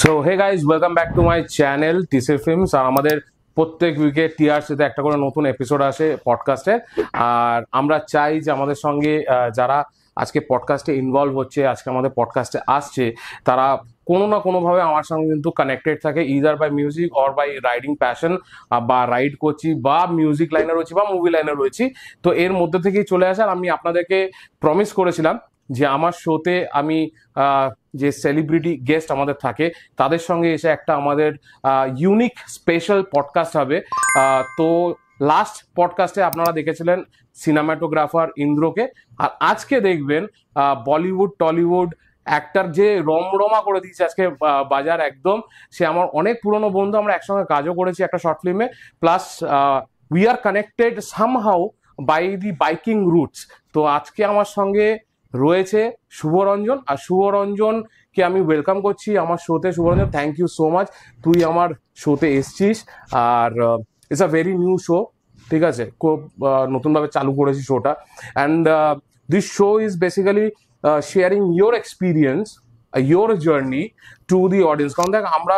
So hey guys, welcome back to my channel TC films. আর আমাদের প্রত্যেক উইকে টিআরসিতে একটা করে নতুন এপিসোড আসে পডকাস্টে। আর আমরা চাই যে আমাদের সঙ্গে যারা আজকে পডকাস্টে ইনভলভ হচ্ছে, আজকে আমাদের পডকাস্টে আসছে, তারা কোনো না কোনোভাবে আমার সঙ্গে কিন্তু কানেক্টেড থাকে, either by music or by riding passion, বা রাইড করছি বা মিউজিক লাইনে রয়েছি বা মুভি লাইনে রয়েছি। তো এর মধ্যে থেকেই চলে আসার আমি আপনাদেরকে প্রমিস করেছিলাম যে আমার শোতে আমি যে সেলিব্রিটি গেস্ট আমাদের থাকে তাদের সঙ্গে এসে একটা আমাদের ইউনিক স্পেশাল পডকাস্ট হবে। তো লাস্ট পডকাস্টে আপনারা দেখেছিলেন সিনেমাটোগ্রাফার ইন্দ্রকে, আর আজকে দেখবেন বলিউড টলিউড অ্যাক্টর যে রমরমা করে দিয়েছে আজকে বাজার একদম। সে আমার অনেক পুরনো বন্ধু, আমরা একসঙ্গে কাজও করেছি একটা শর্ট ফিল্মে, plus we are connected somehow by the biking roots. তো আজকে আমার সঙ্গে রয়েছে শুভরঞ্জন, আর শুভরঞ্জনকে আমি ওয়েলকাম করছি আমার শোতে। Shubhoranjan, thank you so much, তুই আমার শোতে এসছিস। আর it's a very new show, ঠিক আছে, খুব নতুনভাবে চালু করেছি শোটা। And this show is basically sharing your experience, your journey to the audience. কারণ দেখ, আমরা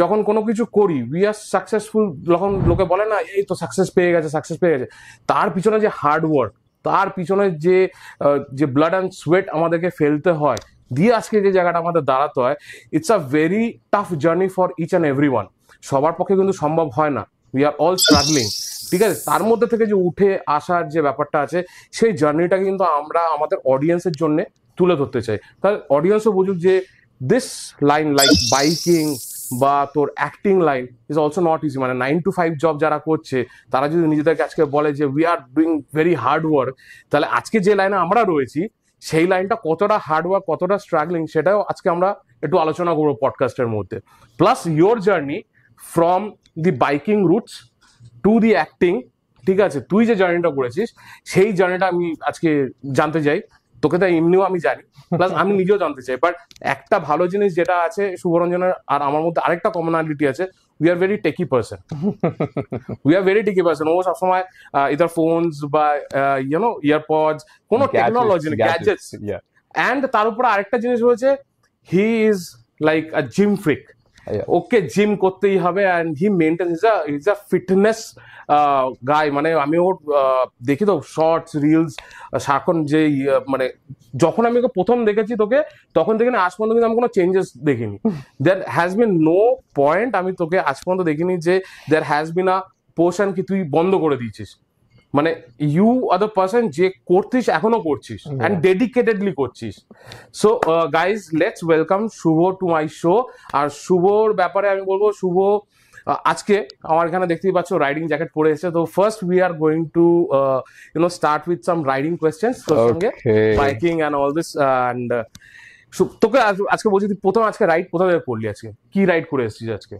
যখন কোনো কিছু করি উই আর সাকসেসফুল, যখন লোকে বলে না এই তো সাকসেস পেয়ে গেছে, তার পিছনে যে হার্ডওয়ার্ক, তার পিছনে যে ব্লাড অ্যান্ড সোয়েট আমাদেরকে ফেলতে হয়, দিয়ে আজকে যে জায়গাটা আমাদের দাঁড়াতে হয়, it's a very tough journey for each and every one. সবার পক্ষে কিন্তু সম্ভব হয় না, উই আর অল স্ট্রাগলিং, ঠিক আছে। তার মধ্যে থেকে যে উঠে আসার যে ব্যাপারটা আছে, সেই জার্নিটা কিন্তু আমরা আমাদের অডিয়েন্সের জন্য তুলে ধরতে চাই। তাহলে অডিয়েন্সও বুঝুক যে দিস লাইন লাইক বাইকিং বা তোর acting line is also not easy. মানে 9 to 5 জব যারা করছে, তারা যদি নিজেদেরকে আজকে বলে যে we are doing very hard work, তাহলে আজকে যে লাইনে আমরা রয়েছি সেই লাইনটা কতটা হার্ড ওয়ার্ক, কতটা স্ট্রাগলিং, সেটাও আজকে আমরা একটু আলোচনা করবো পডকাস্টের মধ্যে। Plus your journey from the biking roots to the acting, ঠিক আছে, তুই যে জার্নিটা করেছিস সেই জার্নিটা আমি আজকে জানতে চাই। তোকে তো এমনিও আমি জানি, প্লাস আমি নিজেও জানতে চাই। বাট একটা ভালো জিনিস যেটা আছে শুভরঞ্জনের আর আমার মধ্যে, আরেকটা কমনালিটি আছে, we are very techy person. ও সবসময় ইদার ফোনস বা ইয়ারপডস, কোনো টেকনোলজি, গ্যাজেটস। অ্যান্ড তার উপর আরেকটা জিনিস রয়েছে, he is like a gym freak. Okay gym করতেই হবে, and he maintain is a fitness guy. মানে আমি ওর দেখি তো শর্টস রিলস সারাক্ষণ, যে মানে যখন আমি ওকে প্রথম দেখেছি তোকে, তখন থেকে আজ পর্যন্ত কিন্তু আমি কোনো চেঞ্জেস দেখিনি। There has been no point, আমি তোকে আজ পর্যন্ত দেখিনি যে দেয়ার হ্যাজ বিন আ পোর্শন কি তুই বন্ধ করে দিয়েছিস। মানে ইউ আর দ্য পার্সন যে করছিস, এখনো করছিস, অ্যান্ড ডেডিকেটেডলি করছিস। So guys, let's welcome Shubho to my show. আর শুভর ব্যাপারে আমি বলবো, শুভ আজকে আমার এখানে দেখতেই পাচ্ছ রাইডিং জ্যাকেট পরে এসেছে। তো first we are going to start with some riding questions তোর সঙ্গে, biking and all this. And তোকে আজকে বলছি, তুই প্রথম আজকে রাইড কোথা থেকে করলি, আজকে কি রাইড করে এসেছিস আজকে?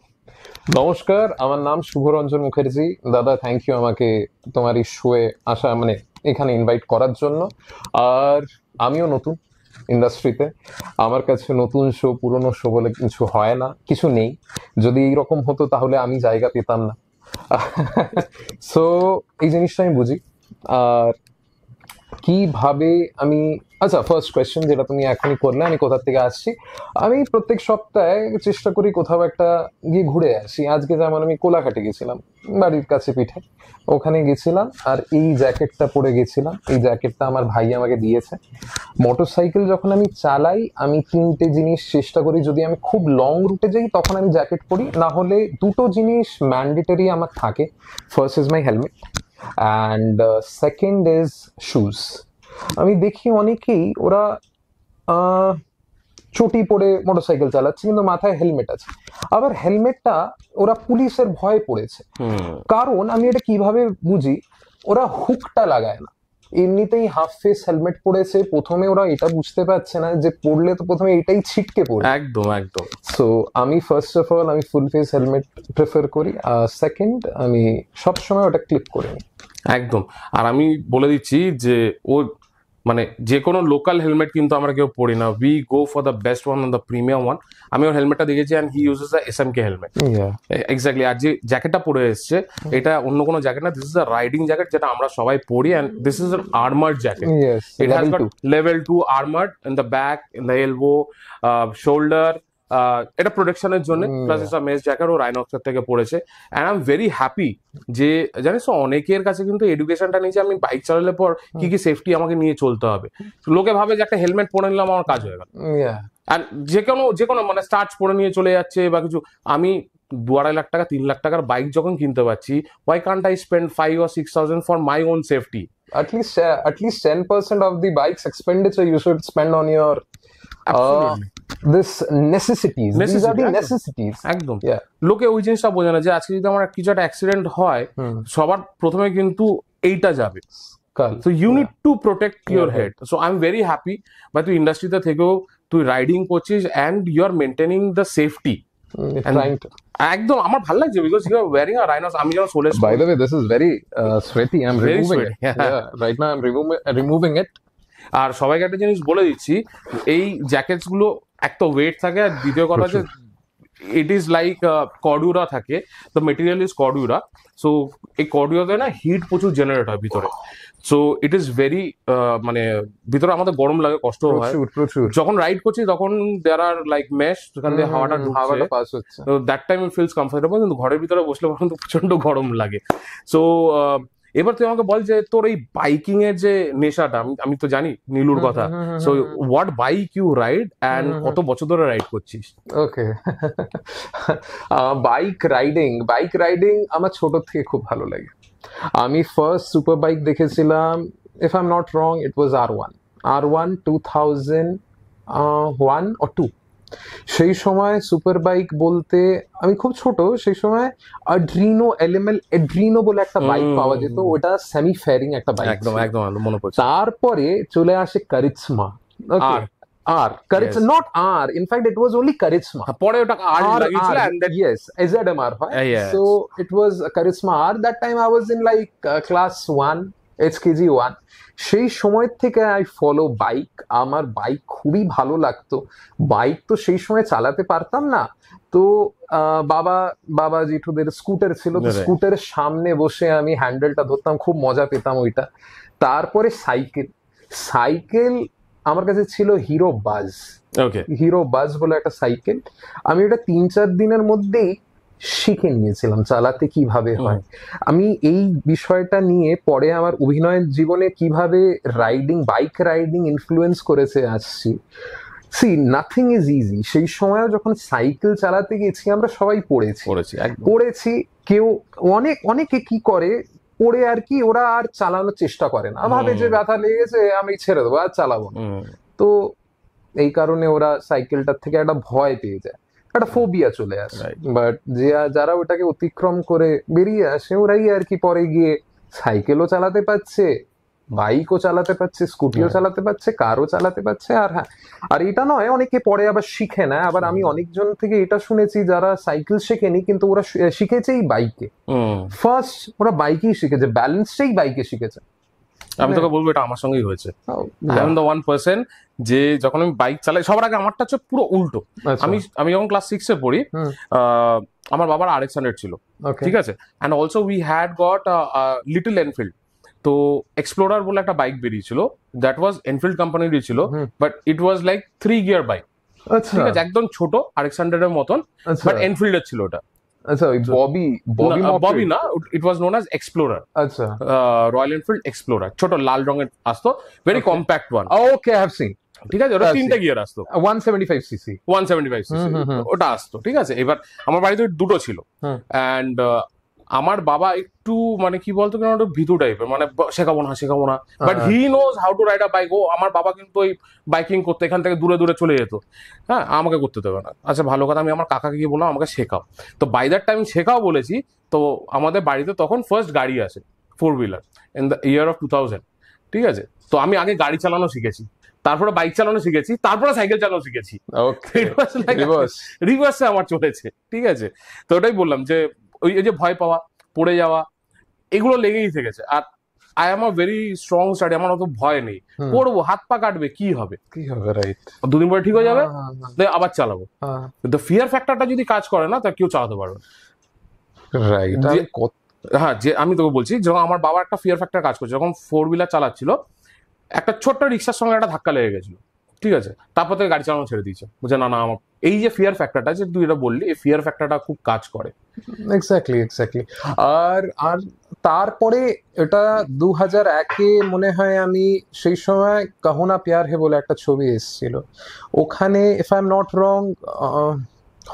নমস্কার, আমার নাম শুভরঞ্জন মুখার্জি। দাদা, থ্যাংক ইউ আমাকে তোমার এই শোয়ে আসা, মানে এখানে ইনভাইট করার জন্য। আর আমিও নতুন ইন্ডাস্ট্রিতে, আমার কাছে নতুন শো পুরনো শো বলে কিছু হয় না, কিছু নেই। যদি এইরকম হতো তাহলে আমি জায়গা পেতাম না। সো এই জিনিসটা আমি বুঝি। আর কিভাবে আমি, আচ্ছা, ফার্স্ট কোয়েশ্চেন যেটা তুমি এখনই করলে, আমি কোথা থেকে আসছি। আমি প্রত্যেক সপ্তাহে চেষ্টা করি কোথাও একটা গিয়ে ঘুরে আসি। আজকে যেমন আমি কোলাঘাটে গেছিলাম, বাড়ির কাছে পিঠে, ওখানে গেছিলাম। আর এই জ্যাকেটটা পরে গেছিলাম, এই জ্যাকেটটা আমার ভাই আমাকে দিয়েছে। মোটরসাইকেল যখন আমি চালাই, আমি তিনটে জিনিস চেষ্টা করি, যদি আমি খুব লং রুটে যাই তখন আমি জ্যাকেট পরি, না হলে দুটো জিনিস ম্যান্ডেটরি আমার থাকে। First is my helmet and second is shoes. আমি দেখি অনেকেই ওরা চটি পরে মোটরসাইকেল চালাচ্ছে কিন্তু মাথায় হেলমেট আছে। আবার হেলমেটটা ওরা পুলিশের ভয়ে পড়েছে। কারণ আমি এটা কিভাবে বুঝি, ওরা হুকটা লাগায় না, এমনিতেই হাফ ফেস হেলমেট পড়েছে। প্রথমে ওরা এটা বুঝতে পারছে না যে পড়লে তো প্রথমে এটাই ছিটকে পড়ে। একদম একদম। সো আমি ফার্স্ট অফ অল আমি ফুল ফেস হেলমেট প্রেফার করি, আর সেকেন্ড আমি সবসময় ওটা ক্লিপ করে নিই। একদম। আর আমি বলে দিচ্ছি যে ও মানে যে কোনো লোকাল হেলমেট কিন্তু আমরা কেউ পড়ি না, we go for the best one, the premium one. আমি ওর হেলমেটটা দেখেছি, and he uses the SMK helmet. Exactly. আর যে জ্যাকেটটা পরে এসছে, এটা অন্য কোনো জ্যাকেট না, this is a riding jacket যেটা আমরা সবাই পরি, and this is an armoured jacket. It has got level 2 armored in the back, in the elbow, shoulder, এটা প্রোটেকশনের জন্য, প্লাস এটা মেস জ্যাকেট ও রাইনক্সের থেকে পড়েছে। And I am very happy যে জানিস তো অনেকের কাছে কিন্তু এডুকেশনটা নিয়েছে আমি বাইক চালালে পর কি কি সেফটি আমাকে নিয়ে চলতে হবে। লোকে ভাবে যে একটা হেলমেট পরে নিলাম আমার কাজ হয়ে গেল, আর যে কোনো মানে স্টার্চ পরে নিয়ে চলে যাচ্ছে বা কিছু। আমি 2-2.5 লাখ টাকা 3 লাখ টাকার বাইক যখন কিনতে পারছি, Y Kant I spend 5 or 6,000 for my own safety? At least 10% of the bike's expenditure you should spend on your Absolutely. this necessities. These are the একদম। necessities. একদম। Yeah. লোকে ওই জিনিসটা বোঝে না যে আজকে যদি আমার কিছু একটা অ্যাক্সিডেন্ট হয়, সবার প্রথমে কিন্তু এইটা যাবে। So you need to protect your head. So I'm very happy বা তুই ইন্ডাস্ট্রিতে থেকেও তুই রাইডিং করছিস and you are maintaining the safety. Trying to. একদম আমার ভালো লাগছে because you are wearing a Rhinos. আমি যখন সোলে By the way, this is very sweaty. I'm Very removing sweaty. it. Yeah, right now I'm removing it. আর সবাইকে একটা জিনিস বলে দিচ্ছি, এই জ্যাকেটস গুলো এক তো ওয়েট থাকে, আর দ্বিতীয় কথা হচ্ছে ইট ইজ লাইক কর্ডিউরা থাকে, দ্য মেটেরিয়াল ইজ কর্ডিউরা। সো এই কর্ডিউরাতে না হিট প্রচুর জেনারেট হয় ভিতরে। সো ইট ইজ ভেরি মানে ভিতরে আমাদের গরম লাগে, কষ্ট হয় প্রচুর। যখন রাইড করছি, তখন দেয়ার আর লাইক মেশ, যেখান দিয়ে হাওয়াটা ঢুকছে, পাস হচ্ছে। তো that time it feels comfortable. কিন্তু ঘরের ভিতরে বসলে তখন তো প্রচন্ড গরম লাগে। সো এবার তুই আমাকে বল যে তোর এই বাইকিং এর যে নেশাটা, আমি তো জানি নীলুর কথা। So what bike you ride and কত বছর ধরে রাইড করছিস? ওকে, বাইক রাইডিং আমার ছোট থেকে খুব ভালো লাগে। আমি ফার্স্ট সুপার বাইক দেখেছিলাম, if I am not wrong, it was R1 2001 or 2। সেই সময় সুপার বাইক বলতে আমি খুব ছোট, সেই সময় এড্রিনো বলে একটা বাইক পাওয়া যেত, ওটা সেমি ফেয়ারিং একটা বাইক। একদম একদম মনে পড়ছে। তারপরে চলে আসে charisma. not R. In fact, it was only Karizma. পরে ওটা আর লাগিয়েছিল, and that Yes, ZMR. yes. So it was Karizma R. That time I was in like class 1, HKG 1. সেই সময় থেকে আই ফলো বাইক। আমার বাইক খুবই ভালো লাগতো। বাইক তো সেই সময় চালাতে পারতাম না, তো বাবা জেঠুদের স্কুটার ছিল, তো স্কুটারের সামনে বসে আমি হ্যান্ডেলটা ধরতাম, খুব মজা পেতাম ওইটা। তারপরে সাইকেল আমার কাছে ছিল হিরো বাজ বলে একটা সাইকেল। আমি এটা 3-4 দিনের মধ্যেই শিখে নিয়েছিলাম চালাতে কিভাবে হয়। আমি এই বিষয়টা নিয়ে পরে আমার অভিনয়ের জীবনে কিভাবে বাইক রাইডিং ইনফ্লুয়েন্স করেছে আসছি। Nothing is easy. সেই সময়ও যখন সাইকেল চালাতে গেছি আমরা সবাই পড়েছি। কেউ অনেকে কি করে, পড়ে আর কি ওরা আর চালানোর চেষ্টা করে না, ভাবে যে ব্যথা লেগেছে আমি ছেড়ে দেবো, আর চালাবো না। তো এই কারণে ওরা সাইকেলটার থেকে একটা ভয় পেয়ে যায়, একটা ফোবিয়া চলে আসে। বাট যারা ওটাকে অতিক্রম করে বেরিয়ে আসে, ওরাই আর কি পরে গিয়ে সাইকেলও চালাতে পারছে, বাইকও চালাতে পারছে, স্কুটিও চালাতে পারছে, কারও চালাতে পারছে। আর এটা নয়, অনেকে পরে আবার শিখে না। আবার আমি অনেকজন থেকে এটা শুনেছি যারা সাইকেল শেখেনি, কিন্তু ওরা শিখেছে এই বাইকে। ফার্স্ট ওরা বাইকেই শিখেছে, ব্যালেন্সটাই বাইকে শিখেছে। আমি তোকে বলবো এটা আমার সঙ্গেই হয়েছে। আই এম দ্য 1% যে যখন আমি বাইক চালাই, সবার আগে আমারটা হচ্ছে পুরো উল্টো। আমি যখন ক্লাস 6 এ পড়ি, আমার বাবার RX-100 ছিল, ঠিক আছে, and also we had got little Enfield. তো এক্সপ্লোরার বলে একটা বাইক বেরিয়েছিল, দ্যাট ওয়াজ এনফিল্ড কোম্পানিরই ছিল, but it was like 3 gear bike, ঠিক আছে, একদম ছোট RX-100 এর মতন, বাট এনফিল্ডের ছিল ওটা। আচ্ছা, ওই ববি না, ইট ওয়াজ নোন অ্যাজ এক্সপ্লোরার। আচ্ছা, রয়্যাল এনফিল্ড এক্সপ্লোরার, ছোট লাল রঙের আসতো, very compact one. Okay, I have scene. ঠিক আছে, ওটা 3টে গিয়ার আসতো, 175cc ওটা আসতো, ঠিক আছে। এবার আমার বাড়িতে দুটো ছিল, অ্যান্ড আমার বাবা একটু মানে কি বলতো, কেন একটু ভীতু টাইপের, মানে শেখাবো না, but he knows how to ride a bike. ও আমার বাবা কিন্তু ওই বাইকিং করতে এখান থেকে দূরে চলে যেত, হ্যাঁ, আমাকে করতে দেবে না। আচ্ছা, ভালো কথা, আমি আমার কাকাকে গিয়ে বললাম আমাকে শেখাও। তো বাই দ্যাট টাইম শেখাও বলেছি, তো আমাদের বাড়িতে তখন ফার্স্ট গাড়ি আসে, 4-wheeler, in the year of 2000, ঠিক আছে। তো আমি আগে গাড়ি চালানো শিখেছি, তারপরে বাইক চালানো শিখেছি, তারপরে সাইকেল চালানো শিখেছি, রিভার্সে আমার চলেছে, ঠিক আছে। তো ওটাই বললাম যে ওই যে ভয় পাওয়া, পড়ে যাওয়া, এগুলো লেগেই থেকেছে। আর I am a very strong study, আমার অত ভয় নেই, পড়বো, হাত পা কাটবে, কি হবে, রাইট, 2 দিন পরে ঠিক হয়ে যাবে, আবার চালাবো। কিন্তু ফিয়ার ফ্যাক্টরটা যদি কাজ করে না, তা কেউ চালাতে পারবে, রাইট। হ্যাঁ, যে আমি তোকে বলছি, যখন আমার বাবা একটা ফিয়ার ফ্যাক্টর কাজ করছে, যখন 4-wheeler চালাচ্ছিল, একটা ছোট্ট রিক্সার সঙ্গে একটা ধাক্কা লেগে গেছিল, ঠিক আছে, তারপর থেকে গাড়ি চালানো ছেড়ে দিয়েছে, বুঝে না আমার এই যে ফিয়ার ফ্যাক্টরটা যে তুই এটা বললি, এই ফিয়ার ফ্যাক্টরটা খুব কাজ করে। এক্স্যাক্টলি। আর আর তারপরে এটা 2001-এ মনে হয় আমি সেই সময় কাহো না প্যার হে বলে একটা ছবি এসেছিল, ওখানে if I am not wrong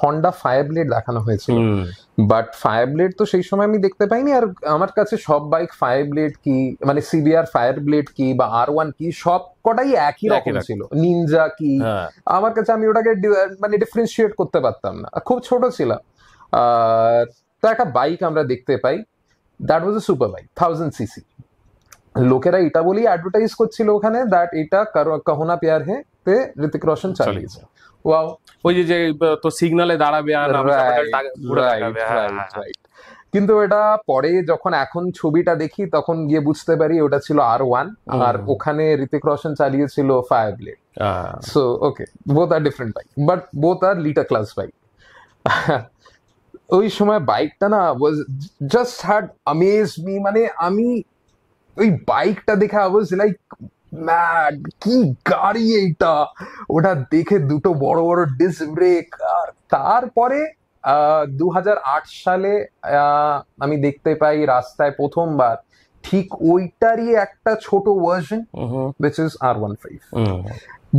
Honda fire blade দেখানো হয়েছিল। বাট ফায়ার ব্লেড তো সেই সময় আমি দেখতে পাইনি, আর আমার কাছে সব বাইক ফায়ার ব্লেড কি মানে সিবিআর ফায়ার ব্লেড কি বা R1 কি সব কটাই একই রকম ছিল, নিনজা কি আমার কাছে, আমি ওটাকে মানে ডিফারেন্সিয়েট করতে পারতাম না, খুব ছোট ছিলাম। আর তো একটা বাইক আমরা দেখতে পাই, that was a super bike 1000cc। লোকেরা এটা বলেই অ্যাডভার্টাইজ করছিল ওখানে দ্যাট এটা কাহো না প্যার হে তে ঋতিক রোশন চালিয়েছে। ওয়াও, ওই যে তো সিগনালে দাঁড়াবে আর রাইট। কিন্তু এটা পরে যখন এখন ছবিটা দেখি তখন গিয়ে বুঝতে পারি ওটা ছিল R1, আর ওখানে ঋতিক রোশন চালিয়েছিল Fireblade. So okay, both are different bike, but both are litre class bike. ওই সময় বাইকটা না was just had amaze me, মানে আমি ওই বাইকটা দেখে আই ওয়াজ লাইক ম্যাড, কি গাড়ি এইটা, ওটা দেখে দুটো বড় বড় ডিস্ক ব্রেক। আর তারপরে 2008 সালে আমি দেখতে পাই রাস্তায় প্রথমবার ঠিক ওইটারই একটা ছোট version, which is R15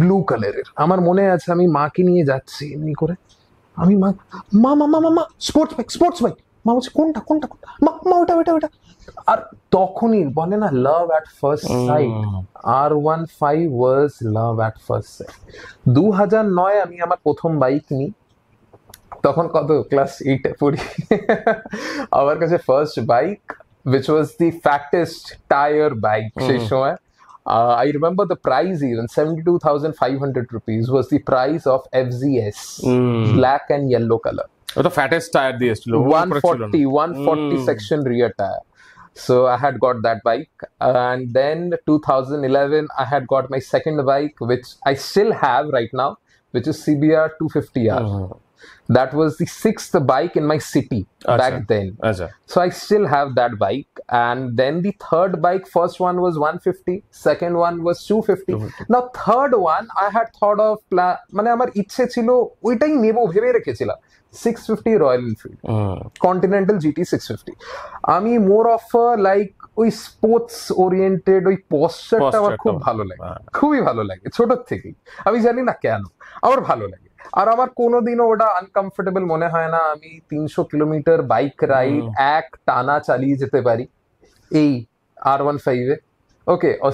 blue কালারের। আমার মনে আছে আমি মাকে নিয়ে যাচ্ছি এমনি করে, আমি মা মা মা মা মা স্পোর্টস বাইক, মা বলছে কোনটা কোনটা কোনটা, মা ওটা ওটা ওটা। আর তখনই বলে না love at first sight, R15 was love at first sight. 2009 আমি আমার প্রথম বাইক নিই, তখন কত ক্লাস 8-এ পড়ি। আমার কাছে first bike which was the fattest tire bike সেই সময়। I remember the price even 72,500 rupees was the price of FZS, black and yellow color. ওটা ফ্যাটেস্ট টায়ার দিয়েছিল, 140 section rear tire. So I had got that bike, and then 2011 I had got my second bike, which I still have right now, which is CBR 250R. That was the 6th bike in my city back then. So I still have that bike. And then the third bike, first one was 150, second one was 250. Now third one I had thought of মানে আমার ইচ্ছে ছিল ওইটাই নেব ভেবে রেখেছিলাম, 650 royal Enfield continental GT 650। আমি more of like ওই স্পোর্টস ওরিয়েন্টেড ওই পশ্চারটা আমার খুব ভালো লাগে, খুবই ভালো লাগে ছোটর থেকেই, আমি জানি না কেন আমার ভালো লাগে। আর আমার কোনোদিনও ওটা আনকমফোর্টেবল মনে হয় না, আমি 300 কিলোমিটার বাইক রাইড এক টানা চালিয়ে যেতে পারি এই R15-এ। ওকে, আর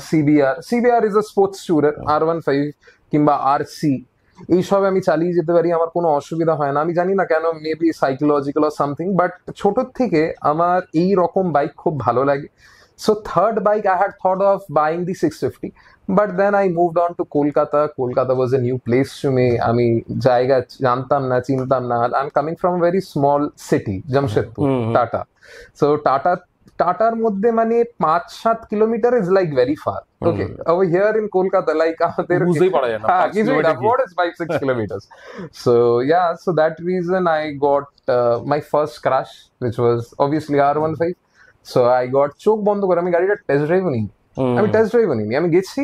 CBR is a sports tourer, R15 কিংবা RC এইসব আমি চালিয়ে যেতে পারি, আমার কোনো অসুবিধা হয় না। আমি জানি না কেন, maybe psychological or something, but ছোটোর থেকে আমার এই রকম বাইক খুব ভালো লাগে। So third bike I had thought of buying the 650, but then I moved on to Kolkata. Kolkata was a new place to me. আমি জায়গা জানতাম না, চিনতাম না। I'm coming from a very small city, Jamshedpur, Tata. So টাটার মধ্যে মানে 5-7 kilometre is like very far. Okay, over here in Kolkata, like আমাদের বুঝতেই পারা যায় না what is 5-6 kilometers. So yeah, so that reason I got my first crush, which was obviously R15. So I got চোখ বন্ধ করে আমি গাড়িটা টেস্ট ড্রাইভও নিই, আমি গেছি,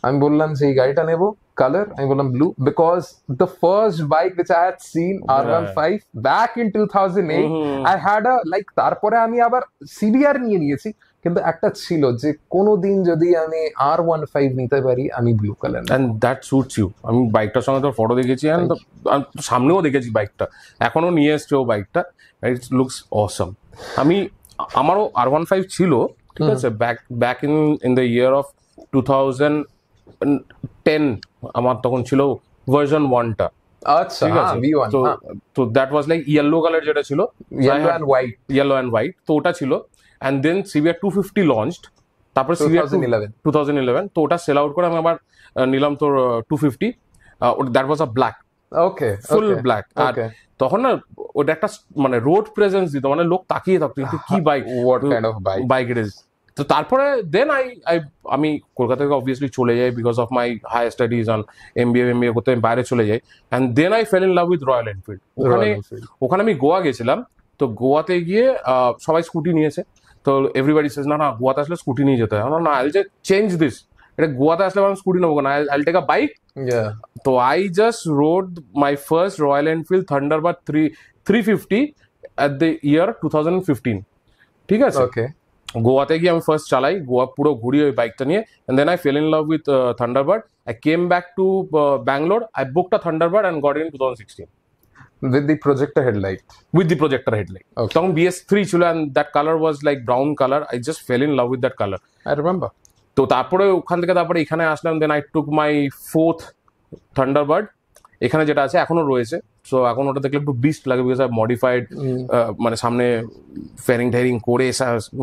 আমি বললাম যে এই গাড়িটা নেবো, কালার আমি বললাম blue, because the first bike which I had seen R15 back in 2008 I had a like, তারপরে আমি আবার CBR নিয়েছি, কিন্তু একটা ছিল যে কোনোদিন যদি আমি R15 নিতে পারি আমি blue colour, and that suits you. আমি বাইকটার সঙ্গে তোর ফটো দেখেছি, and সামনেও দেখেছি বাইকটা, এখনো নিয়ে এসছে ও বাইকটা, ইট লুকস অসম। আমারও R15 ছিল, ঠিক আছে, back in the year of 2010 আমার তখন ছিল ভার্সন 1টা। আচ্ছা, V1, তো that was like yellow colour, যেটা ছিল ইয়েলো অ্যান্ড হোয়াইট, তো ওটা ছিল। অ্যান্ড দেন CBR 250 লঞ্চড, তারপরে CBR 2011, তো ওটা সেল আউট করে আমি আবার নিলাম তোর 250, that was a black, okay, full black. আর তখন না ওটা একটা মানে রোড প্রেজেন্স দিত, মানে লোক তাকিয়ে থাকতো কি bike, what kind of bike it is. তো তারপরে দেন আমি কলকাতা থেকে অবভিয়াসলি চলে যাই because of my higher studies on MBA করতে আমি বাইরে চলে যাই। And then I fell in love with Royal Enfield. ওখানে আমি গোয়া গেছিলাম, তো গোয়াতে গিয়ে সবাই স্কুটি নিয়েছে, তো এভরিবাডি সেজ না গোয়াতে আসলে স্কুটি নিয়ে যেতে হয়, না আই উইল চেঞ্জ দিস, এটা গোয়াতে আসলে আমি স্কুটি নেবো না, I'll take a bike. Yeah. তো I just rode my first Royal Enfield Thunderbird 350 at the year 2015, ঠিক আছে? Okay. গোয়াতে গিয়ে আমি ফার্স্ট চালাই, গোয়া পুরো ঘুরি ওই বাইকটা নিয়ে, and then I fell in love with Thunderbird. I came back to Bangalore, I booked a Thunderbird and got in 2016 With the projector headlight. with the projector headlight. Okay. তখন BS3 ছিল, and that color was like brown color. I just fell in love with that color. I remember. তো তারপরে ওখান থেকে তারপরে এখানে আসলাম, then I took my fourth Thunderbird, এখানে যেটা আছে এখনো রয়েছে। সো এখন ওটা দেখলে একটু বিস্ট লাগে, বিকজ আই মডিফাইড, মানে সামনে ফেরিং টেরিং করে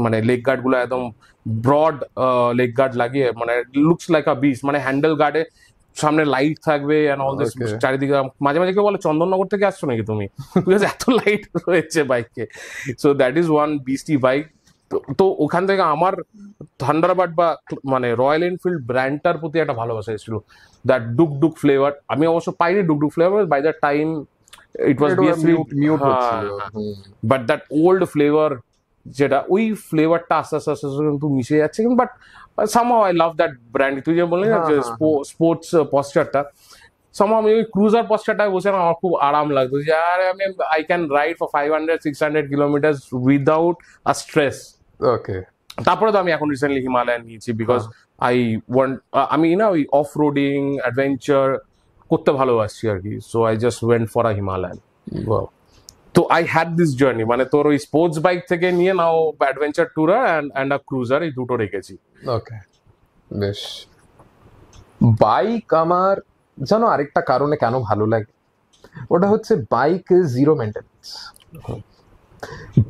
মানে লেগ গার্ড গুলো একদম ব্রড লেগ গার্ড লাগিয়ে, মানে লুকস লাইক আ বিস্ট। মানে হ্যান্ডেল গার্ডে সামনে লাইট থাকবে এন্ড অল দিস, Okay. চারিদিকে মাঝে মাঝে কেউ বলে চন্দননগর থেকে আসছো নাকি তুমি, বিকজ এত লাইট রয়েছে বাইকে। So that is one beasty bike. তো ওখান থেকে আমার থান্ডারবার্ড বা মানে রয়্যাল এনফিল্ড ব্র্যান্ডটার প্রতি একটা ভালোবাসা এসেছিল, দ্যাট ডুক ফ্লেভার। আমি অবশ্য পাইনি Duke flavour, by the time it was mute হচ্ছিল। বাট দ্যাট ওল্ড ফ্লেভার, যেটা ওই ফ্লেভারটা আস্তে আস্তে আস্তে আস্তে কিন্তু মিশে যাচ্ছে। But somehow I love that brand. তুই যে বললি না যে স্পোর্টস পশ্চারটা, somehow আমি ওই ক্রুজার পশ্চারটায় বসে না আমার খুব আরাম লাগতো, যে আরে আমি I can ride for 500-600 kilometres without a stress. Okay. তারপরে তো আমি এখন রিসেন্টলি হিমালয়ান নিয়েছি, বিকজ আই ওয়ান্ট, আমি না ওই অফ রোডিং অ্যাডভেঞ্চার করতে ভালোবাসি আর কি। So I just went for a Himalayan. Wow. তো আই হ্যাড দিস জার্নি, মানে তোর ওই স্পোর্টস বাইক থেকে নিয়ে now adventure tourer and a cruiser, এই দুটো রেখেছি। Okay. বেশ। বাইক আমার জানো আরেকটা কারণে কেন ভালো লাগে, ওটা হচ্ছে বাইক জিরো মেনটেন্স।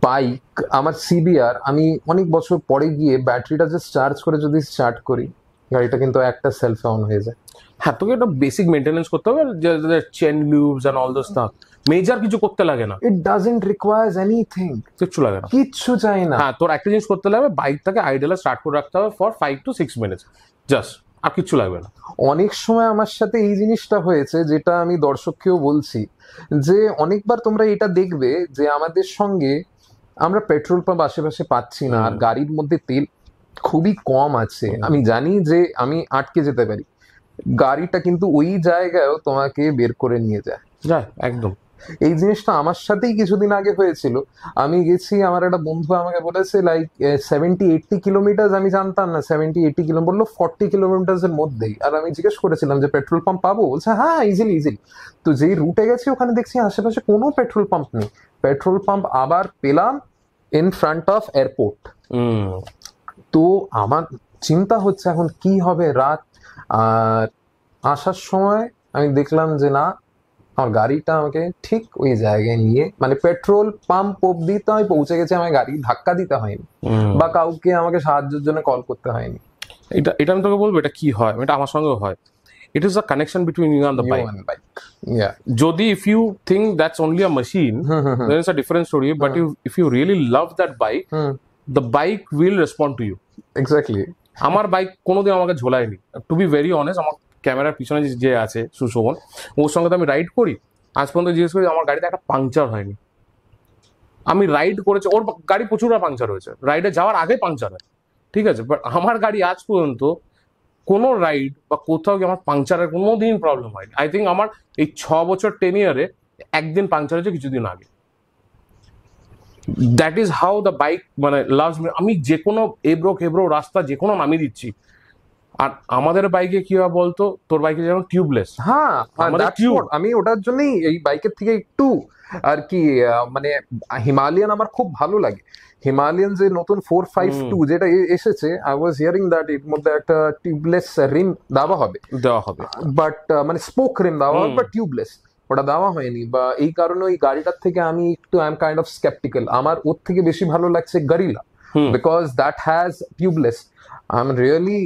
বাইক আমার সিবিআর, আমি অনেক বছর পরে গিয়ে ব্যাটারিটা জাস্ট চার্জ করে যদি স্টার্ট করি, গাড়িটা কিন্তু একটা সেলফে অন হয়ে যায়। হ্যাঁ, তোকে একটা বেসিক মেনটেনেন্স করতে হবে, যে chain lubes and all those stuff, major কিছু করতে লাগে না, ইট ডাজন্ট রিকোয়ার্স এনিথিং, কিচ্ছু লাগে না। কিচ্ছু চাই না। হ্যাঁ, তোর একটা জিনিস করতে লাগবে, বাইকটাকে আইডলে স্টার্ট করে রাখতে হবে ফর 5 to 6 মিনিটস, জাস্ট, আর কিচ্ছু লাগবে না। অনেক সময় আমার সাথে এই জিনিসটা হয়েছে, যেটা আমি দর্শককেও বলছি, যে অনেকবার তোমরা এটা দেখবে যে আমাদের সঙ্গে আমরা পেট্রোল পাম্প আশেপাশে পাচ্ছি না, আর গাড়ির মধ্যে তেল খুবই কম আছে, আমি জানি যে আমি আটকে যেতে পারি, গাড়িটা কিন্তু ওই জায়গায়ও তোমাকে বের করে নিয়ে যায়। একদম। এই জিনিসটা আমার সাথেই কিছুদিন আগে হয়েছিল। আমি গেছি, আমার একটা বন্ধু আমাকে বলেছে লাইক 70-80 কিলোমিটার, আমি জানতাম না 70-80 কিলোমিটার, বললো 40 কিলোমিটার এর মধ্যেই। আর আমি জিজ্ঞেস করেছিলাম যে পেট্রোল পাম্প পাবো, বলছে হ্যাঁ ইজিলি। তো যেই রুটে গেছি ওখানে দেখছি আশেপাশে কোনো পেট্রোল পাম্প নেই। পেট্রোল পাম্প আবার পেলাম ইন ফ্রন্ট অফ এয়ারপোর্ট। তো আমার চিন্তা হচ্ছে এখন কি হবে রাত। আর আসার সময় আমি দেখলাম যে না, আমার গাড়িটা আমাকে ঠিক ওই জায়গায় নিয়ে, মানে পেট্রোল পাম্প অব্দি তো আমি পৌঁছে গেছি, আমার গাড়ি ধাক্কা দিতে হয়নি বা কাউকে আমাকে সাহায্যের জন্য কল করতে হয়নি। এটা আমি তোকে বলবো, এটা কি হয়, এটা আমার সঙ্গে হয়। It is a connection between you and the bike. যদি if you think that's only a machine, then it's a different story, but if you really love that bike, the bike will respond to you. Exactly. আমার বাইক কোনোদিন আমাকে ঝোলায়নি, to be very honest. আমার ক্যামেরার পিছনে যে আছে সুশোভন, ওর সঙ্গে তো আমি রাইড করি, আজ পর্যন্ত জিজ্ঞেস করি আমার গাড়িতে একটা পাংচার হয়নি। আমি রাইড করেছি, ওর গাড়ি প্রচুর পাংচার হয়েছে, রাইডে যাওয়ার আগে পাংচার হয়, ঠিক আছে, বাট আমার গাড়ি আজ পর্যন্ত কোনো রাইড বা কোথাও গিয়ে আমার পাংচারের কোনোদিন প্রবলেম হয়নি। আই থিঙ্ক আমার এই 6 বছর 10 ইয়ারে একদিন পাংচার হয়েছে কিছুদিন আগে। That is how the bike মানে লাভস মি। আমি যে কোনো এবড়ো রাস্তা যে কোনো নামিয়ে দিচ্ছি। আর আমাদের বাইকে কি হয় বলতো, তোর বাইকে যেমন টিউবলেস, হ্যাঁ আমি ওটার জন্যই এই বাইকের থেকে একটু আর কি মানে হিমালয়ান আমার খুব ভালো লাগে। হিমালয়ান যে নতুন 452 যেটা এসেছে, আই ওয়াজ হিয়ারিং দ্যাট এর মধ্যে একটা টিউবলেস রিম দেওয়া হবে, বাট মানে স্পোক রিম দেওয়া হবে, বাট টিউবলেস ওটা দেওয়া হয়নি। বা এই কারণে ওই গাড়িটার থেকে আমি একটু I am kind of sceptical. আমার ওর থেকে বেশি ভালো লাগছে guerrilla, because that has tubeless. I am really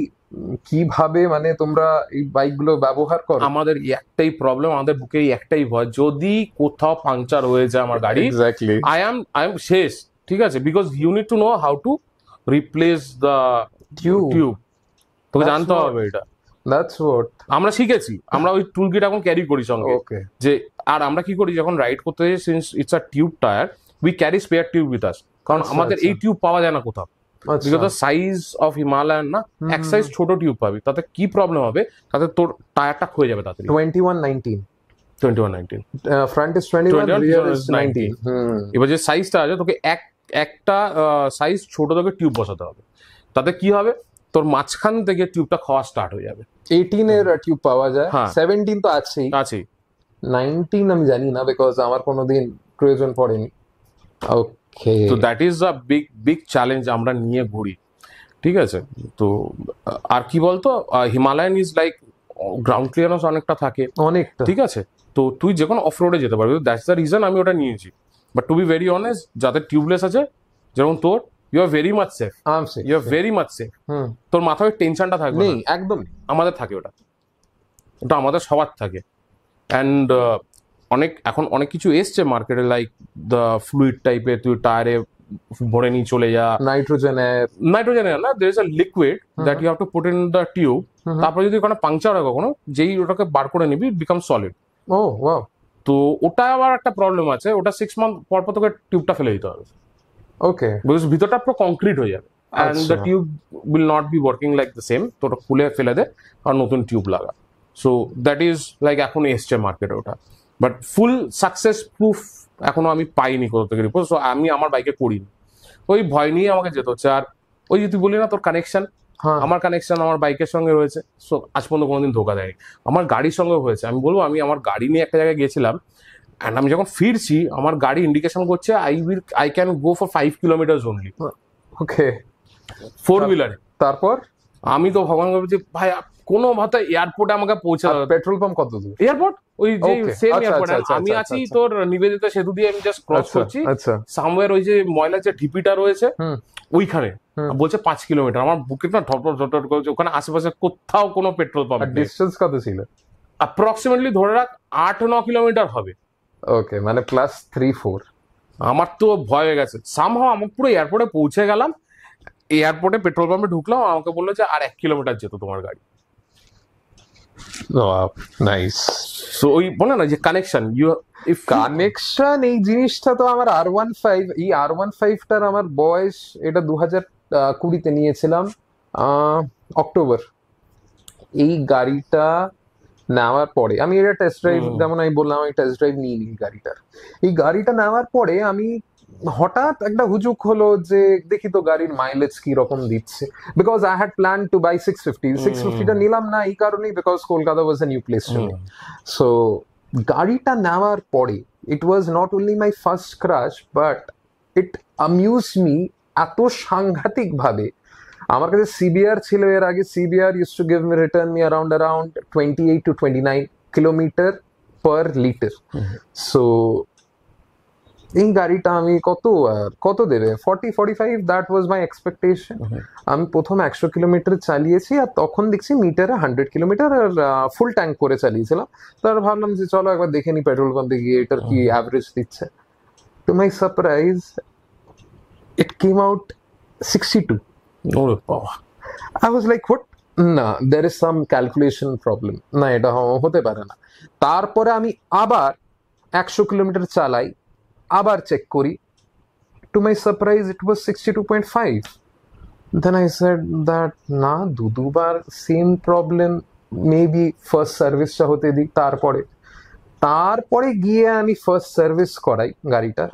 কিভাবে মানে তোমরা এই বাইক গুলো ব্যবহার করো। আমাদের একটাই প্রবলেম, আমাদের বুকে একটাই ভয়, যদি কোথাও পাংচার হয়ে যায় আমার গাড়ি, এক্স্যাক্টলি আই এম শেষ, ঠিক আছে, because you need to know how to replace the tube. তোকে জানতে হবে এটা। দ্যাটস হোয়াট আমরা শিখেছি, আমরা ওই টুল কিট এখন ক্যারি করি সঙ্গে। ওকে। যে আর আমরা কি করি যখন রাইড করতে যাই, since it's a tube tyre, we carry spare tube with us, কারণ আমাদের এই টিউব পাওয়া যায় না কোথাও। আচ্ছা। Because the size of Himalayan না, এক সাইজ ছোট টিউব পাবি, তাতে কি প্রবলেম হবে, তাতে তোর টায়ারটা ক্ষয়ে যাবে তাড়াতাড়ি। 2119 21-19 ফ্রন্ট ইজ 21, 21, রিয়ার ইজ 19 19। এবার যে সাইজটা আছে তোকে একটা সাইজ ছোট তোকে টিউব বসাতে হবে, তাতে কি হবে তোর মাঝখান থেকে টিউবটা খাওয়া স্টার্ট হয়ে যাবে। 18 এর টিউব পাওয়া যায়, হ্যাঁ। 17 তো আছেই, আছেই। 19 আমি জানি না, বিকজ আমার কোনোদিন প্রয়োজন পড়েনি। ওকে, তো that is a big big challenge আমরা নিয়ে ঘুরি, ঠিক আছে। তো আর কি বলতো, Himalayan is like ground clearance অনেকটা থাকে, অনেকটা। ঠিক আছে। তো তুই যে কোনো অফ রোডে যেতে পারবি, দ্যাটস দ্য রিজন আমি ওটা নিয়েছি। But to be very honest, যাদের টিউবলেস আছে যেমন তোর, you are very much safe, you are very much safe. তোর মাথায় টেনশনটা থাকবে নেই, না, একদম নেই। আমাদের থাকে ওটা, ওটা আমাদের সবার থাকে। অ্যান্ড এখন অনেক কিছু এসছে মার্কেটে, লাইক দ্য ফ্লুইড টাইপের, তুই টায়ারে ভরে নিয়ে চলে যা। নাইট্রোজেন না, there is a liquid that you have to put in the tube. তারপরে যদি ওখানে পাংচার হয় কখনো, যেই ওটাকে বার করে নিবি, বিকাম সলিড। ও ওয়াও। তো ওটা আবার একটা প্রবলেম আছে, ওটা 6 মান্থ পর পর তোকে টিউবটা ফেলে দিতে হবে, ওকে, বিকজ ভিতরটা পুরো কংক্রিট হয়ে যাবে, and the tube will not be working like the same. তো ওটা খুলে ফেলে দে আর নতুন টিউব লাগা। সো দ্যাট ইজ লাইক এখন এসছে মার্কেটে ওটা, বাট ফুল সাকসেস প্রুফ এখনো আমি পাইনি কোথাও থেকে রিপোর্ট। সো আমি আমার বাইকে করিনি, ওই ভয় নিয়ে আমাকে যেতে হচ্ছে। আর ওই যে তুই বলি না তোর কানেকশন, আমার কানেকশন আমার বাইকের সঙ্গে রয়েছে, সো আজ পর্যন্ত কোনোদিন ধোকা দেয়নি। আমার গাড়ির সঙ্গে হয়েছে, আমি বলবো আমি আমার গাড়ি নিয়ে একটা জায়গায় গেছিলাম, অ্যান্ড আমি যখন ফিরছি আমার গাড়ি ইন্ডিকেশন করছে I can go for 5 kilometre only, okay, 4 হুইলারে। তারপর আমি তো ভগবান ভাবছি ভাই কোনো ভাবে এয়ারপোর্টে আমাকে পৌঁছে দাও। পেট্রোল পাম্প কত দূর? এয়ারপোর্ট ওই যে Okay. সেম আচ্ছা, এয়ারপোর্ট, আচ্ছা, আমি আচ্ছা, আছি আচ্ছা। তোর নিবেদিতা সেতু দিয়ে আমি জাস্ট ক্রস করছি, আচ্ছা, সামওয়্যার ওই যে ময়লার যে ঢিপিটা রয়েছে ওইখানে, বলছে 5 কিলোমিটার। আমার বুকে না ঢপ ঢপ করছে, ওখানে আশেপাশে কোথাও কোনো পেট্রোল পাম্প নেই। ডিস্টেন্স কত ছিল? অ্যাপ্রক্সিমেটলি ধরে রাখ 8-9 কিলোমিটার হবে। ওকে, মানে +3-4। আমার তো ভয় হয়ে গেছে। সামহাও আমি পুরো এয়ারপোর্টে পৌঁছে গেলাম, এয়ারপোর্টে পেট্রোল পাম্পে ঢুকলাম, আমাকে বললো যে আর 1 কিলোমিটার যেত তোমার গাড়ি। নাইস। সো ওই বলে না যে কানেকশন, কানেকশন, এই জিনিসটা তো আমার R15, এই R15টার আমার বয়স, এটা 2020-তে নিয়েছিলাম অক্টোবর। এই গাড়িটা নেওয়ার পরে আমি এটা টেস্ট ড্রাইভ, যেমন আমি বললাম আমি টেস্ট ড্রাইভ নিইনি গাড়িটার। এই গাড়িটা নেওয়ার পরে আমি হঠাৎ একটা হুজুক হলো যে দেখি তো গাড়ির মাইলেজ কি রকম দিচ্ছে, because I had plan to buy 650টা নিলাম না এই কারণেই, because Kolkata was a new place to me. So গাড়িটা নেওয়ার পরে it was not only my first crush, but it amuse me এত সাংঘাতিক ভাবে। আমার কাছে সিবিআর ছিল এর আগে, CBR use to give me return me around 28 to 29 kilometre per litre. So এই গাড়িটা আমি কত দেবে, 40-45, দ্যাট ওয়াজ মাই এক্সপেকটেশন। আমি প্রথম 100 কিলোমিটার চালিয়েছি, আর তখন দেখছি মিটারে 100 কিলোমিটার, আর ফুল ট্যাঙ্ক করে চালিয়েছিলাম। তার ভাবলাম যে চলো একবার দেখে নি পেট্রোল পাম্পে গিয়ে এটার কি অ্যাভারেজ দিচ্ছে। Two my surprise it came out 62। I was like, what? না, there is some calculation problem, না এটা হতে পারে না। তারপরে আমি আবার 100 কিলোমিটার চালাই, আবার চেক করি, to my surprise it was 62.5। Then I said that না, দুবার সেম প্রবলেম, মেবি ফার্স্ট সার্ভিসটা হতে দিই। তারপরে গিয়ে আমি ফার্স্ট সার্ভিস করাই গাড়িটা।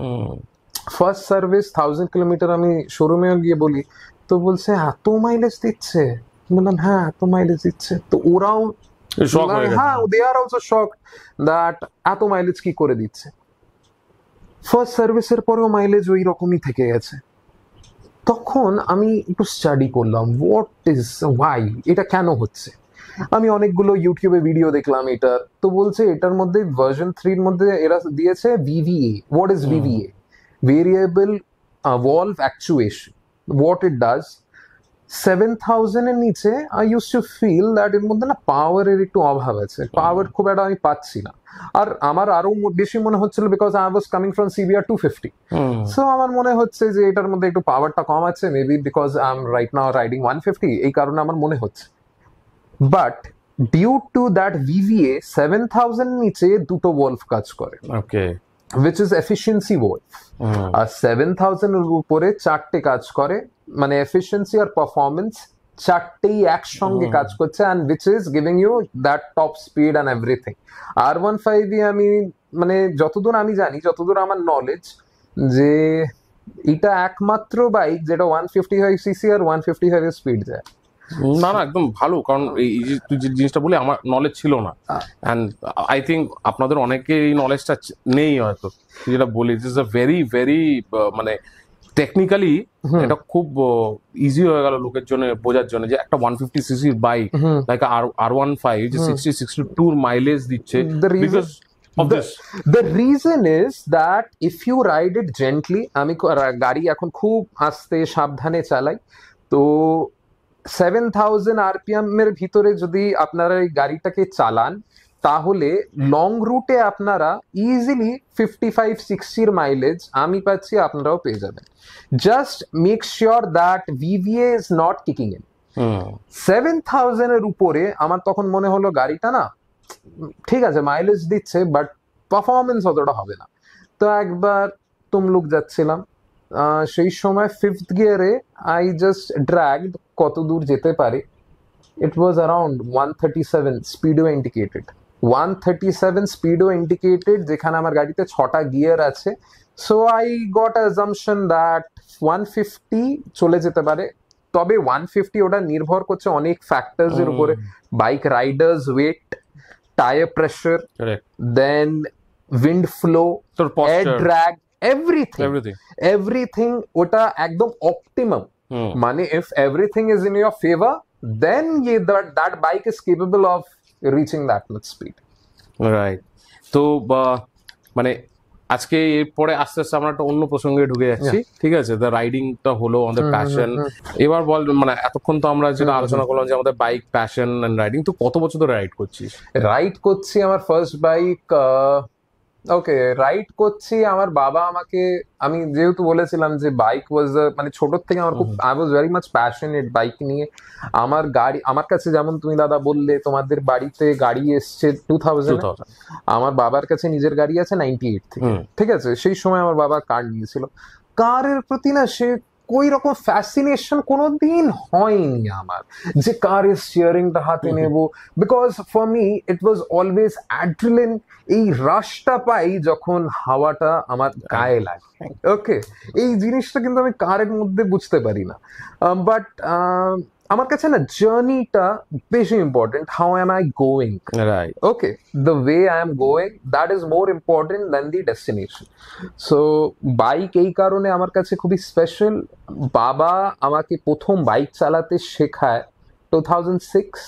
ফার্স্ট সার্ভিস 1000 কিলোমিটার আমি শোরুমেও গিয়ে বলি, তো বলছে এত মাইলেজ দিচ্ছে। বললাম হ্যাঁ এত মাইলেজ দিচ্ছে। তো ওরাও হ্যাঁ, দে আর অলসো শকড দ্যাট এত মাইলেজ কি করে দিচ্ছে। ফার্স্ট সার্ভিসের পরেও মাইলেজ ওই রকমই থেকে গেছে। তখন আমি একটু স্টাডি করলাম, ওয়াই এটা কেন হচ্ছে। আমি অনেকগুলো ইউটিউবে ভিডিও দেখলাম এটার, তো বলছে এটার মধ্যে ভার্সন 3-র মধ্যে এরা দিয়েছে VVA। What is VVA? Variable valve actuation. What it does, 7000 এর নিচে I use to feel that এর মধ্যে না পাওয়ারের একটু অভাব আছে, পাওয়ার খুব একটা আমি পাচ্ছি না। আর আমার আরো বেশি মনে হচ্ছিল, because I was coming from CBR 250, so আমার মনে হচ্ছে যে এটার মধ্যে একটু পাওয়ারটা কম আছে, maybe because I am right now riding 150, এই কারণে আমার মনে হচ্ছে। But due to that VVA 7000 নিচে দুটো ভলভ কাজ করে। ওকে, which is efficiency wolf. আর 7000 এর উপরে চারটে কাজ করে, মানে এফিসিয়েন্সি আর পারফরমেন্স চারটেই একসঙ্গে কাজ করছে, and which is giving you that top speed and everything. R15 আমি মানে যতদূর আমি জানি, যতদূর আমার নলেজ, যে এটা একমাত্র বাইক যেটা 155cc আর 155 এর স্পিড যায়। না না, একদম ভালো, কারণ এই যে তুই যে জিনিসটা বলি আমার নলেজ ছিল না, অ্যান্ড আই থিঙ্ক আপনাদের অনেকের এই নলেজটা নেই হয়তো। তুই যেটা বলি ইট ইজ আ ভেরি ভেরি মানে টেকনিক্যালি এটা খুব ইজি হয়ে গেল লোকের জন্য বোঝার জন্য, যে একটা 150cc বাইক লাইক R15 যে 60-62 মাইলেজ দিচ্ছে, because of this. The reason is that if you ride it gently, আমি গাড়ি এখন খুব আস্তে সাবধানে চালাই, তো 7000 RPM এর ভিতরে যদি আপনারা এই গাড়িটাকে চালান, তাহলে লং রুটে আপনারা ইজিলি 55-60 মাইলেজ আমি পাচ্ছি, আপনারাও পেয়ে যাবেন। Just make sure that VVA is not kicking in. 7000 এর উপরে আমার তখন মনে হলো গাড়িটা না ঠিক আছে মাইলেজ দিচ্ছে, বাট পারফরমেন্স অতটা হবে না। তো একবার তমলুক যাচ্ছিলাম, সেই সময় 5th গিয়ারে আই জাস্ট ড্র্যাগড কত দূর যেতে পারে। ইট ওয়াজ অ্যারাউন্ড 137 স্পিডও ইন্ডিকেটেড, 137 স্পিডও ইন্ডিকেটেড, যেখানে আমার গাড়িতে 6টা গিয়ার আছে। So I got assumption that 150 চলে যেতে পারে। তবে 150 ওটা নির্ভর করছে অনেক ফ্যাক্টরস এর উপরে, bike rider's weight, tire pressure, correct, then wind flow, air drag, everything ওটা একদম optimum। মানে if everything is in your favor, then that bike is capable of reaching that much speed. Right. তো মানে আজকে এরপরে আস্তে আস্তে আমরা একটা অন্য প্রসঙ্গে ঢুকে যাচ্ছি, ঠিক আছে? দ্য রাইডিংটা হলো আমাদের প্যাশন। এবার বল, মানে এতক্ষণ তো আমরা যেটা আলোচনা করলাম যে আমাদের বাইক, প্যাশন এন্ড রাইডিং, তো কত বছর ধরে রাইড করছিস? রাইড করছি আমার ফার্স্ট বাইক, ওকে রাইড করছি আমার বাবা আমাকে, আমি যেহেতু বলেছিলাম যে বাইক ওয়াজ মানে ছোট থেকে আমার খুব, I was very much passionate bike নিয়ে। আমার গাড়ি, আমার কাছে যেমন তুমি দাদা বললে তোমাদের বাড়িতে গাড়ি এসছে 2000, আমার বাবার কাছে নিজের গাড়ি আছে 98 থেকে, ঠিক আছে? সেই সময় আমার বাবা কার নিয়েছিল। কারের প্রতি না সে কোই রকম ফ্যাসিনেশন কোনোদিন হয়নি আমার, যে কারের স্টিয়ারিংটা হাতে নেব, because for me it was always adrenaline. এই রাশটা পাই যখন হাওয়াটা আমার গায়ে লাগে, ওকে, এই জিনিসটা কিন্তু আমি কারের মধ্যে বুঝতে পারি না। বাট আমার কাছে না জার্নিটা বেশি important. How M I going, right, okay, the way I am going, that is more important than the destination. So bike এই কারণে আমার কাছে খুবই স্পেশাল। বাবা আমাকে প্রথম বাইক চালাতে শেখায় 2006।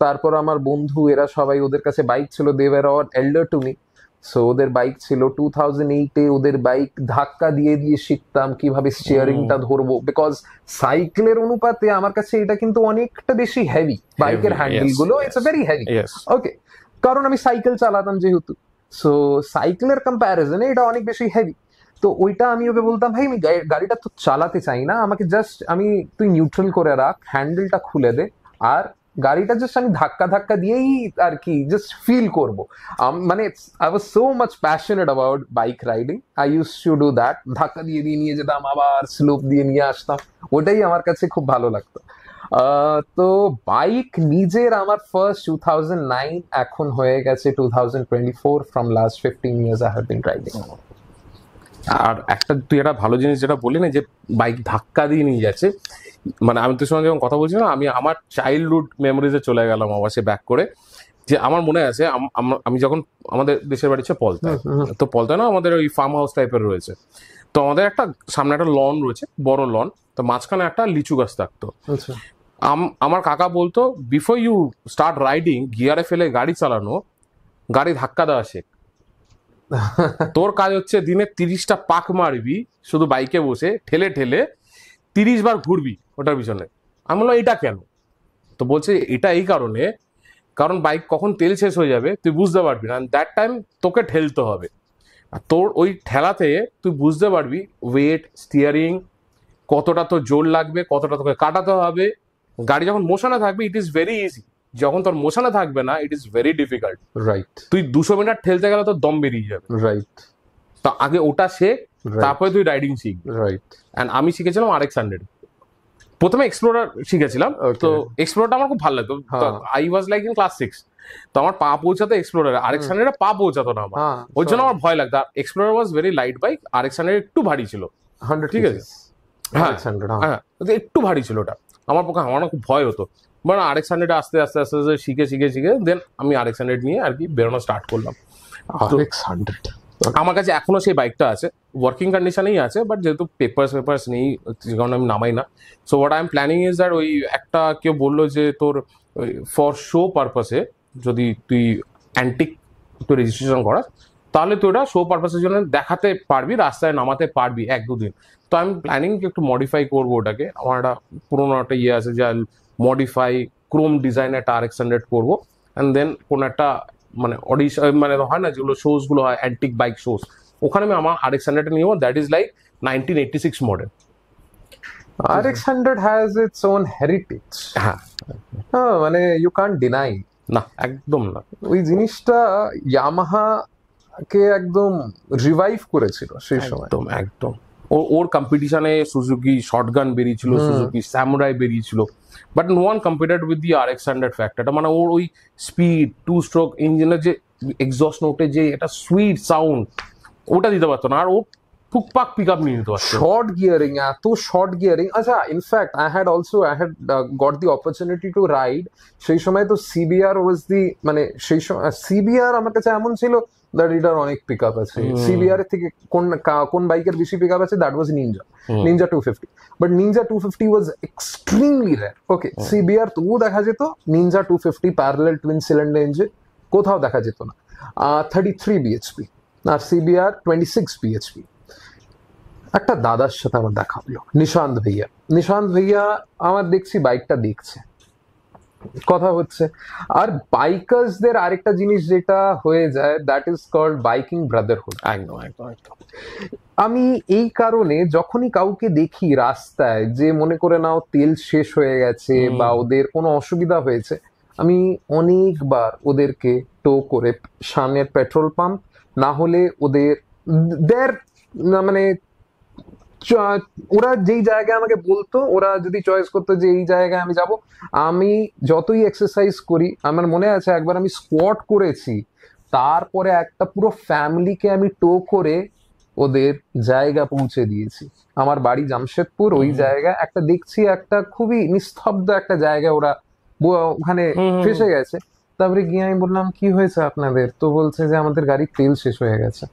তারপর আমার বন্ধু এরা সবাই, ওদের কাছে বাইক ছিল, they were all elder to me, so ওদের বাইক ছিল। 2008-এ ওদের বাইক ধাক্কা দিয়ে দিয়ে শিখতাম কিভাবে স্টিয়ারিংটা ধরবো, বিকজ সাইকেলের অনুপাতে আমার কাছে এটা কিন্তু অনেকটা বেশি হেভি, বাইকের হ্যান্ডেল গুলো ইটস ভেরি হেভি, ওকে, কারণ আমি সাইকেল চালাতাম যেহেতু, সো সাইকেলের কম্প্যারিজনে এটা অনেক বেশি হেভি। তো ওইটা আমি ওকে বলতাম, ভাই আমি গাড়িটা তো চালাতে চাই না, আমাকে জাস্ট তুই নিউট্রাল করে রাখ, হ্যান্ডেলটা খুলে দে, আর গাড়িটা জাস্ট আমি ধাক্কা ধাক্কা দিয়েই আর কি জাস্ট ফিল করবো। মানে I was so much passionate about bike riding, I use to do that, ধাক্কা দিয়ে দিয়ে নিয়ে যেতাম, আবার স্লোপ দিয়ে নিয়ে আসতাম, ওটাই আমার কাছে খুব ভালো লাগতো। তো বাইক নিজের আমার ফার্স্ট 2009, এখন হয়ে গেছে 2024, from last 15 years I have been riding. আর একটা তুই একটা ভালো জিনিস যেটা বললি না, যে বাইক ধাক্কা দিয়ে নিয়ে যাচ্ছে, মানে আমি তোর সঙ্গে যখন কথা বলছিলাম আমি আমার চাইল্ডহুড মেমোরিজে চলে গেলাম আবার সে ব্যাক করে। যে আমার মনে আছে আমি যখন, আমাদের দেশের বাড়ি হচ্ছে পলতায়, তো পলতায় না আমাদের ওই ফার্ম হাউস টাইপের রয়েছে, তো আমাদের একটা সামনে একটা লন রয়েছে, বড় লন, তো মাঝখানে একটা লিচু গাছ থাকতো। আমার কাকা বলতো, বিফোর ইউ স্টার্ট রাইডিং, গিয়ারে ফেলে গাড়ি চালানো, গাড়ি ধাক্কা দেওয়া শেখ। তোর কাজ হচ্ছে দিনে 30টা পাক মারবি শুধু বাইকে বসে, ঠেলে ঠেলে 30 বার ঘুরবি ওটার পিছনে। আমি বললাম এটা কেন? তো বলছে এটা এই কারণে, কারণ বাইক কখন তেল শেষ হয়ে যাবে তুই বুঝতে পারবি না, দ্যাট টাইম তোকে ঠেলতে হবে, আর তোর ওই ঠেলাতে তুই বুঝতে পারবি ওয়েট, স্টিয়ারিং, কতটা তোর জোর লাগবে, কতটা তোকে কাটাতে হবে। গাড়ি যখন মোশনে থাকবে ইট ইজ ভেরি ইজি, যখন তোর মোশনে থাকবে না, it is very difficult. Right তুই 200 মিটার ঠেলতে গেলে তোর দম বেরিয়ে যাবে। রাইট তো আগে ওটা শেখ, তারপরে তুই রাইডিং শিখ। রাইট অ্যান্ড আমি শিখেছিলাম RX 100। প্রথমে এক্সপ্লোরার শিখেছিলাম। তো এক্সপ্লোরারটা আমার খুব ভালো লাগতো। I was like in class 6। তো আমার পা পৌঁছাতো এক্সপ্লোরার, RX 100 পা পৌঁছাতো না আমার, ওই জন্য আমার ভয় লাগতো। Explorer was very light bike, RX 100 একটু ভারী ছিল। 100 ঠিক আছে, হ্যাঁ হ্যাঁ, একটু ভারী ছিল ওটা, আমার পক্ষে আমার না খুব ভয় হতো। মানে RX 100 আস্তে আস্তে আস্তে আস্তে শিখে শিখে শিখে দেন আমি RX 100 নিয়ে আর কি বেরোনো স্টার্ট করলাম। RX 100 আমার কাছে এখনো সেই বাইকটা আছে, ওয়ার্কিং কন্ডিশনেই আছে, বাট যেহেতু পেপারস নেই যে কারণে আমি নামাই না। So what I am planning is that ওই একটা কেউ বললো যে তোর ফর শো পারপাসে যদি তুই অ্যান্টিক তুই রেজিস্ট্রেশন করাস, তাহলে তুই ওটা শো পারপাসের জন্য দেখাতে পারবি, রাস্তায় নামাতে পারবি 1-2 দিন। তো আমি প্ল্যানিং একটু মডিফাই করবো ওটাকে। আমার একটা পুরোনো একটা ইয়ে আছে যে মডিফাই ক্রোম ডিজাইন একটা RX 100 করবো, অ্যান্ড দেন কোনো একটা মানে অডিশন মানে হয় না যেগুলো শোজ গুলো হয় অ্যান্টিক বাইক শোজ, ওখানে আমি আমার RX 100 নিয়ে যাবো। That is like 1986 model. RX 100 has its own heritage. হ্যাঁ, মানে ইউ কান্ট ডিনাই। না একদম না। ওই জিনিসটা ইয়ামাহা কে একদম রিভাইভ করেছিল সেই সময়। একদম একদম। ওর কম্পিটিশনে সুজুকি শর্টগান বেরিয়েছিল, সুজুকি স্যামুরাই বেরিয়েছিল, but no one competed with the RX 100 ফ্যাক্টরটা। মানে ওর ওই স্পিড, 2 স্ট্রোক ইঞ্জিনের যে এক্সস্ট নোটে যে এটা সুইট সাউন্ড, ওটা দিতে পারতো না। আর ও টুকপাক পিক আপ নিয়ে নিতে পারতো। শর্ট গিয়ারিং, এত শর্ট গিয়ারিং। আচ্ছা, in fact I had got the opportunity to ride. সেই সময় তো CBR ওয়াজ দি, মানে সেই সময় CBR আমার কাছে এমন ছিল দ্যাট এটার অনেক পিক আপ আছে। CBR এর থেকে কোন বাইকের বেশি পিক আপ আছে? That was Ninja 250। But Ninja 250 was extremely rare. Okay, CBR তবুও দেখা যেত, Ninja 250 parallel twin cylinder engine কোথাও দেখা যেত না। 33 bhp আর CBR 26 bhp। একটা দাদার সাথে আমার দেখা হলো, নিশান্ত ভাইয়া আমার দেখছি বাইকটা দেখছে, কথা হচ্ছে। আর বাইকার্সদের আরেকটা জিনিস যেটা হয়ে যায়, that is called biking brotherhood. একদম একদম একদম। আমি এই কারণে যখনই কাউকে দেখি রাস্তায়, যে মনে করে নাও তেল শেষ হয়ে গেছে বা ওদের কোনো অসুবিধা হয়েছে, আমি অনেকবার ওদেরকে টো করে সামনের পেট্রোল পাম্প, না হলে ওদের মানে ওরা যেই জায়গায় আমাকে বলতো, ওরা যদি চয়েস করতো যে এই জায়গায় আমি যাব, আমি যতই এক্সারসাইজ করি, আমার মনে আছে একবার আমি স্কোয়াট করেছি, তারপরে একটা পুরো ফ্যামিলিকে আমি টো করে ওদের জায়গা পৌঁছে দিয়েছি। আমার বাড়ি জামশেদপুর, ওই জায়গায় একটা দেখছি একটা খুবই নিস্তব্ধ একটা জায়গায় ওরা ওখানে ফেসে গেছে। তারপরে গিয়ে আমি বললাম কি হয়েছে আপনাদের? তো বলছে যে আমাদের গাড়ির তেল শেষ হয়ে গেছে।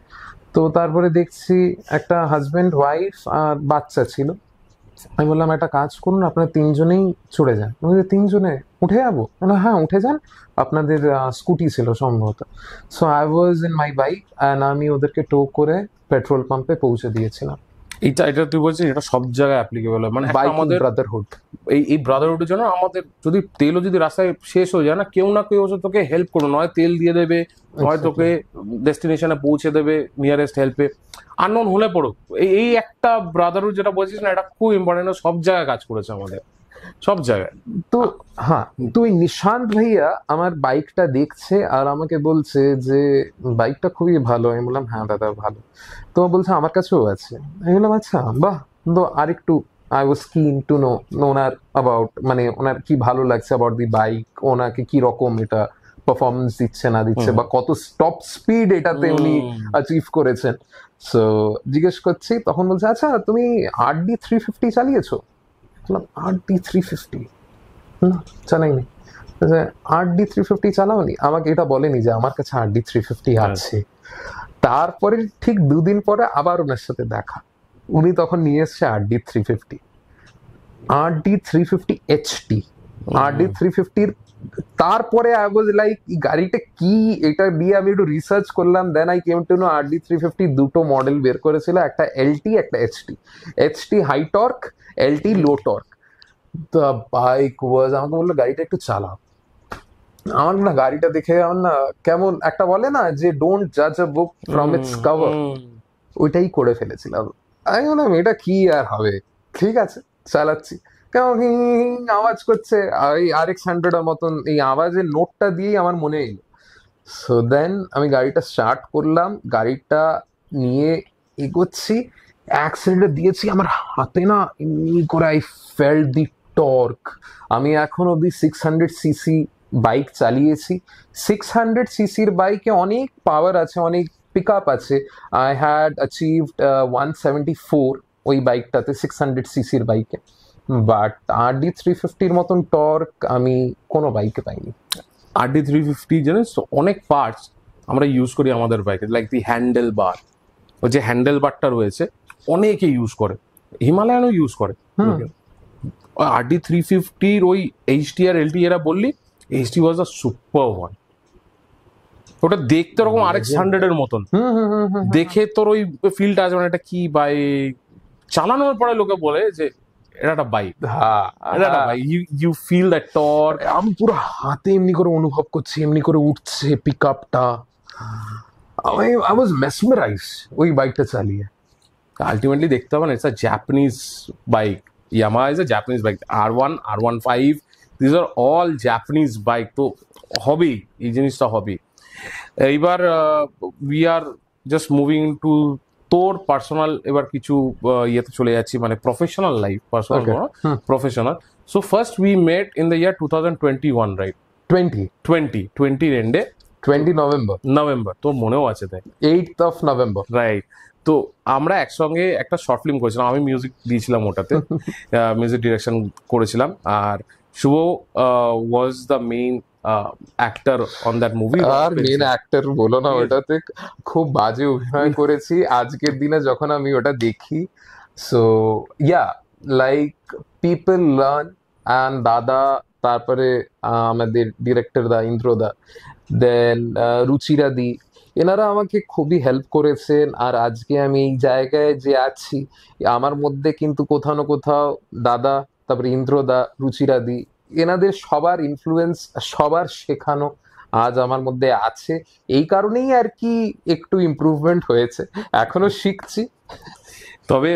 তো তারপরে দেখছি একটা হাজব্যান্ড ওয়াইফ আর বাচ্চা ছিল। আমি বললাম একটা কাজ করুন, আপনারা 3জনেই চড়ে যান। 3জনে উঠে যাবো? হ্যাঁ উঠে যান, আপনাদের স্কুটি ছিল সম্ভবত। So I was in my bike and আমি ওদেরকে টো করে পেট্রোল পাম্পে পৌঁছে দিয়েছিলাম। এটা তুই বলছিস এটা সব জায়গায় অ্যাপ্লিকেবল হয়। মানে আমাদের ব্রাদারহুড, এই ব্রাদারহুডের জন্য আমাদের যদি তেলও যদি রাস্তায় শেষ হয়ে যায় না, কেউ না কেউ তোকে হেল্প করবে, নয় তেল দিয়ে দেবে, নয় তোকে ডেস্টিনেশনে পৌঁছে দেবে নিয়ারেস্ট হেল্পে। আননোন হলে পড়ুক, এই একটা ব্রাদারহুড যেটা বলছিস না, এটা খুব ইম্পর্টেন্ট। সব জায়গায় কাজ করেছে আমাদের, সব জায়গায়। তো হ্যাঁ, তো ওই নিশান্ত ভাইয়া আমার বাইকটা দেখছে আর আমাকে বলছে যে বাইকটা খুবই ভালো। আমি বললাম হ্যাঁ দাদা ভালো। তো বলছে আমার কাছেও আছে। আমি বললাম আচ্ছা বাহ। তো আরেকটু আই ওয়াজ কিন টু নো ওনার অ্যাবাউট, মানে ওনার কি ভালো লাগছে অ্যাবাউট দি বাইক, ওনাকে কি রকম এটা পারফরমেন্স দিচ্ছে না দিচ্ছে, বা কত টপ স্পিড এটাতে উনি অ্যাচিভ করেছেন। সো জিজ্ঞেস করছি, তখন বলছে আচ্ছা তুমি RD 350 চালিয়েছো? RD 350 না চালাইনি। RD 350 চালাওনি? আমাকে এটা বলেনি যে আমার কাছে RD 350 আছে। তারপরে ঠিক 2 দিন পরে আবার ওনার সাথে দেখা, উনি তখন নিয়ে এসছে RD 350, RD 350 HT, RD 350। তারপরে আই ওয়াজ লাইক গাড়িটা কি, এটা দিয়ে আমি একটু রিসার্চ করলাম। Then I came to know RD 350 দুটো মডেল বের করেছিল, একটা LT একটা HT high torque, LT low torque. The bike was, আমাকে বললো গাড়িটা একটু চালাও। আমার না গাড়িটা দেখে আমার না কেমন একটা বলে না যে ডোন্ট জাজ আ বুক ফ্রম ইটস কভার, ওইটাই করে ফেলেছিলাম। আমি বললাম এটা কি আর হবে, ঠিক আছে চালাচ্ছি। কেমন আওয়াজ করছে, এই RX-100 এর মতন এই আওয়াজের নোটটা দিয়েই আমার মনে এলো। সো দেন আমি গাড়িটা স্টার্ট করলাম, গাড়িটা নিয়ে এগোচ্ছি, অ্যাক্সিডেন্ট দিয়েছি, আমার হাতে না এমনি করে আই ফেল্ট দি টর্ক। আমি এখন অব্দি 600 সিসি বাইক চালিয়েছি। 600 সিসির বাইকে অনেক পাওয়ার আছে, অনেক পিক আপ আছে। আই হ্যাড অ্যাচিভড 174 ওই বাইকটাতে, 600 সিসির বাইকে। বাট RD 350-র মতন টর্ক আমি কোনো বাইকে পাইনি। RD 350 জানিস তো অনেক পার্টস আমরা ইউজ করি আমাদের বাইকে, লাইক দি হ্যান্ডেল বার, ওই যে হ্যান্ডেল বারটা রয়েছে অনেকে ইউজ করে, হিমালয়ানও ইউজ করে। RD 350 ওই HT আর LT এরা বললি, HT ওয়াজ আ সুপার ওয়ান। ওটা দেখতে ওরকম RX-100 এর মতন, দেখে তোর ওই ফিলটা আছে, মানে এটা কি বাইক, চালানোর পরে লোকে বলে যে এটা একটা বাইক, হ্যাঁ, এটা একটা bike, you feel that torque. আমি পুরো হাতে এমনি করে অনুভব করছি, এমনি করে উঠছে পিক আপটা। আমি আই ওয়াজ মেসমেরাইজ ওই বাইকটা চালিয়ে। আলটিমেটলি দেখতে হবে না, it's a Japanese bike, Yamaha is a Japanese bike, R1 R15 this are all Japanese bike. তো হবেই, এই জিনিসটা হবেই। এইবার we are just moving to তোর পার্সোনাল, এবার কিছু ইয়েতে চলে যাচ্ছি, মানে professional life, personal professional. So first we met in the year 2021, right? 2020 এন্ডে, 20 নভেম্বর, নভেম্বর, তোর মনেও আছে তাই? 8th November, right. তো আমরা একসঙ্গে একটা শর্ট ফিল্ম করেছিলাম, আমি মিউজিক দিয়েছিলাম ওটাতে, মিউজিক ডিরেকশন করেছিলাম, আর Shubho was the main actor on that movie. আর মেন অ্যাক্টর বলো না, ওটাতে খুব বাজে অভিনয় করেছি আজকের দিনে যখন আমি ওটা দেখি। So yeah, like people learn, and দাদা, তারপরে আমাদের ডিরেক্টর দা, ইন্দ্রদা, দেন রুচিরা দি, এনারা আমাকে খুবই হেল্প করেছেন। আর আজকে আমি এই জায়গায় যে আছি, আমার মধ্যে কিন্তু কোথাও না কোথাও দাদা, তারপরে ইন্দ্রদা, রুচিরা দি, এনাদের সবার ইনফ্লুয়েন্স, সবার শেখানো আজ আমার মধ্যে আছে। এই কারণেই আর কি একটু ইমপ্রুভমেন্ট হয়েছে, এখনো শিখছি। তবে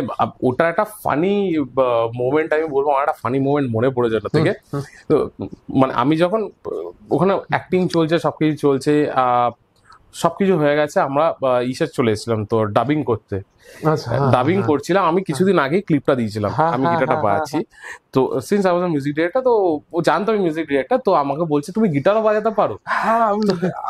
ওটা একটা ফানি মোমেন্ট, আমি বলবো আমার একটা ফানি মোমেন্ট মনে পড়েছে ওটা থেকে। তো মানে আমি যখন ওখানে অ্যাক্টিং চলছে, সবকিছু চলছে, সবকিছু হয়ে গেছে, আমরা ইসে চলে এসেছিলাম তো ডাবিং করতে। ডাবিং করছিলাম, আমি কিছুদিন আগেই ক্লিপটা দিয়েছিলাম, আমি গিটারটা বাজাচ্ছি। তো since I was a music director, তো ও জানতো আমি মিউজিক ডিরেক্টর, তো আমাকে বলছে তুমি গিটারও বাজাতে পারো? হ্যাঁ,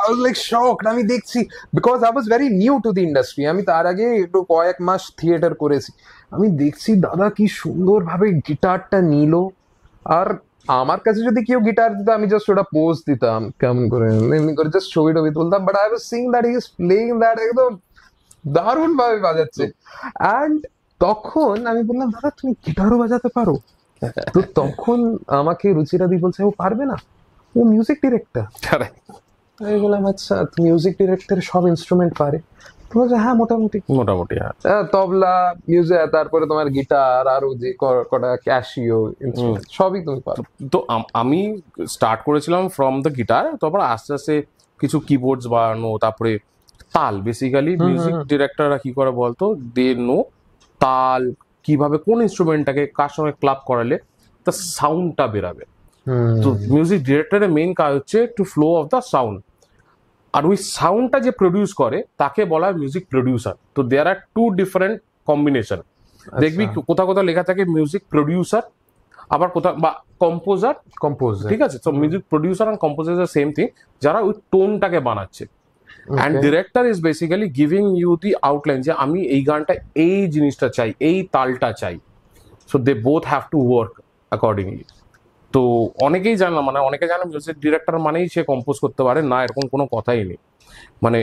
I was like shocked, আমি দেখছি, because I was very new to the industry, আমি তার আগে একটু কয়েক মাস থিয়েটার করেছি। আমি দেখছি দাদা কি সুন্দরভাবে গিটারটা নিল, আর আমার কাছে যদি কেউ গিটার দিত আমি জাস্ট ওটা পোজ দিতাম কেমন করে, এমনি করে জাস্ট ছবি টবি তুলতাম। But I was seeing that he is playing that, একদম দারুণ ভাবে বাজাচ্ছে। অ্যান্ড তখন আমি বললাম দাদা তুমি গিটারও বাজাতে পারো? তো তখন আমাকে রুচিরাদি বলছে ও পারবে না, ও মিউজিক ডিরেক্টর। আমি বললাম আচ্ছা, মিউজিক ডিরেক্টর সব ইনস্ট্রুমেন্ট পারে? তো বলছে হ্যাঁ মোটামুটি। তবলা, মিউজিক, তারপরে তোমার গিটার, আরো যে কটা ক্যাশিও ইনস্ট্রুমেন্ট সবই তুমি পারো। তো আমি স্টার্ট করেছিলাম ফ্রম দ্য গিটার, তারপর আস্তে আস্তে কিছু কিবোর্ডস বানানো, তারপরে তাল। বেসিক্যালি মিউজিক ডিরেক্টররা কি করে বলতো, দে নো তাল কিভাবে, কোন ইনস্ট্রুমেন্টটাকে কার সঙ্গে ক্লাব করালে তার সাউন্ডটা বেরাবে। তো মিউজিক ডিরেক্টরের মেইন কাজ হচ্ছে to flow of the sound, আর ওই সাউন্ডটা যে প্রডিউস করে তাকে বলা হয় মিউজিক প্রডিউসার। তো দেয়ার আর টু ডিফারেন্ট কম্বিনেশন, দেখবি কোথাও কোথাও লেখা থাকে মিউজিক প্রডিউসার, আবার কোথাও বা কম্পোজার, ঠিক আছে? তো মিউজিক প্রডিউসার আর কম্পোজার সেম থিং, যারা ওই টোনটাকে বানাচ্ছে। And director is basically giving you the outline, যে আমি এই গানটা এই জিনিসটা চাই, এই তালটা চাই। So they both have to work accordingly. তো অনেকেই জানে না, মানে অনেকে জানে মিউজিক ডিরেক্টর মানেই সে কম্পোজ করতে পারে, না, এরকম কোনো কথাই নেই। মানে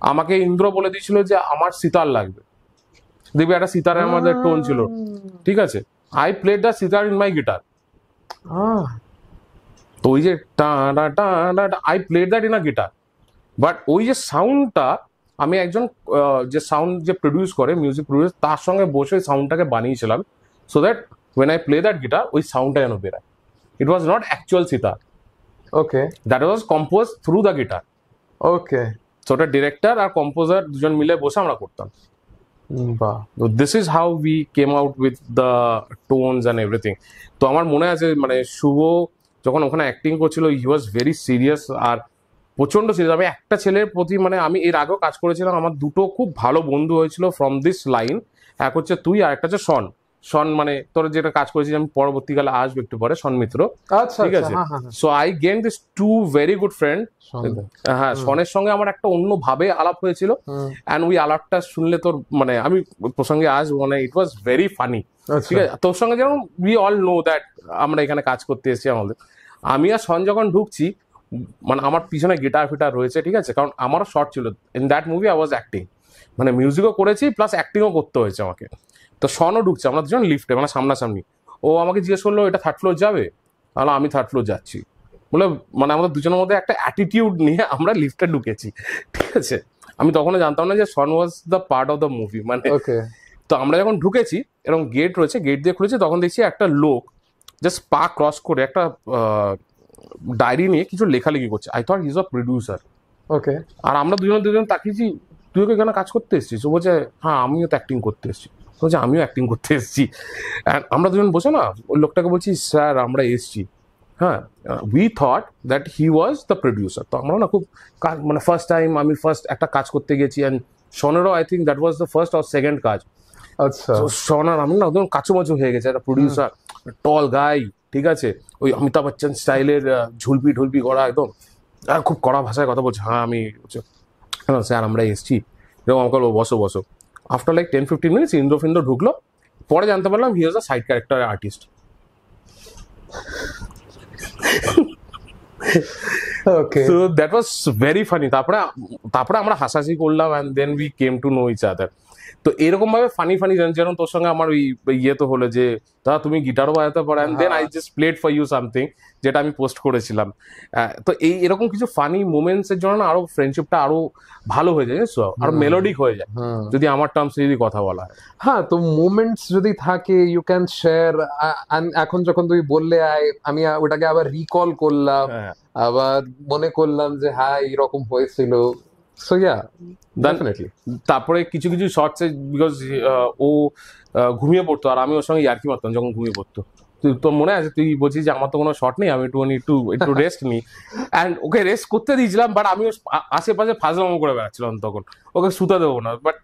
আমাকে ইন্দ্র বলে দিয়েছিল যে আমার সিতার লাগবে, দেখবি একটা সিতারের আমাদের টোন ছিল, ঠিক আছে? I played the sitar in my guitar. তো ওই যে I played that in a guitar, but ওই যে সাউন্ডটা আমি একজন যে সাউন্ড যে প্রডিউস করে, মিউজিক প্রডিউস, তার সঙ্গে বসে ওই সাউন্ডটাকে বানিয়েছিলাম, so that when I play that guitar ওই সাউন্ডটা যেন বেরায়। It was not actual sitar. Okay. That was composed through the guitar. Okay. So ওটা ডিরেক্টর আর কম্পোজার দুজন মিলে বসে আমরা করতাম। বাহ, তো this is how we came out with the tones and everything. তো আমার মনে আছে মানে শুভ যখন ওখানে অ্যাক্টিং করছিল, হি ওয়াজ ভেরি সিরিয়াস, আর প্রচন্ড সিরিয়াস। আমি একটা ছেলের প্রতি মানে আমি এর আগেও কাজ করেছিলাম, আমার দুটো খুব ভালো বন্ধু হয়েছিল ফ্রম দিস লাইন। এক হচ্ছে তুই, আর একটা হচ্ছে শন। শন মানে তোর যেটা কাজ করেছিস, আমি পরবর্তীকালে আসবো একটু পরে, শন মিত্র। আচ্ছা ঠিক আচ্ছা, আছে, হ্যাঁ হ্যাঁ হ্যাঁ, so I gain this to very good friend. সন্দেহ। হ্যাঁ, শনের সঙ্গে আমার একটা অন্য ভাবে আলাপ হয়েছিল, হুম, অ্যান্ড ওই আলাপটা শুনলে তোর মানে আমি প্রসঙ্গে আসবো, মানে ইট ওয়াজ ভেরি ফানি। ঠিক আচ্ছা, আছে, তোর সঙ্গে যেমন উই অল নো দ্যাট আমরা এখানে কাজ করতে এসেছি আমাদের। আমি আর শন যখন ঢুকছি, মানে আমার পিছনে গিটার ফিটার রয়েছে, ঠিক আছে, কারণ আমারও শর্ট ছিল in that movie, I was acting, মানে মিউজিকও করেছি প্লাস অ্যাক্টিংও করতে হয়েছে আমাকে। তো শনও ঢুকছে, আমরা দুজন লিফটে মানে সামনাসামনি। ও আমাকে জিজ্ঞেস করলো এটা থার্ড ফ্লোর যাবে, তাহলে আমি থার্ড ফ্লোর যাচ্ছি বলে, মানে আমাদের দুজনের মধ্যে একটা অ্যাটিটিউড নিয়ে আমরা লিফটে ঢুকেছি। ঠিক আছে, আমি তখনও জানতাম না যে Shon was the part of the movie মানে। ওকে, তো আমরা যখন ঢুকেছি, এরকম গেট রয়েছে, গেট দিয়ে খুলেছি, তখন দেখছি একটা লোক জাস্ট পা ক্রস করে একটা ডায়েরি নিয়ে কিছু লেখালেখি করছে। I thought is a producer. Okay, আর আমরা দুজন তাকিয়েছি, তুই ওকে এখানে কাজ করতে এসেছিস? ও বলছে হ্যাঁ, আমিও তো অ্যাক্টিং করতে এসেছি। বলছে আমিও অ্যাক্টিং করতে এসেছি। And আমরা দুজন বসে না ওই লোকটাকে বলছি স্যার আমরা এসেছি। হ্যাঁ, we thought that he was the producer. তো আমরা না খুব মানে ফার্স্ট টাইম আমি ফার্স্ট একটা কাজ করতে গেছি, অ্যান্ড শনেরও I think that was the first or second কাজ। আচ্ছা, তো শন আর আমি না একদম কাচুমাচু হয়ে গেছে, একটা প্রডিউসার, টল গাই, ঠিক আছে, ওই অমিতাভ বচ্চন স্টাইলের ঝুলপি ঢুলপি করা একদম, আর খুব কড়া ভাষায় কথা বলছে। হ্যাঁ আমি স্যার আমরা এসেছি, এরকম আমাকে বললো, বসো বসো। আফটার লাইক 10-15 মিনিটস ইন্দ্র ফিন্দ্র ঢুকলো, পরে জানতে পারলাম he was a side character artist. Okay, so that was very funny. তারপরে তারপরে আমরা হাসাহাসি করলাম, and then we came to know each other. তো এরকম ভাবে ফানি ফানি, যেমন তোর সঙ্গে আমার ওই ইয়ে তো হলো যে দাদা তুমি গিটারও বাজাতে পারো, and then I just played for you something, যেটা আমি পোস্ট করেছিলাম। তো এই এরকম কিছু ফানি মোমেন্টস এর জন্য না আরো ফ্রেন্ডশিপটা আরো ভালো হয়ে যায়, জানিস তো, আরো মেলোডিক হয়ে যায়, হুম, যদি আমার টার্মস যদি কথা বলা হয়। হ্যাঁ, তো মোমেন্টস যদি থাকে ইউ ক্যান শেয়ার। এখন যখন তুমি বললে আমি ওটাকে আবার রিকল করলাম, হ্যাঁ, আবার মনে করলাম যে হ্যাঁ এরকম হয়েছিল। So yeah, definitely. তারপরে কিছু কিছু শর্টসে বিকজ ও ঘুমিয়ে পড়তো, আর আমি ওর সঙ্গে ইয়ার্কি মারতাম যখন ঘুমিয়ে পড়তো। তুই তোর মনে আছে, তুই বলছিস যে আমার তো কোনো শর্ট নেই, আমি একটু একটু রেস্ট নিই, অ্যান্ড ওকে রেস্ট করতে দিয়েছিলাম, বাট আমি ওর আশেপাশে ফাজলামো করে বেড়াচ্ছিলাম তখন, ওকে শুতে দেবো না। বাট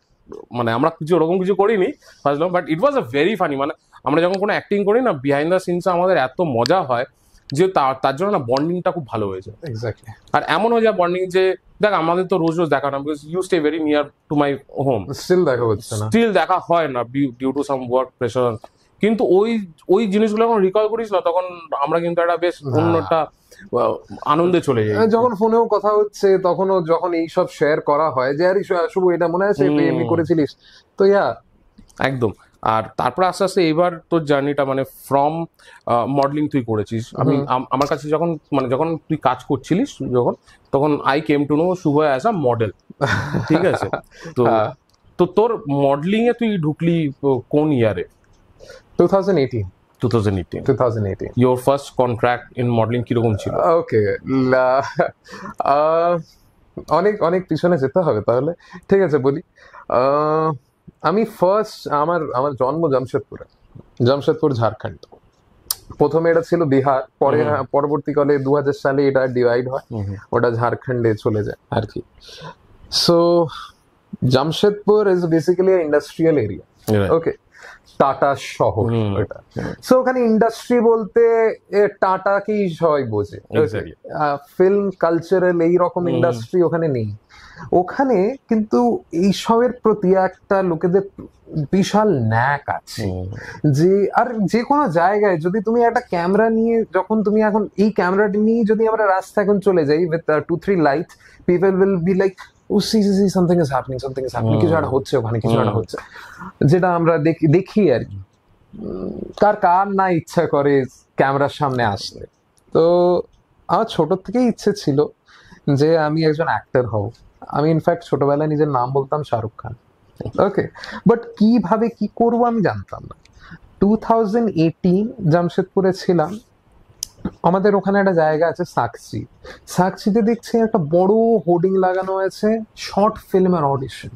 মানে আমরা কিছু ওরকম কিছু করিনি ফাজলাম, but it was a very funny. মানে আমরা যখন কোনো অ্যাক্টিং করি না, বিহাইন্ড দ্য সিনস আমাদের এত মজা হয় যে তার জন্য না বন্ডিংটা খুব ভালো হয়েছে। এক্স্যাক্টলি। আর এমন হয়ে যায় বন্ডিং যে দেখ আমাদের তো রোজ রোজ দেখা না, because you stay very near to my home, still দেখা হচ্ছে না। স্টিল দেখা হয় না due to some work pressure. কিন্তু ওই ওই জিনিসগুলো যখন রিকল করিস না, তখন আমরা কিন্তু একটা বেশ অন্য একটা আনন্দে চলে যাই। যখন ফোনেও কথা হচ্ছে তখনও যখন এইসব শেয়ার করা হয় যে আরে শুভ এটা মনে আছে তুই এমনি করেছিলিস, তো ইয়া। একদম। আর তারপরে আস্তে আস্তে এবার তোর জার্নিটা মানে ফ্রম মডেলিং তুই করেছিস, আমি আমার কাছে যখন মানে যখন তুই কাজ করছিলিস যখন, তখন I came to know Shubho as a model. ঠিক আছে, তো হ্যাঁ, তো তোর মডেলিং এ তুই ঢুকলি কোন ইয়ারে? 2018। 2018। 2018। Your first contract in modelling কিরকম ছিল? ওকে, অনেক অনেক পিছনে যেতে হবে তাহলে। ঠিক আছে বলি। আহ, আমি ফার্স্ট আমার আমার জন্ম জামশেদপুরে, জামশেদপুর ঝাড়খণ্ড। প্রথমে এটা ছিল বিহার, পরে পরবর্তীকালে 2000 সালে এটা ডিভাইড হয়, ওটা ঝাড়খণ্ডে চলে যায় আর কি। So Jamshedpur is basically industrial area. Okay, tata শহর এটা। সো ওখানে ইন্ডাস্ট্রি বলতে টাটাকেই সবাই বোঝে। Exactly. ফিল্ম কালচারাল এইরকম ইন্ডাস্ট্রি ওখানে নেই। ওখানে কিন্তু এইসবের প্রতি একটা লোকেদের বিশাল ন্যাক আছে, যে আর যে কোনো জায়গায় যদি তুমি একটা ক্যামেরা নিয়ে, যখন তুমি এখন এই ক্যামেরাটি নিয়ে যদি আমরা রাস্তা এখন চলে যাই with 2-3 light, people will be like oh see see something is happening, something is happening, কিছু একটা হচ্ছে ওখানে, কিছু একটা হচ্ছে, যেটা আমরা দেখি আর কি। কার কার না ইচ্ছা করে ক্যামেরার সামনে আসতে। তো আমার ছোট থেকেই ইচ্ছে ছিল যে আমি একজন অ্যাক্টর হব। আমি ইনফ্যাক্ট ছোটবেলায় নিজের নাম বলতাম শাহরুখ খান। ওকে, বাট কিভাবে কি করব আমি জানতাম না। 2018 জামশেদপুরে ছিলাম, আমাদের ওখানে একটা জায়গা আছে সাকচি, সাকচিতে দেখছি একটা বড় হোর্ডিং লাগানো আছে, শর্ট ফিল্মের অডিশন।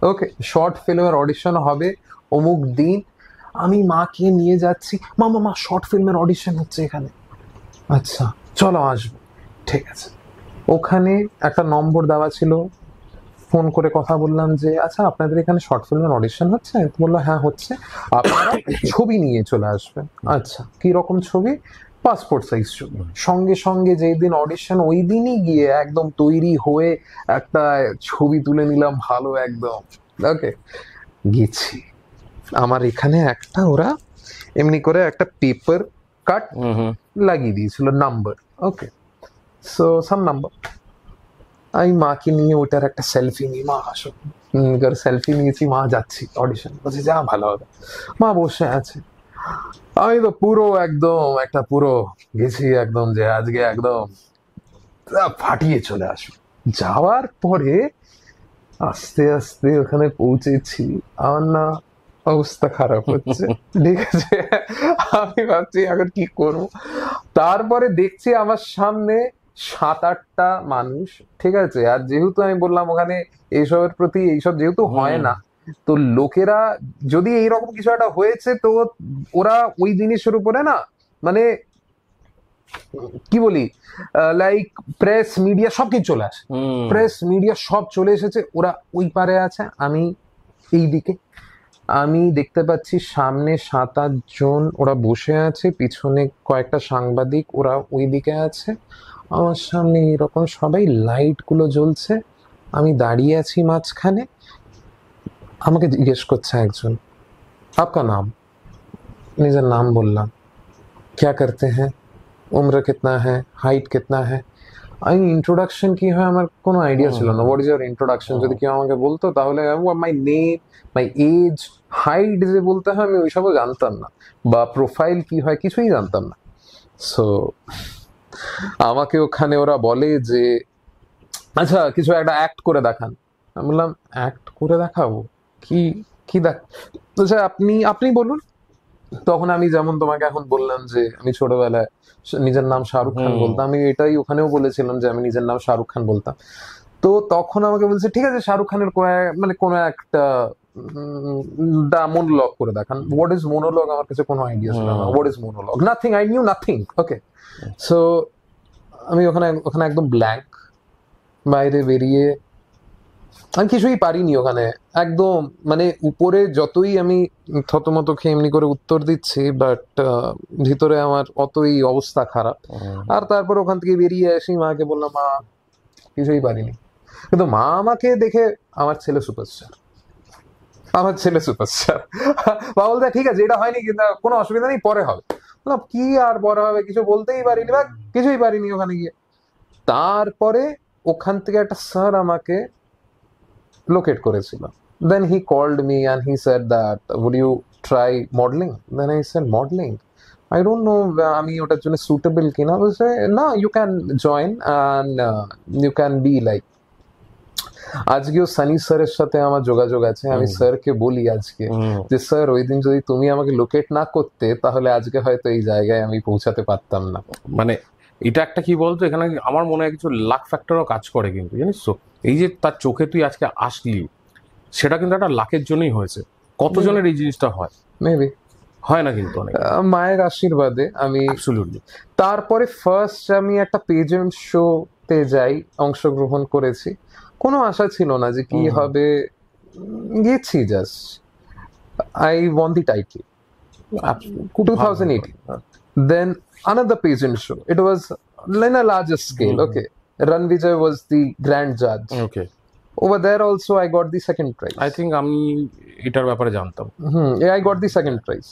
ওকে, শর্ট ফিল্মের অডিশন হবে অমুক দিন। আমি মাকে নিয়ে যাচ্ছি, মা মা মা শর্ট ফিল্মের অডিশন হচ্ছে এখানে। আচ্ছা চলো আসবো, ঠিক আছে। ওখানে একটা নম্বর দেওয়া ছিল, ফোন করে কথা বললাম যে আচ্ছা আপনাদের এখানে শর্ট ফিল্মের অডিশন হচ্ছে? তো বললো হ্যাঁ হচ্ছে, আপনারা ছবি নিয়ে চলে আসবেন। আচ্ছা কি রকম ছবি? পাসপোর্ট সাইজ ছবি। সঙ্গে সঙ্গে যেই দিন অডিশন ওই দিনই গিয়ে একদম তৈরি হয়ে একটা ছবি তুলে নিলাম ভালো একদম। ওকে, গেছি। আমার এখানে একটা ওরা এমনি করে একটা পেপার কাট লাগিয়ে দিয়েছিল নাম্বার। ওকে, সো সাম নাম্বার। আমি মাকে নিয়ে ওটার একটা সেলফি নিই, মা আসো। সেলফি নিয়েছি, মা যাচ্ছি অডিশন, বলছি যা ভালো হবে। মা বসে আছে, আমি তো পুরো একদম একটা পুরো গেছি একদম যে আজকে একদম ফাটিয়ে চলে আসবো। যাওয়ার পরে আস্তে আস্তে ওখানে পৌঁছেছি, আমার না অবস্থা খারাপ হচ্ছে। ঠিক আছে, আমি ভাবছি এখন কি করবো। তারপরে দেখছি আমার সামনে 7-8টা মানুষ, ঠিক আছে। আর যেহেতু আমি বললাম ওখানে এইসবের প্রতি এইসব যেহেতু হয় না, তো লোকেরা যদি এইরকম কিছু একটা হয়েছে তো ওরা ওই জিনিসের উপরে না মানে কি বলি লাইক প্রেস মিডিয়া সবকিছু চলে আসে, প্রেস মিডিয়া সব চলে এসেছে। ওরা ওই পারে আছে, আমি এই দিকে। আমি দেখতে পাচ্ছি সামনে 7-8 জন ওরা বসে আছে, পিছনে কয়েকটা সাংবাদিক ওরা ওই দিকে আছে, আমার সামনে এরকম সবাই লাইট গুলো জ্বলছে, আমি দাঁড়িয়ে আছি মাঝখানে। আমাকে জিজ্ঞেস করছে একজন, আপকা নাম? নিজের নাম বললাম। क्या करते हैं, उम्र कितना है, हाइट कितना है। আমি ইন্ট্রোডাকশন কি হয় আমার কোনো আইডিয়া ছিল না। হোয়াট ইজ ইউর ইন্ট্রোডাকশন যদি কেউ আমাকে বলতো তাহলে my name, my age, height যে বলতে হয় আমি ওইসবও জানতাম না, বা প্রোফাইল কি হয় কিছুই জানতাম না। সো আমাকে ওখানে ওরা বলে যে আচ্ছা কিছু একটা অ্যাক্ট করে দেখান। আমি বললাম অ্যাক্ট করে দেখাবো? কি কি দেখ, বলছে আপনি আপনি বলুন। তখন আমি যেমন তোমাকে এখন বললাম যে আমি ছোটবেলায় নিজের নাম শাহরুখ খান বলতাম, আমি এটাই ওখানেও বলেছিলাম যে আমি নিজের নাম শাহরুখ খান বলতাম। তো তখন আমাকে বলছে ঠিক আছে শাহরুখ খানের মানে কোনো একটা মোনোলগ করে দেখান। হোয়াট ইজ মোনোলগ আমার কাছে কোনো আইডিয়া ছিল না। What is মোনোলগ, nothing, I knew nothing. Okay, so আমি ওখানে ওখানে একদম ব্ল্যাঙ্ক, বাইরে বেরিয়ে আমি কিছুই পারিনি ওখানে একদম। মানে উপরে যতই আমি থতমত খেয়ে এমনি করে উত্তর দিচ্ছি, বাট ভিতরে আমার অতই অবস্থা খারাপ। আর তারপর ওখান থেকে বেরিয়ে আসি, মাকে বললাম মা কিছুই পারিনি। কিন্তু মা আমাকে দেখে আমার ছেলে সুপারস্টার, আমার ছেলে সুপারস্টার। মা বলতে ঠিক আছে এটা হয়নি কিন্তু কোনো অসুবিধা নেই, পরে হবে। বললাম কি আর পরে হবে, কিছু বলতেই পারিনি বা কিছুই পারিনি ওখানে গিয়ে। তারপরে ওখান থেকে একটা স্যার আমাকে লোকেট করেছিল। Then he called me and he said that would you try modeling? Then I said modeling, I don't know আমি ওটার জন্য suitable কিনা। বলছে না you can join and you can be like। আজকেও সানি স্যারের সাথে আমার যোগাযোগ আছে, আমি স্যারকে বলি আজকে যে স্যার ওই দিন যদি তুমি আমাকে লোকেট না করতে তাহলে আজকে হয়তো এই জায়গায় আমি পৌঁছাতে পারতাম না। মানে এটা একটা কি বলতো, এখানে আমার মনে হয় কিছু লাক ফ্যাক্টরও কাজ করে কিন্তু, জানিস তো। এই যে তার চোখে তুই আজকে আসলি, সেটা কিন্তু একটা লাকের জন্যই হয়েছে। কতজনের এই জিনিসটা হয়? মেবি হয় না কিন্তু অনেক। মায়ের আশীর্বাদে আমি অ্যাবসলিউটলি। তারপরে ফার্স্ট আমি একটা পেজেন্ট শোতে যাই, অংশগ্রহণ করেছি। কোনো আশা ছিল না যে কি হবে, গেছি just. I one the title 2018. Then another pageant show, it was in a larger scale. Okay, Ranvijay was the grand judge. Okay, Over there also I got the second prize. I think আমি এটার ব্যাপারে জানতাম। Yeah, I got the second prize.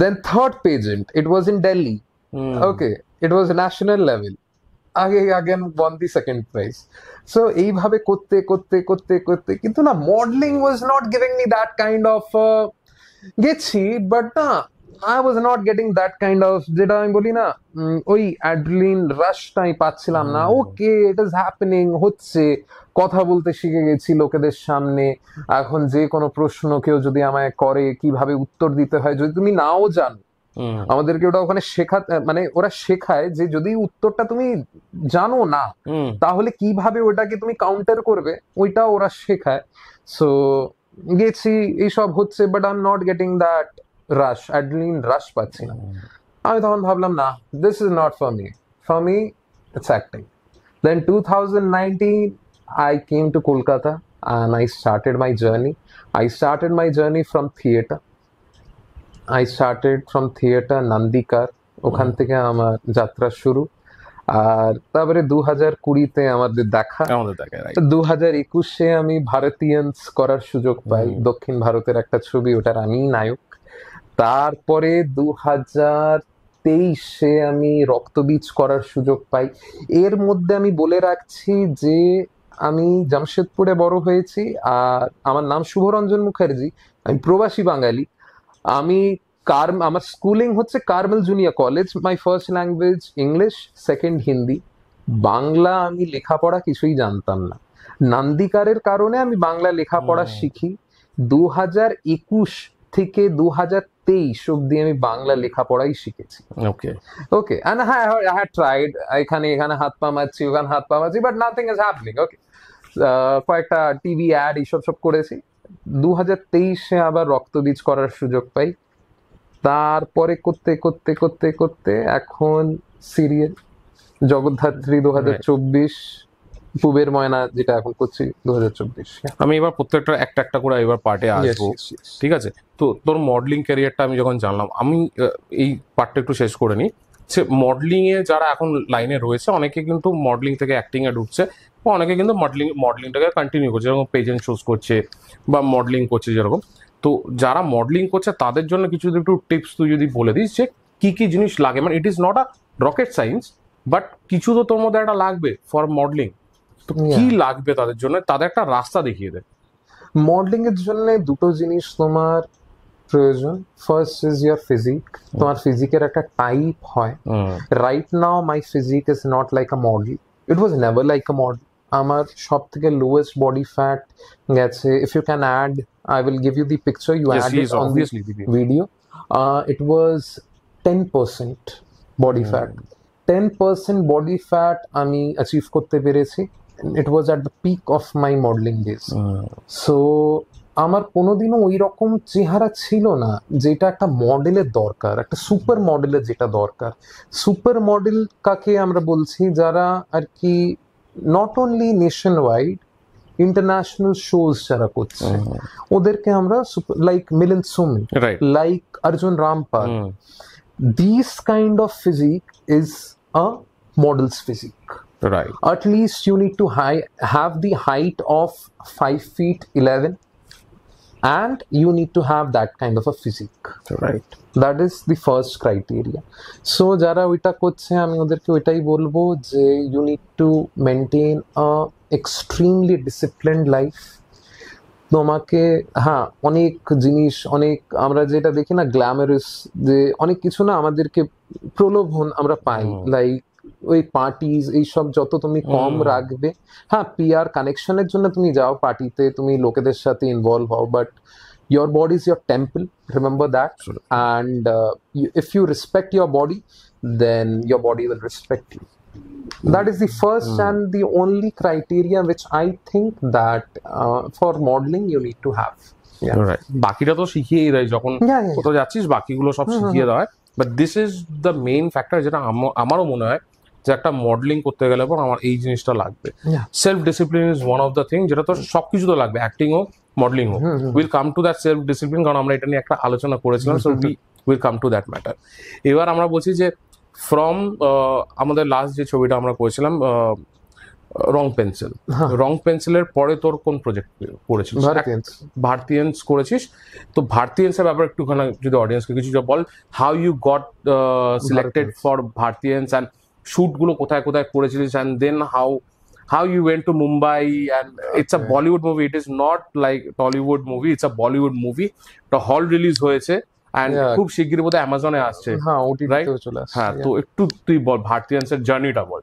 Then third pageant, it was in Delhi. Okay, it was national level. Again won the second prize. So এইভাবে করতে করতে করতে করতে কিন্তু না, modeling was not giving me that kind of গেছি, but না I was not getting that kind of, যেটা আমি বলি না ওই অ্যাড্রিনালিন রাশটা আমি পাচ্ছিলাম না। ওকে, ইট ইজ হ্যাপেনিং, হচ্ছে, কথা বলতে শিখে গেছি লোকেদের সামনে। এখন যে কোনো প্রশ্ন কেউ যদি আমায় করে কিভাবে উত্তর দিতে হয়, যদি তুমি নাও জানো আমাদেরকে ওটা ওখানে মানে ওরা শেখায় যে যদি উত্তরটা তুমি জানো না তাহলে কিভাবে ওটাকে তুমি কাউন্টার করবে, ওইটা ওরা শেখায়। সো গেছি, এইসব হচ্ছে, but I am not getting that rush, adrenaline rush পাচ্ছি না। আমি তখন ভাবলাম না, this is not for me it's acting. Then 2019, I came to Kolkata and I started my journey. I started my journey from theatre. I started from theatre Nandikar. ওখান থেকে আমার যাত্রা শুরু। আর তারপরে 2020-তে আমাদের দেখা, 2021-এ আমি ভারতীয়ান্স করার সুযোগ পাই, দক্ষিণ ভারতের একটা ছবি, ওটার আমি নায়ক। তারপরে 2023-এ আমি রক্তবীজ করার সুযোগ পাই। এর মধ্যে আমি বলে রাখছি যে আমি জামশেদপুরে বড় হয়েছি, আর আমার নাম শুভরঞ্জন মুখার্জি, আমি প্রবাসী বাঙালি। আমি আমার স্কুলিং হচ্ছে Carmel junior college. My first language English, second Hindi. Bangla আমি লেখাপড়া কিছুই জানতাম না। নান্দিকারের কারণে আমি বাংলা লেখাপড়া শিখি। 2021 থেকে 2023 অব্দি আমি বাংলা লেখাপড়াই শিখেছি। ওকে এন্ড হ্যাঁ, আই হ্যাড ট্রাইড, এখানে হাত পা মারছি, ওখানে হাত পা মারছি, বাট নাথিং ইজ হ্যাপেনিং। ওকে, কয়েকটা টিভি অ্যাড এইসব করেছি। 2023-এ আবার রক্তবীজ করার সুযোগ পাই। তারপরে করতে করতে করতে করতে এখন সিরিয়াল জগদ্ধাত্রী 2024, পুবের ময়না যেটা এখন করছি 2024। আমি এবার প্রত্যেকটা একটা একটা করে এবার পার্টে আসবো, ঠিক আছে? তো তোর মডেলিং ক্যারিয়ারটা আমি যখন জানলাম, আমি এই পার্টটা একটু শেষ করে নিই। সে মডেলিং এ যারা এখন লাইনে রয়েছে, অনেকে কিন্তু মডেলিং থেকে অ্যাক্টিং এ ঢুকছে, অনেকে কিন্তু মডেলিংটাকে কন্টিনিউ করছে, যেরকম পেজেন্ট শুজ করছে বা মডেলিং করছে যেরকম। তো যারা মডেলিং করছে তাদের জন্য কিছু একটু টিপস তুই যদি বলে দিস, যে কি কি জিনিস লাগে। মানে it is not a rocket science, but কিছু তো তোর মধ্যে একটা লাগবে ফর মডেলিং। তো কি লাগবে তাদের জন্য, তাদের একটা রাস্তা দেখিয়ে দে। মডেলিং এর জন্য দুটো জিনিস তোমার প্রয়োজন। First is your physique. তোমার ফিজিকের একটা টাইপ হয়। Right now my physique is not like a model, it was never like a model. আমার সব থেকে লোয়েস্ট বডি ফ্যাট গেছে, if you can add, I will give you the picture, you add it on the video. It was 10% body fat. 10% body fat আমি achieve করতে পেরেছি। It was at the peak of my modeling days. So আমার কোনোদিনও ওই রকম চেহারা ছিল না যেটা একটা মডেলের দরকার, একটা সুপার মডেলের যেটা দরকার। সুপার মডেল কাকে আমরা বলছি? যারা আর কি not only nation wide, international shows যারা করছে, ওদেরকে আমরা like Milind Soman, like Arjun Rampal, this kind of physique is a model's physique. Right. At least you need to have the height of 5'11", and you need to have that kind of a physique. Right. That is the first criteria. So যারা ওইটা করছে, আমি ওদেরকে ওইটাই বলবো যে you need to maintain a extremely disciplined life. তোমাকে হ্যাঁ, অনেক জিনিস, অনেক আমরা যেটা দেখি না গ্ল্যামারাস, যে অনেক কিছু না আমাদেরকে প্রলোভন আমরা পাই, লাইক ওই পার্টিজ, এইসব যত তুমি কম রাখবে। হ্যাঁ, পিআর কানেকশনের জন্য তুমি যাও পার্টিতে, তুমি লোকেদের সাথে ইনভলভ হও, but your body is your temple, remember that. And if you respect your body, then your body will respect you. That is the first and the only criteria which I think that for modeling you need to have. Right. বাকিটা তো শিখিয়েই দেয় যখন কোথাও যাচ্ছিস, বাকিগুলো সব শিখিয়ে দেওয়া হয়। But this is the main factor, যেটা আমারও মনে হয় যে একটা মডেলিং করতে গেলে পর আমার এই জিনিসটা লাগবে। Self discipline is one of the thing, যেটা তো সবকিছু তো লাগবে, অ্যাক্টিং হোক মডেলিং হোক। Will come to that self discipline, কারণ আমরা এটা নিয়ে একটা আলোচনা করেছিলাম। So will come to that matter. এবার আমরা বলছি যে ফ্রম আমাদের লাস্ট যে ছবিটা আমরা করেছিলাম রং পেন্সিল, রং পেন্সিলের পরে তোর কোন প্রজেক্ট করেছিস? ভারতীয়ান্স করেছিস। তো ভারতীয়ান্সের ব্যাপারে একটুখানি যদি অডিয়েন্সকে কিছু বল, how you got selected for Bharatiyans, and shoot গুলো কোথায় কোথায় করেছিলিস, and then how you went to Mumbai, and it's a Bollywood movie, it is not like Tollywood movie, it's a Bollywood movie. The hall release হয়েছে and খুব শিগগিরই বোধহয় অ্যামাজনে আসছে। হ্যাঁ, ওটিটিতেও চলে আসছে। হ্যাঁ, তো একটু তুই বল ভারতীয়ান্সের জার্নিটা বল।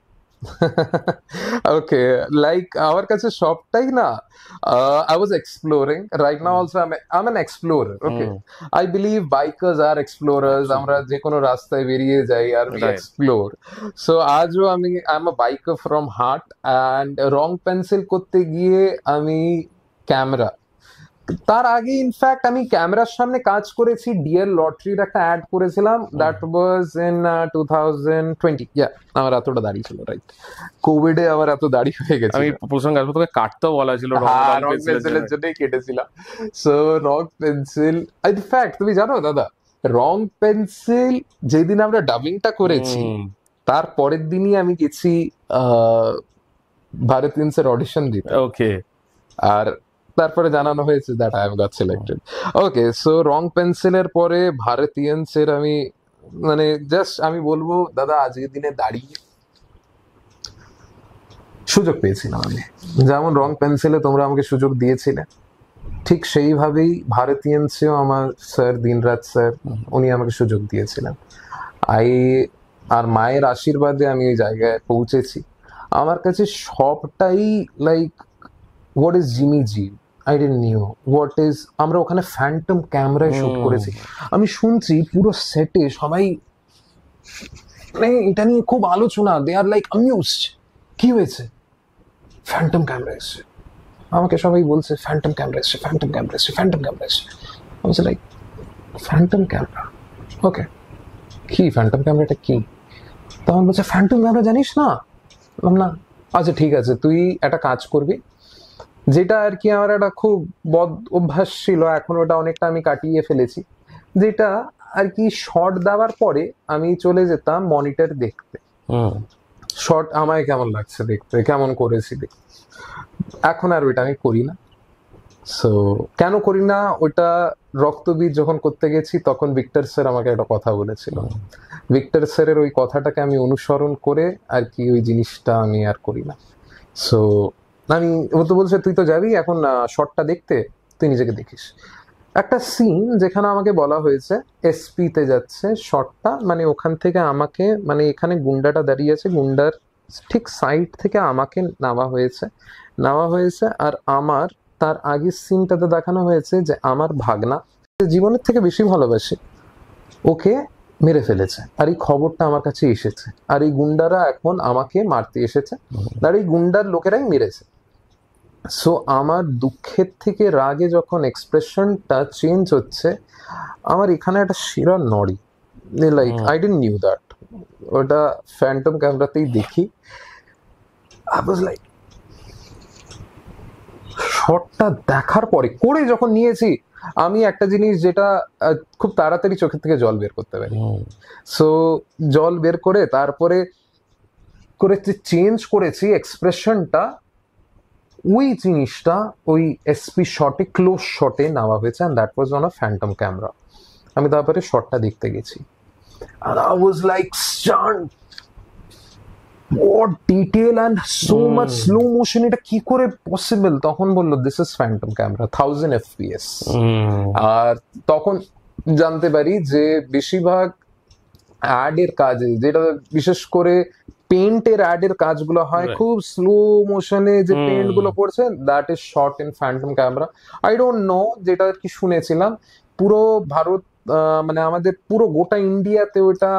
ওকে, লাইক আমার কাছে সবটাই না, I was exploring right now also I am explorer. Okay, I believe bikers are explorers, আমরা যে কোনো রাস্তায় বেরিয়ে যাই আর উই Right. এক্সপ্লোর। সো আজও আমি I am a biker from heart, and রং পেন্সিল করতে গিয়ে আমি ক্যামেরা, তার আগে ইনফ্যাক্ট আমি ক্যামেরার সামনে কাজ করেছি, ডিএল লটারির একটা অ্যাড করেছিলাম, দ্যাট ওয়াজ ইন 2020। আমার এতটা দাড়ি ছিল, রাইট, কোভিডে আমার এত দাড়ি হয়ে গেছে। আমি প্রসঙ্গে আসবো, তোকে কাটতেও বলা ছিল হ্যাঁ, রং পেন্সিলের পেন্সিলের জন্যই কেটেছিলাম। সো রং পেন্সিল, ইনফ্যাক্ট তুমি জানো দাদা, রং পেন্সিল যেদিন আমরা ডাবিংটা করেছি তার পরের দিনই আমি গেছি ভারতীয়ন্সের অডিশন দিতে। ওকে, আর তারপরে জানানো হয়েছে that I have got selected. Okay, so রং পেন্সিলের পরে ভারতীয়ান্সের আমি মানে জাস্ট আমি বলবো দাদা, আজকের দিনে দাঁড়িয়ে সুযোগ পেয়েছিলাম আমি, যেমন রং পেন্সিলে তোমরা আমাকে সুযোগ দিয়েছিলে, ঠিক সেইভাবেই ভারতীয়ান্সেও আমার স্যার দিনরাত স্যার উনি আমাকে সুযোগ দিয়েছিলেন। আই আর মায়ের আশীর্বাদে আমি এই জায়গায় পৌঁছেছি। আমার কাছে সবটাই like what is Jimmy G, I didn't new what is, আমরা ওখানে ফ্যান্টম ক্যামেরায় শুট করেছি। আমি শুনছি পুরো সেটে সবাই মানে এটা নিয়ে খুব আলোচনা, দে আর লাইক অ্যামিউজড। কি হয়েছে? ফ্যান্টম ক্যামেরা এসছে, আমাকে সবাই বলছে ফ্যান্টম ক্যামেরা এসছে, ফ্যান্টম ক্যামেরা এসছে, ফ্যান্টম ক্যামেরা এসছে। আমি লাইক ফ্যান্টম ক্যামেরা, ওকে কি ফ্যান্টম ক্যামেরাটা কি? তখন বলছে ফ্যান্টম ক্যামেরা জানিস না? বললাম না। আচ্ছা ঠিক আছে, তুই একটা কাজ করবি, যেটা আর কি আমার একটা খুব বদ অভ্যাস ছিল, এখন ওটা অনেকটা আমি কাটিয়ে ফেলেছি, যেটা আর কি শর্ট দেওয়ার পরে আমি চলে যেতাম মনিটর দেখতে, শর্ট আমায় কেমন লাগছে দেখতে, কেমন করেছি দেখতে। এখন আর ওইটা আমি করি না। সো কেন করি না ওটা, রক্তবীজ যখন করতে গেছি তখন ভিক্টর স্যার আমাকে একটা কথা বলেছিল, ভিক্টর স্যারের ওই কথাটাকে আমি অনুসরণ করে আর কি ওই জিনিসটা আমি আর করি না। সো আমি, ও তো বলছে তুই তো যাবি এখন শর্টটা দেখতে, তুই নিজেকে দেখিস। একটা সিন যেখানে আমাকে বলা হয়েছে এসপি তে যাচ্ছে শর্টটা, মানে ওখান থেকে আমাকে, মানে এখানে গুন্ডাটা দাঁড়িয়ে আছে, গুন্ডার ঠিক সাইড থেকে আমাকে নেওয়া হয়েছে আর আমার তার আগের সিনটাতে দেখানো হয়েছে যে আমার ভাগনা জীবনের থেকে বেশি ভালোবাসে, ওকে মেরে ফেলেছে, আর এই খবরটা আমার কাছে এসেছে, আর এই গুন্ডারা এখন আমাকে মারতে এসেছে, আর এই গুন্ডার লোকেরাই মেরেছে। সো আমার দুঃখের থেকে রাগে যখন এক্সপ্রেশনটা চেঞ্জ হচ্ছে, আমার এখানে একটা শিরা নড়ি, like I didn't knew that, ওটা ফ্যান্টম ক্যামেরাতেই দেখি। আই ওয়াজ লাইক, শটটা দেখার পরে করে যখন নিয়েছি আমি একটা জিনিস যেটা খুব তাড়াতাড়ি চোখের থেকে জল বের করতে পারি, সো জল বের করে তারপরে চেঞ্জ করেছি এক্সপ্রেশনটা, ওই জিনিসটা ওই এসপি শটে, ক্লোজ শটে নেওয়া হয়েছে, and that was on a phantom camera। আমি তারপরে শটটা দেখতে গেছি, and I was like stunned, what detail and so much slow motion, এটা কি করে পসিবল? তখন বললো this is phantom camera, 1000 fps। আর তখন জানতে পারি যে বেশিরভাগ অ্যাডের কাজে, যেটা বিশেষ করে পেন্টের অ্যাডের কাজগুলো হয় খুব স্লো মোশনে, যে পেন্ট গুলো পড়ছে, that is shot in Phantom camera. I don't no, যেটা আর কি শুনেছিলাম পুরো ভারত মানে আমাদের পুরো গোটা ইন্ডিয়াতে ওটা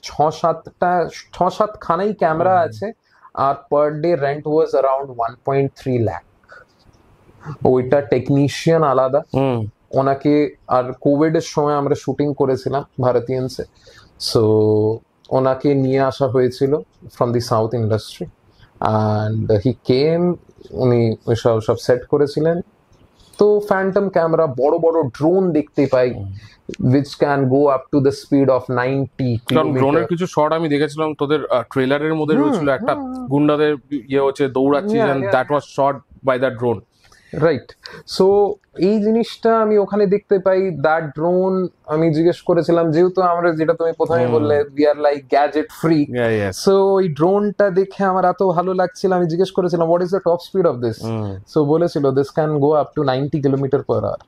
6-7 খানাই ক্যামেরা আছে, আর per day rent was around 1.3 lakh. ওইটা টেকনিশিয়ান আলাদা, ওনাকে, আর কোভিড এর সময় আমরা শুটিং করেছিলাম ভারতীয়ানসে, সো ওনাকে নিয়ে আসা হয়েছিল from the South industry, and he came, উনি সব সেট করেছিলেন। তো ফ্যান্টম ক্যামেরা, বড় বড় ড্রোন দেখতে পাই which can go up to the speed of 90 কারণ ড্রোনের কিলোমিটার। কিছু শট আমি দেখেছিলাম তোদের ট্রেলারের মধ্যে রয়েছিল, একটা গুন্ডাদের ইয়ে হচ্ছে দৌড়াচ্ছিস, Yeah, and yeah, that was shot by that drone। Right, so এই জিনিসটা আমি ওখানে দেখতে পাই, দ্যাট ড্রোন। আমি জিজ্ঞেস করেছিলাম, যেহেতু আমরা, যেটা তুমি প্রথমে বললে we are like gadget free, so ওই ড্রোনটা দেখে আমার এত ভালো লাগছিল, আমি জিজ্ঞেস করেছিলাম what is the top speed of this, so বলেছিল this can go up to 90 kilometre per hour.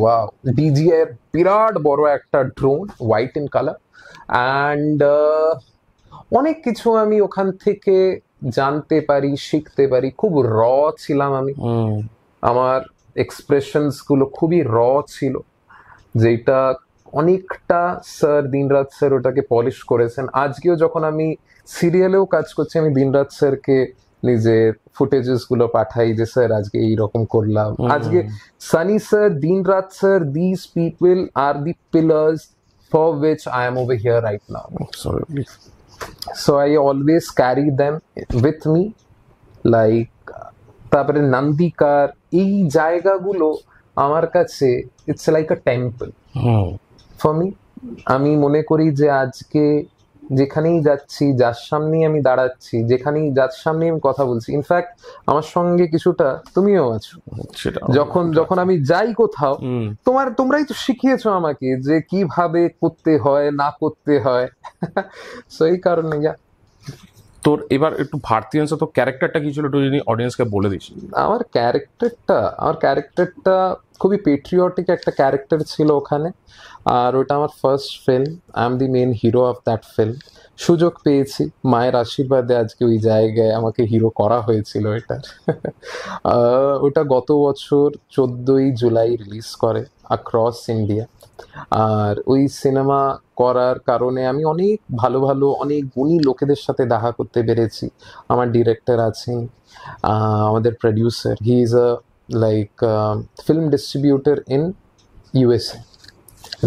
Wow, DJI বিরাট বড় একটা drone, white in colour, and অনেক কিছু আমি ওখান থেকে জানতে পারি, শিখতে পারি। খুব ছিলাম আমি, আমার এক্সপ্রেশনস গুলো খুবই ছিল, যেটা অনেকটা স্যার দিনরাত স্যার ওটাকে পলিশ করেছেন। আজকেও যখন আমি সিরিয়ালেও কাজ করছি, আমি দিনরাত স্যারকে নিজের ফুটেজেস গুলো পাঠাই যে স্যার আজকে এইরকম করলাম, আজকে সানি স্যার, দিনরাত sir, this people are the pillars for which I am over here right now. Absolutely. So I always carry them with me, like তারপরে নন্দিকার এই জায়গাগুলো আমার কাছে it's like a temple for me. আমি মনে করি যে আজকে যেখানেই যাচ্ছি, যার সামনেই আমি দাঁড়াচ্ছি, যেখানেই যার সামনে আমি কথা বলছি, ইনফ্যাক্ট আমার সঙ্গে কিছুটা তুমিও আছো, যখন যখন আমি যাই কোথাও, তোমরাই তো শিখিয়েছো আমাকে যে কিভাবে করতে হয় না করতে হয়। সো এই কারণে তোর এবার একটু ভারতীয়াংশ তো ক্যারেক্টারটা কি ছিল একটু যদি অডিয়েন্সকে বলে দিস। আমার ক্যারেক্টারটা খুবই পেট্রিয়টিক একটা ক্যারেক্টার ছিল ওখানে, আর ওটা আমার first film. I am the main hero of that film. সুযোগ পেয়েছি, মায়ের আশীর্বাদে আজকে ওই জায়গায় আমাকে হিরো করা হয়েছিল এটার। ওটা গত বছর 14ই জুলাই রিলিজ করে অ্যাক্রস ইন্ডিয়া। আর ওই সিনেমা করার কারণে আমি অনেক ভালো ভালো অনেক গুণী লোকেদের সাথে দেখা করতে পেরেছি। আমার ডিরেক্টর আছেন, আমাদের producer, he is a like film distributor in USA.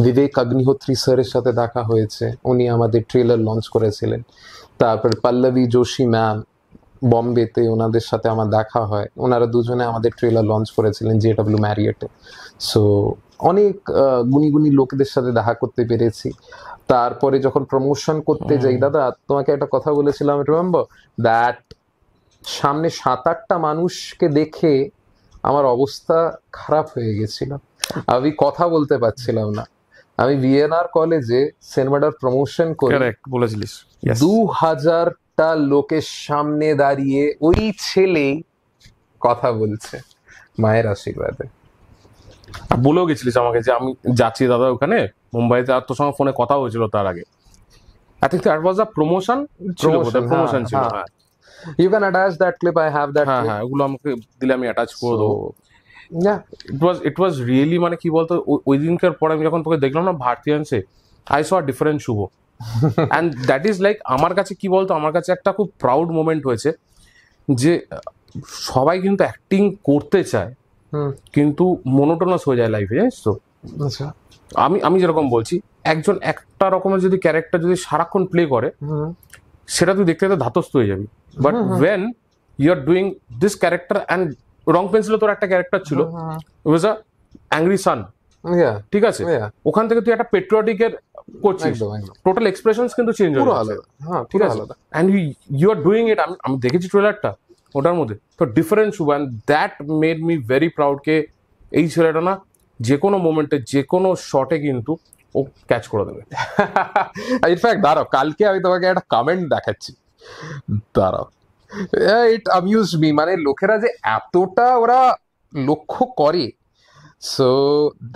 Vivek Agnihotri স্যারের সাথে দেখা হয়েছে, উনি আমাদের ট্রেলার লঞ্চ করেছিলেন। তারপর পল্লবী যোশী ম্যাম বম্বেতে, ওনাদের সাথে আমার দেখা হয়, ওনারা দুজনে আমাদের ট্রেলার লঞ্চ করেছিলেন জেডব্লিউ ম্যারিয়েটে। সো অনেক গুণী গুণী লোকদের সাথে দেখা করতে পেরেছি। তারপরে যখন প্রমোশন করতে যাই, দাদা তোমাকে একটা কথা বলেছিলাম, রিমেম্বার দ্যাট সামনে 7-8টা মানুষকে দেখে আমার অবস্থা খারাপ হয়ে গেছিল, আমি কথা বলতে পারছিলাম না। আমি ভিএনআর কলেজে সিনেমাটার প্রমোশন করে বলেছিলিস 2000টা লোকের সামনে দাঁড়িয়ে ওই ছেলেই কথা বলছে মায়ের আশীর্বাদে। বলেও গেছিলিস আমাকে যে আমি যাচ্ছি দাদা ওখানে মুম্বাইতে, আর তোর সঙ্গে ফোনে কথা হয়েছিল তার আগে। I think that was a promotion ছিল। হ্যাঁ, you can attach that clip, I have that. হ্যাঁ, ওগুলো আমাকে দিলে আমি অ্যাটাচ করে দেবো। ইট ওয়াজ রিয়েলি, মানে কি বলতো, ওই দিনকার পরে আমি যখন তোকে দেখলাম না ভারতীয়াংশে, I saw different Shubho. And that is like, আমার কাছে কি বলতো, আমার কাছে একটা খুব প্রাউড মোমেন্ট হয়েছে যে সবাই কিন্তু অ্যাক্টিং করতে চায় কিন্তু মনোটোনাস হয়ে যায় লাইফে, জানিস তো। আমি যেরকম বলছি, একজন একটা রকমের যদি ক্যারেক্টার যদি সারাক্ষণ প্লে করে, সেটা তুই দেখতে দেখতে ধাতস্থ হয়ে যাবি। But when you are doing this character, and রং পেন্সিলে তোর একটা ক্যারেক্টার ছিল, ওয়াজ আ অ্যাংরি সান, ঠিক আছে, ওখান থেকে তুই একটা পেট্রিয়টিকের করছিস, টোটাল এক্সপ্রেশনস কিন্তু চেঞ্জ হয়ে যাচ্ছে, ঠিক আছে, and you are doing it. আমি দেখেছি ট্রেলারটা, ওটার মধ্যে তো different Shubho, and that made me very proud কে এই ছেলেটা না যে কোনো মোমেন্টে যে কোনো শটে কিন্তু ও ক্যাচ করে দেবে। ইনফ্যাক্ট দাঁড়াও, কালকে আমি তোমাকে একটা কমেন্ট দেখাচ্ছি, দাঁড়াও, ইট অ্যামিউজ মি, মানে লোকেরা যে এতটা ওরা লক্ষ্য করে। So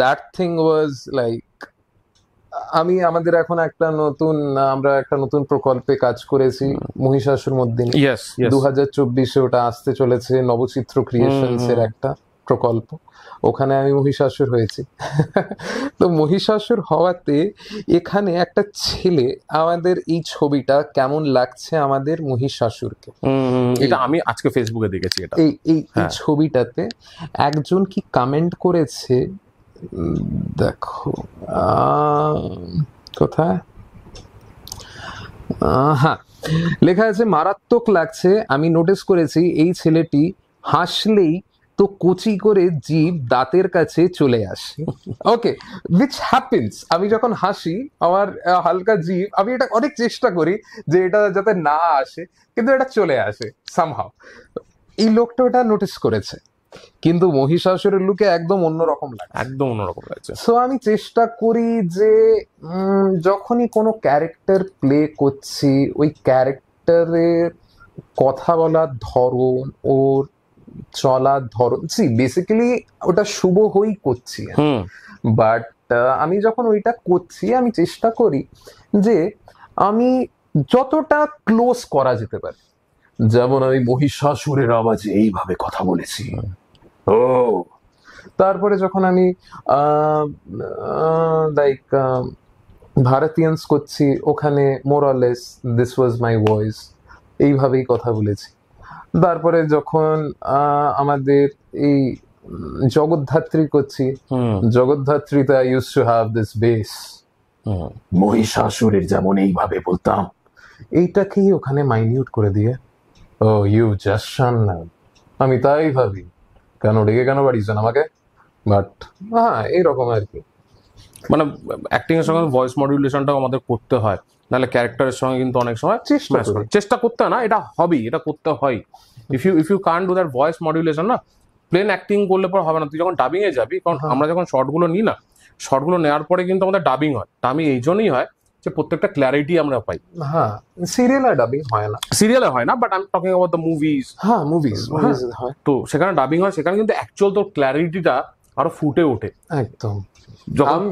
that thing was like, আমাদের এখন আমরা একটা নতুন প্রকল্পে কাজ করেছি, মহিষাসুর মর্দিনী। 2024-এ ওটা আসতে চলেছে, নবচিত্র ক্রিয়েশনস এর একটা প্রকল্প, ওখানে আমি মহিষাসুর হয়েছি। তো মহিষাসুর হওয়াতে এখানে একটা ছেলে, আমাদের এই ছবিটা কেমন লাগছে আমাদের মহিষাসুরকে, এটা আমি আজকে ফেসবুকে দেখেছি। এটা এই ছবিটাতে একজন কি কমেন্ট করেছে, দেখো কোথায়, হ্যাঁ লেখা আছে, মারাত্মক লাগছে, আমি নোটিস করেছি এই ছেলেটি হাসলেই তো কচি করে জিভ দাঁতের কাছে চলে আসে। ওকে, উইচ হ্যাপেন্স, আমি যখন হাসি আমার হালকা জিভ, আমি এটা অনেক চেষ্টা করি যে এটা যাতে না আসে, কিন্তু এটা চলে আসে সামহাউ। এই লোকটা ওটা নোটিস করেছে, কিন্তু মহিষাসুরের লুকে একদম অন্যরকম লাগছে। সো আমি চেষ্টা করি যে যখনই কোনো ক্যারেক্টার প্লে করছি, ওই ক্যারেক্টারের কথা বলার ধরন, ওর চলার ধরন, বেসিক্যালি ওটা শুভ হই করছি, বাট আমি যখন ওইটা করছি আমি চেষ্টা করি যে আমি যতটা ক্লোজ করা যেতে পারে। যেমন আমি মহিষাসুরের আওয়াজে এইভাবে কথা বলেছি, ও তারপরে যখন আমি লাইক ভারতীয়ানস করছি, ওখানে মোরালেস দিস ওয়াজ মাই ভয়েস, এইভাবেই কথা বলেছি। তারপরে যখন আমাদের এই জগদ্ধাত্রী করছি, জগদ্ধাত্রীতে I use to have this base, মহিষাসুরের যেমন এইভাবে বলতাম, এইটাকেই ওখানে মাইনিউট করে দিয়ে ও ইউ জাস্ট শান না, আমি তাই ভাবি কেন ডেকে কেন বাড়িয়েছেন আমাকে, বাট হ্যাঁ এইরকম আর কি। মানে অ্যাক্টিং এর সঙ্গে ভয়েস মডুলেশনটাও আমাদের করতে হয়, নাহলে ক্যারেক্টারের সঙ্গে কিন্তু অনেক সময় চেষ্টা করতে হয় না, এটা হবেই, এটা করতে হয়। If you can't do that voice modulation না, প্লেন অ্যাক্টিং করলে পর হবে না। তুই যখন ডাবিং এ যাবি, কারণ আমরা যখন শর্টগুলো নিই না, শর্টগুলো নেওয়ার পরে কিন্তু আমাদের ডাবিং হয়। ডাবিং এই জন্যই হয় যে প্রত্যেকটা ক্ল্যারিটি আমরা পাই। হ্যাঁ, সিরিয়ালে ডাবিং হয় না, সিরিয়ালে হয় না, but I am talking about the movies. হ্যাঁ মুভিজ হয়, তো সেখানে ডাবিং হয়, সেখানে কিন্তু অ্যাকচুয়াল তোর ক্ল্যারিটিটা আরো ফুটে ওঠে একদম। যখন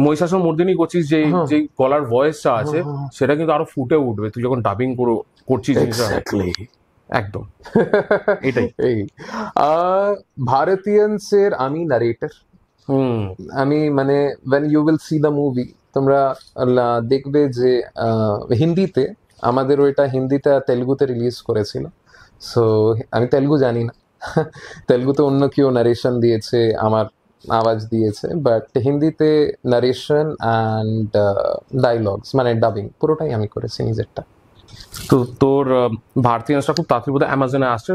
মহিষাসুর মর্দিনী করছিস, যে যে গলার ভয়েসটা আছে সেটা কিন্তু আরো ফুটে উঠবে তুই যখন ডাবিং করছিস। একদম এটাই। এই ভারতীয়ানস এর আমি নারেটর, আমি মানে when you will see the movie তোমরা দেখবে যে হিন্দিতে, আমাদের ওইটা হিন্দিতে আর তেলুগুতে রিলিজ করেছিল। সো আমি তেলুগু জানি না, তেলুগুতে অন্য কেউ নারেশন দিয়েছে, আমার আওয়াজ দিয়েছে, বাট হিন্দিতে নারেশন অ্যান্ড ডায়লগস মানে ডাবিং পুরোটাই আমি করেছি নিজেরটা। তো তোর ভারতীয়ানসটা খুব তাড়াতাড়ি বোধহয় অ্যামাজনে আসছে,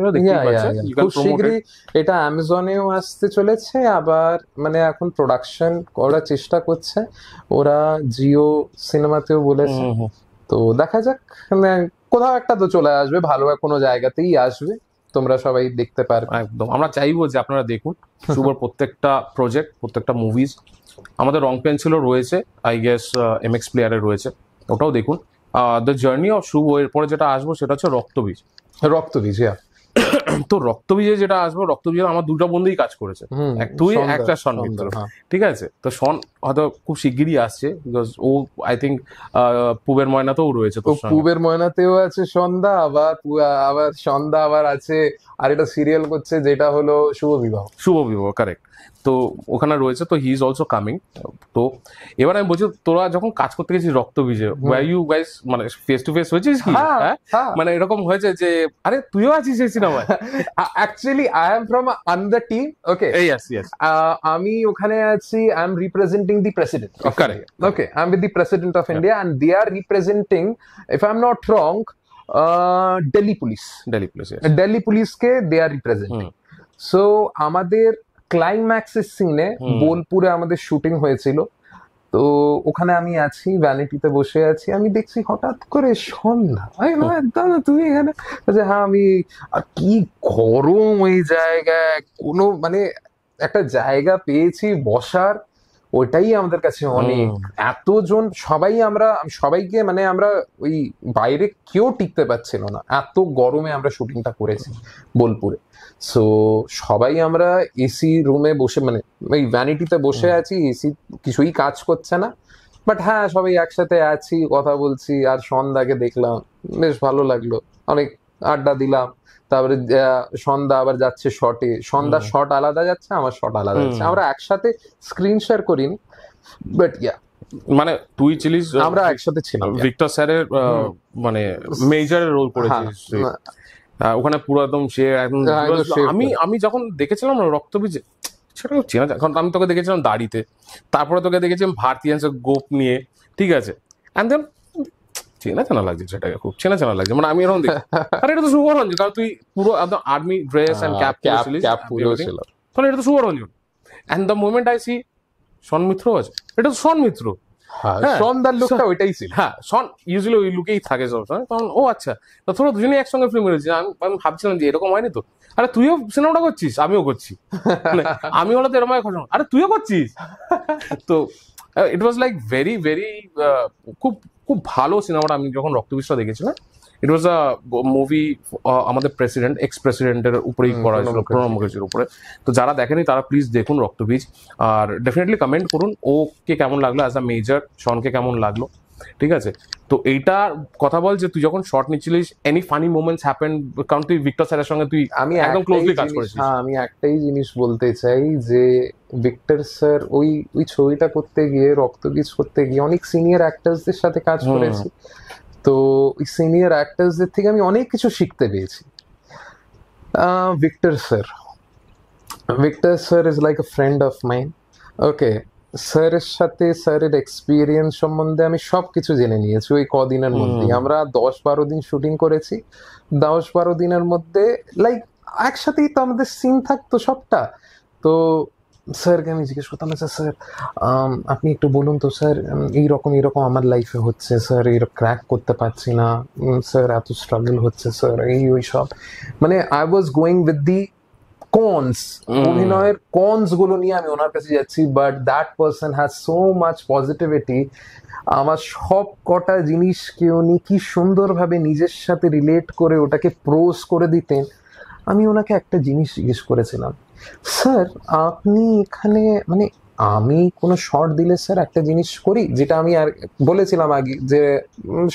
খুব শীঘ্রই এটা অ্যামাজনেও আসতে চলেছে, আবার মানে এখন প্রোডাকশন করার চেষ্টা করছে ওরা, জিও সিনেমাতেও বলেছে। তো দেখা যাক, মানে কোথাও একটা তো চলে আসবে, ভালো কোনো জায়গাতেই আসবে, তোমরা সবাই দেখতে পারবে। একদম, আমরা চাইবো যে আপনারা দেখুন শুভর প্রত্যেকটা প্রজেক্ট, প্রত্যেকটা মুভিজ। আমাদের রং পেন্সিলও রয়েছে, আই গেস এমএক্স প্লেয়ারে রয়েছে, ওটাও দেখুন। দ্য জার্নি অফ শুভ, এরপরে যেটা আসবো সেটা হচ্ছে রক্তবীজ। রক্তবীজ, তো রক্তবীজে যেটা আসবো, রক্তবীজে আমার দুটো বন্ধুই কাজ করেছে, তুই একটা শন মিত্র, ঠিক আছে? তো শন হয়তো খুব শিগগিরই আসছে, বিকজ ও আই থিঙ্ক পুবের ময়নাতেও রয়েছে। তো পুবের ময়নাতেও আছে সন্ধ্যা, আবার সন্ধ্যা আবার আছে আর এটা সিরিয়াল করছে যেটা হলো শুভ বিবাহ। শুভ বিবাহ, কারেক্ট। তো ওখানে রয়েছে, তো হি ইজ অলসো কামিং। তো এবার আমি বলছি, তোরা যখন কাজ করতে গেছিস রক্তবীজে, ওয়ার ইউ গাইস মানে ফেস টু ফেস হয়েছিস কি? মানে এরকম হয়েছে যে আরে তুইও আছিস এই সিনেমায়? Actually I am from another team, okay. আমি ওখানে আছি, I am representing the president, okay, I am with the president of India and they are representing, if I am not wrong, Delhi পুলিশকে দে আর রিপ্রেজেন্টিং। সো আমাদের ক্লাইম্যাক্সের সিনে বোলপুরে আমাদের shooting হয়েছিল, তো ওখানে আমি আছি, ভ্যানিটিতে বসে আছি, আমি দেখছি হঠাৎ করে সন্ধ্যা, দাদা তুমি এখানে? হ্যাঁ আমি, কি গরম ওই জায়গায়, কোনো মানে একটা জায়গা পেয়েছি বসার, ওইটাই আমাদের কাছে অনেক। এতজন সবাইকে মানে আমরা ওই বাইরে কেউ টিকতে পারছিল না, এত গরমে আমরা শুটিংটা করেছি বোলপুরে। সো সবাই আমরা এসি রুমে বসে, মানে ওই ভ্যানিটিতে বসে আছি, এসি কিছুই কাজ করছে না, বাট হ্যাঁ সবাই একসাথে আছি, কথা বলছি, আর সন্ধ্যাকে দেখলাম, বেশ ভালো লাগলো, অনেক আড্ডা দিলাম। তারপরে সন্ধ্যা আবার যাচ্ছে শটে, সন্ধ্যা শট আলাদা যাচ্ছে, আমার শট আলাদা যাচ্ছে, আমরা একসাথে স্ক্রিন শেয়ার করিনি, বাট ইয়া মানে তুই ছিলিস, আমরা একসাথে ছিলাম, ভিক্টর স্যারের মানে মেজরের রোল করেছিস ওখানে, পুরো একদম সে একদম। আমি যখন দেখেছিলাম রক্তবীজে, সেটা চেনা, কারণ আমি তোকে দেখেছিলাম দাড়িতে, তারপরে তোকে দেখেছিলাম ভারতীয়ানসের গোপ নিয়ে, ঠিক আছে, অ্যান্ড দেন চেনা লাগছে, সেটাকে খুব চেনা লাগছে, মানে আমি এরকম দেখি আরে এটা তো শুভরঞ্জন, কারণ তুই পুরো একদম আর্মি ড্রেস এন্ড ক্যাপ ছিল, তাহলে এটা তো Shubhoranjan. And the moment I see Shon Mitra আছে, এটা তো শন মিত্র, সন্ধ্যার লুকটা ওইটাই ছিল। হ্যাঁ, শন ইউজুয়ালি ওই লুকেই থাকে সবসময়, তখন ও আচ্ছা, তো তোরা দুজনেই একসঙ্গে ফিল্ম করেছিস। আমি ভাবছিলাম যে এরকম হয়নি তো, আরে তুইও সিনেমাটা করছিস, আমিও করছি, আমি হলো তো এরকম খোঁজ, আরে তুইও করছিস। তো ইট ওয়াজ লাইক ভেরি ভেরি খুব খুব ভালো সিনেমাটা। আমি যখন রক্তবীজটা দেখেছিলাম, ইট ওয়াজ আ মুভি আমাদের প্রেসিডেন্ট, এক্স প্রেসিডেন্টের উপরেই করা হয়েছিল, প্রণব মুখার্জির উপরে। তো যারা দেখেনি তারা প্লিজ দেখুন রক্তবীজ, আর ডেফিনেটলি কমেন্ট করুন ওকে কেমন লাগলো অ্যাজ আ মেজর, শনকে কেমন লাগলো। ঠিক আছে? তো এইটা কথা বল যে তুই যখন শর্ট নিচ্ছিলিস, এনি ফানি মোমেন্টস হ্যাপেন, কারণ তুই ভিক্টর স্যারের সঙ্গে তুই আমি একদম একটাই ক্লোজলি কাজ জিনিস, করেছিস। হ্যাঁ আমি একটাই জিনিস বলতে চাই যে ভিক্টর স্যার ওই ওই ছবিটা করতে গিয়ে, রক্তবীজ করতে গিয়ে অনেক সিনিয়র অ্যাক্টার্সদের সাথে কাজ হুম। করেছি। তো ওই সিনিয়র অ্যাক্টার্সদের থেকে আমি অনেক কিছু শিখতে পেয়েছি। Victor sir, Victor sir is like a friend of mine. Okay, স্যারের সাথে স্যারের এক্সপিরিয়েন্স সম্বন্ধে আমি সব কিছু জেনে নিয়েছি ওই কদিনের মধ্যেই। আমরা 10-12 দিন শুটিং করেছি। 10-12 দিনের মধ্যে লাইক একসাথেই তো আমাদের সিন থাকতো সবটা। তো স্যারকে আমি জিজ্ঞেস করতাম, আচ্ছা স্যার আপনি একটু বলুন তো স্যার, এইরকম এইরকম আমার লাইফে হচ্ছে স্যার, এইরকম ক্র্যাক করতে পারছি না স্যার, এত স্ট্রাগল হচ্ছে স্যার, এই ওই সব। মানে I was going with the cons, অভিনয়ের কনস গুলো নিয়ে আমি ওনার কাছে যাচ্ছি, but that person has so much positivity. আমার সব কটা জিনিসকে উনি কি সুন্দরভাবে নিজের সাথে রিলেট করে ওটাকে প্রোজ করে দিতেন। আমি ওনাকে একটা জিনিস জিজ্ঞেস করেছিলাম, স্যার আপনি এখানে মানে আমি কোনো শর্ট দিলে স্যার একটা জিনিস করি, যেটা আমি আর বলেছিলাম আগে যে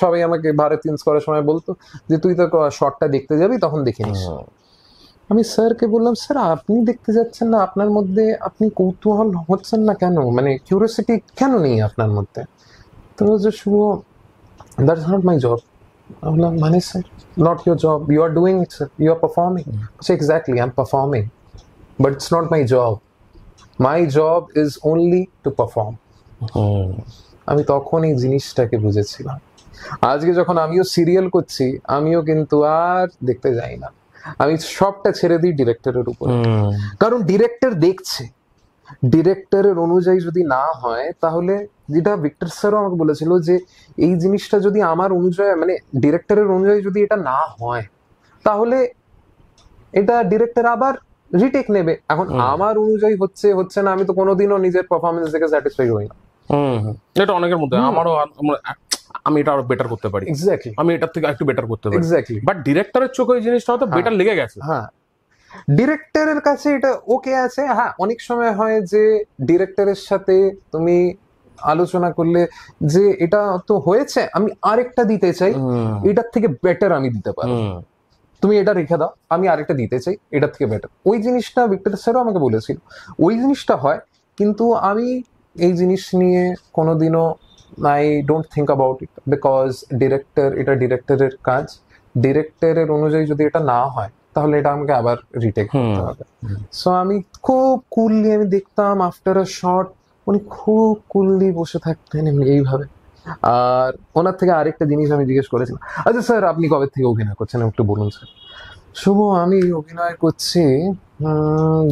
সবাই আমাকে ভারত ইন্স করার সময় বলতো যে তুই তো শর্টটা দেখতে যাবি তখন দেখে নিস। আমি স্যারকে বললাম, স্যার আপনি দেখতে যাচ্ছেন না, আপনার মধ্যে আপনি কৌতূহল হচ্ছেন না কেন, মানে কিউরিওসিটি কেন নেই আপনার মধ্যে? তো বলছে Shubho, that's not my job. আমি বললাম মানে sir, not your job, you are doing it sir, you are performing. Exactly, I am performing, but it's not my job. My job is only to perform. আমি তখন এই জিনিসটাকে বুঝেছিলাম। আজকে যখন আমিও সিরিয়াল করছি, আমিও কিন্তু আর দেখতে যাই না, আমি সবটা ছেড়ে দিই ডিরেক্টরের উপর। কারণ ডিরেক্টর দেখছে, ডিরেক্টরের অনুযায়ী যদি না হয়, তাহলে যেটা ভিক্টর স্যারও আমাকে বলেছিল যে এই জিনিসটা যদি আমার অনুযায়ী মানে ডিরেক্টরের অনুযায়ী যদি এটা না হয়, তাহলে এটা ডিরেক্টর আবার রিটেক নেবে। এখন আমার অনুযায়ী হচ্ছে হচ্ছে না, আমি তো কোনোদিনও নিজের পারফরমেন্স দেখে স্যাটিসফাই হই না। এটা অনেকের মধ্যে, আমারও আমি এটা আরো বেটার করতে পারি, এক্স্যাক্টলি, আমি এটার থেকে একটু বেটার করতে পারি, এক্স্যাক্টলি। বাট ডিরেক্টরের চোখে ওই জিনিসটা হয়তো বেটার লেগে গেছে। হ্যাঁ, ডিরেক্টরের কাছে এটা ওকে আছে। হ্যাঁ, অনেক সময় হয় যে ডিরেক্টরের সাথে তুমি আলোচনা করলে যে এটা তো হয়েছে, আমি আরেকটা দিতে চাই, এটার থেকে বেটার আমি দিতে পারবো, তুমি এটা রেখে দাও, আমি আরেকটা দিতে চাই এটার থেকে বেটার। ওই জিনিসটা ভিক্টর স্যারও আমাকে বলেছিল, ওই জিনিসটা হয়। কিন্তু আমি এই জিনিস নিয়ে কোনোদিনও I don't think about it, because director, এটা ডিরেক্টরের কাজ। ডিরেক্টরের অনুযায়ী যদি এটা না হয়, তাহলে এটা আমাকে আবার রিটেক করতে হবে। সো আমি খুব কুললি আমি দেখতাম আফটার আ শট, উনি খুব কুললি বসে থাকতেন এমনি এইভাবে। আর ওনার থেকে আরেকটা জিনিস আমি জিজ্ঞেস করেছিলাম, আচ্ছা স্যার আপনি কবে থেকে অভিনয় করছেন একটু বলুন স্যার। শুভ, আমি অভিনয় করছি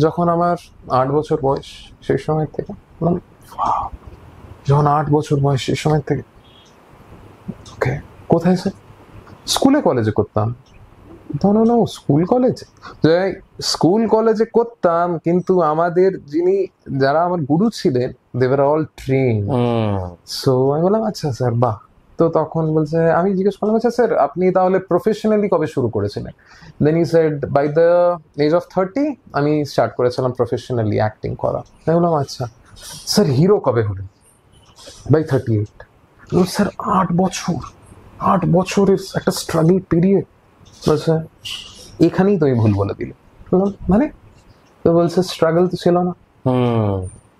যখন আমার 8 বছর বয়স, সেই সময় থেকে। যখন 8 বছর বয়স সেই সময় থেকে। ওকে, কোথায় স্যার? স্কুলে কলেজে করতাম। নো, স্কুল কলেজে, স্কুল কলেজে করতাম, কিন্তু আমাদের যারা আমার গুরু ছিলেন, they were all train. So আমি বললাম আচ্ছা স্যার, বাহ। তো তখন বলছে, আমি জিজ্ঞেস করলাম আচ্ছা স্যার আপনি তাহলে প্রফেশনালি কবে শুরু করেছিলেন? Then he said by the age of 30 আমি স্টার্ট করেছিলাম প্রফেশনালি অ্যাক্টিং করা। আমি বললাম আচ্ছা স্যার, হিরো কবে হলেন? বাই 38। স্যার 8 বছর, 8 বছরের একটা স্ট্রাগল পিরিয়ড। বলছে এখানেই তুমি ভুল বলে দিলে। মানে? তো বলছে স্ট্রাগল তো ছিল না।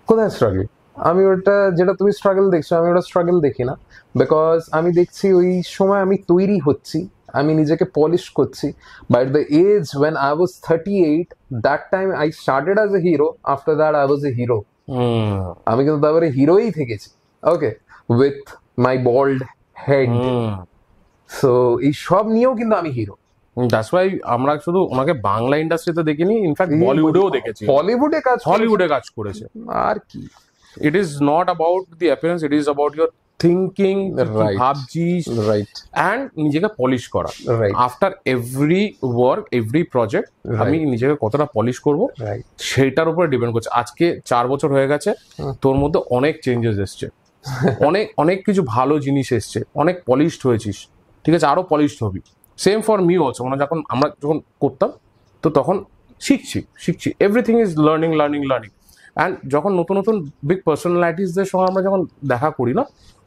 কোথায় স্ট্রাগল? আমি ওটা, যেটা তুমি স্ট্রাগল দেখছো, আমি ওটা স্ট্রাগল দেখি না। বিকজ আমি দেখছি ওই সময় আমি তৈরি হচ্ছি, আমি নিজেকে পলিশ করছি। By the age when I was 38, that time I started as a hero, after that I was a hero. আমি কিন্তু তারপরে হিরোই থেকেছি, okay, with my bald head. So এই সব নিয়েও কিন্তু আমি হিরো। দ্যাটস ওয়াই আমরা শুধু ওনাকে বাংলা ইন্ডাস্ট্রিতে দেখিনি, ইনফ্যাক্ট বলিউডেও দেখেছি, হলিউডে হলিউডে কাজ করেছে। আর কি, it is not about the appearance, it is about your thinking, ভাবছিস, রাইট, অ্যান্ড নিজেকে পলিশ করা। Right, after every work, every project, আমি নিজেকে কতটা পলিশ করবো রাইট, সেটার উপরে ডিপেন্ড করছে। আজকে 4 বছর হয়ে গেছে, তোর মধ্যে অনেক চেঞ্জেস এসছে, অনেক অনেক কিছু ভালো জিনিস এসছে, অনেক পলিশড হয়েছিস, ঠিক আছে, আরো polished hobby. Same for me also, মানে আমরা যখন করতাম, তো তখন শিখছি, এভরিথিং ইজ লার্নিং। অ্যান্ড যখন নতুন নতুন বিগ পার্সোনালিটিসদের সঙ্গে আমরা যখন দেখা করি না,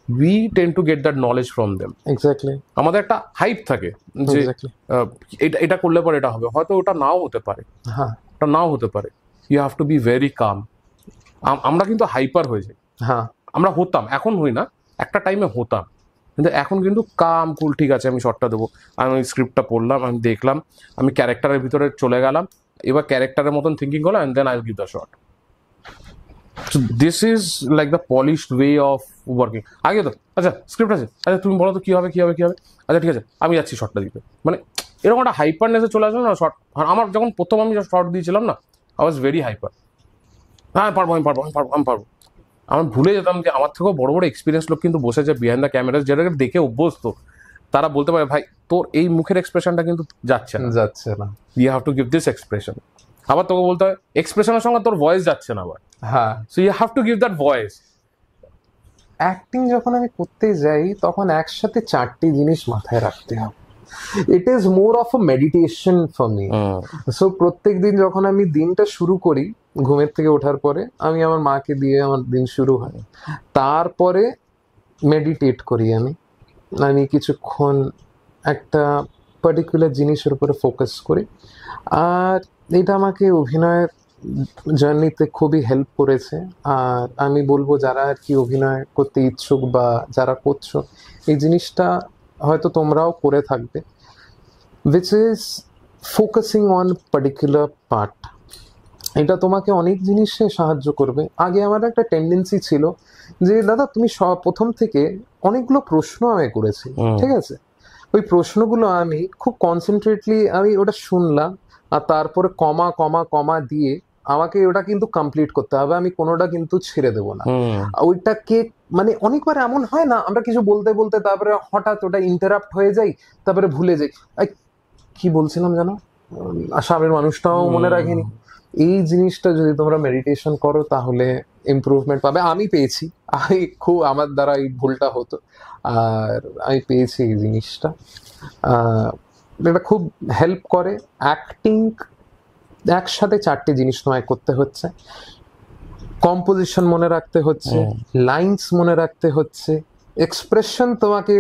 we tend to get that knowledge from them. Exactly, আমাদের একটা হাইপ থাকে যে এক্স্যাক্টলি। এটা এটা করলে পরে এটা হবে, হয়তো ওটা নাও হতে পারে, হ্যাঁ, ওটা নাও হতে পারে। You have to be very calm. আমরা কিন্তু হাইপার হয়ে যাই, হ্যাঁ, আমরা হতাম, এখন হই না, একটা টাইমে হতাম, কিন্তু এখন কিন্তু কাম কুল, ঠিক আছে আমি শর্টটা দেবো, আমি স্ক্রিপ্টটা পড়লাম, আমি দেখলাম, আমি ক্যারেক্টারের ভিতরে চলে গেলাম, এবার ক্যারেক্টারের মতন থিঙ্কিং করলাম, and then I will give the shot. So this is like the polished way of working. আগে তো আচ্ছা স্ক্রিপ্ট আছে, আচ্ছা তুমি বলো তো কি হবে কি হবে কি হবে, আচ্ছা ঠিক আছে আমি যাচ্ছি শর্টটা দিতে, মানে এরকম একটা হাইপারনেসে চলে আসলো না শর্ট। আমার যখন প্রথম আমি শর্ট দিয়েছিলাম না, আই ওয়াজ ভেরি হাইপার, হ্যাঁ পারবো আমি পারবো আমি পারবো আমি পারবো। আমি ভুলে যেতাম যে আমার থেকেও বড় বড় এক্সপিরিয়েন্স লোক কিন্তু বসেছে বিহাইন্ড দ্য ক্যামেরা, যেটাকে দেখে অভ্যস্ত, তারা বলতে পারে ভাই তোর এই মুখের এক্সপ্রেশনটা কিন্তু যাচ্ছে না, যাচ্ছে না। You have to give this expression. আবার তোকে বলতে হয় এক্সপ্রেশনের সঙ্গে তোর ভয়েস যাচ্ছে না আবার, হ্যাঁ, so you have to give that voice. Acting যখন আমি করতে যাই তখন একসাথে 4টি জিনিস মাথায় রাখতে হবে। It is more of a meditation for me. So প্রত্যেক দিন যখন আমি দিনটা শুরু করি, ঘুমের থেকে ওঠার পরে আমি আমার মাকে দিয়ে আমার দিন শুরু হয়, তারপরে মেডিটেট করি আমি। আমি কিছুক্ষণ একটা পার্টিকুলার জিনিসের উপরে ফোকাস করি, আর এটা আমাকে অভিনয়ের জার্নিতে খুবই হেল্প করেছে। আর আমি বলবো যারা আর কি অভিনয় করতে ইচ্ছুক বা যারা করছো, এই জিনিসটা হয়তো তোমরাও করে থাকবে, which is focusing on particular part. এটা তোমাকে অনেক জিনিসে সাহায্য করবে। আগে আমার একটা টেন্ডেন্সি ছিল যে দাদা তুমি প্রথম থেকে অনেকগুলো প্রশ্ন আমি করেছি, ঠিক আছে, ওই প্রশ্নগুলো আমি খুব কনসেন্ট্রেটলি আমি ওটা শুনলাম, আর তারপরে কমা কমা কমা দিয়ে আমাকে ওটা কিন্তু কমপ্লিট করতে হবে, আমি কোনোটা কিন্তু ছেড়ে দেবো না। ওইটাকে মানে অনেকবার এমন হয় না, আমরা কিছু বলতে বলতে তারপরে হঠাৎ ওটা ইন্টারাপ্ট হয়ে যাই, তারপরে ভুলে যাই কি বলছিলাম জানো, সামনের মানুষটাও মনে রাখিনি। এই জিনিসটা যদি তোমরা মেডিটেশন করো তাহলে ইমপ্রুভমেন্ট পাবে। আমি পেয়েছি, আমি খুব আমার দ্বারা এই ভুলটা হতো, আর আমি পেয়েছি এই জিনিসটা। এটা খুব হেল্প করে। অ্যাক্টিং একসাথে 4টে জিনিস তোমায় করতে হচ্ছে, কম্পোজিশন মনে রাখতে হচ্ছে, লাইনস মনে রাখতে হচ্ছে, এক্সপ্রেশন তোমাকে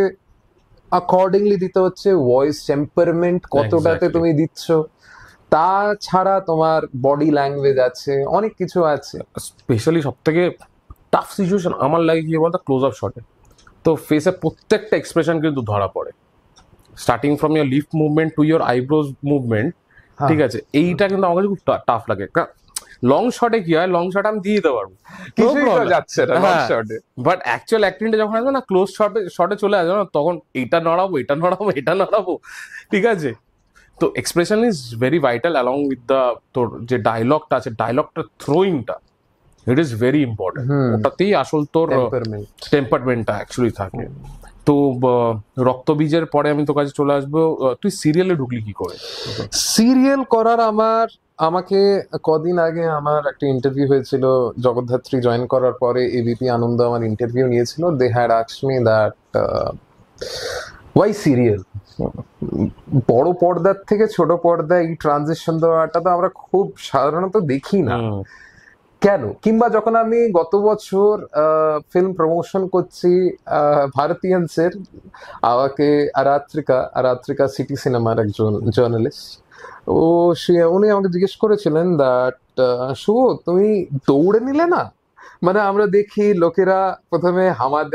অ্যাকর্ডিংলি দিতে হচ্ছে, ভয়েস টেম্পারমেন্ট কতটাতে তুমি দিচ্ছ, তাছাড়া তোমার বডি ল্যাঙ্গুয়েজ আছে, অনেক কিছু আছে। স্পেশালি সব থেকে টাফ সিচুয়েশন আমার লাগে কি বলতো, ক্লোজ আপ শটে তো ফেসের প্রত্যেকটা এক্সপ্রেশন কিন্তু ধরা পড়ে, starting from your lip movement to your eyebrows movement, ঠিক আছে, এইটা কিন্তু আমার কাছে খুব টাফ লাগে। লং শটে কি হয়, লং শট আমি দিয়ে দিতে পারবো, কিছুই তো যাচ্ছে না লং শটে, বাট অ্যাকচুয়াল অ্যাক্টিংটা যখন আসবে না, ক্লোজ শটে শটে চলে আসবে না, তখন এইটা নড়াবো এটা নড়াবো এটা নড়াবো, ঠিক আছে। তো expression is very vital along with the তোর যে ডায়লগটা আছে, ডায়লগটা থ্রোয়িংটা, ইট ইজ ভেরি ইম্পর্টেন্ট। ওটাতেই আসল তোর টেম্পারমেন্টটা অ্যাকচুয়ালি থাকে। তো রক্তবীজের পরে আমি তোর কাছে চলে আসবো, তুই সিরিয়ালে ঢুকলি কি করে? সিরিয়াল করার আমাকে কদিন আগে আমার একটা ইন্টারভিউ হয়েছিল, জগদ্ধাত্রী জয়েন করার পরে এবিপি আনন্দ আমার ইন্টারভিউ নিয়েছিল। They had asked me that why serial. বড় পর্দার থেকে ছোট পর্দায় এই ট্রানজিশন দেওয়াটা তো আমরা খুব সাধারণত দেখি না, কেন? কিংবা যখন আমি গত বছর ফিল্ম প্রমোশন করছি ভারতীয়ানসের, আমাকে আরাত্রিকা সিটি সিনেমার একজন জার্নালিস্ট, উনি আমাকে জিজ্ঞেস করেছিলেন দ্যাট শুভ তুমি দৌড়ে নিলে না, মানে আমরা দেখি লোকেরা প্রথমে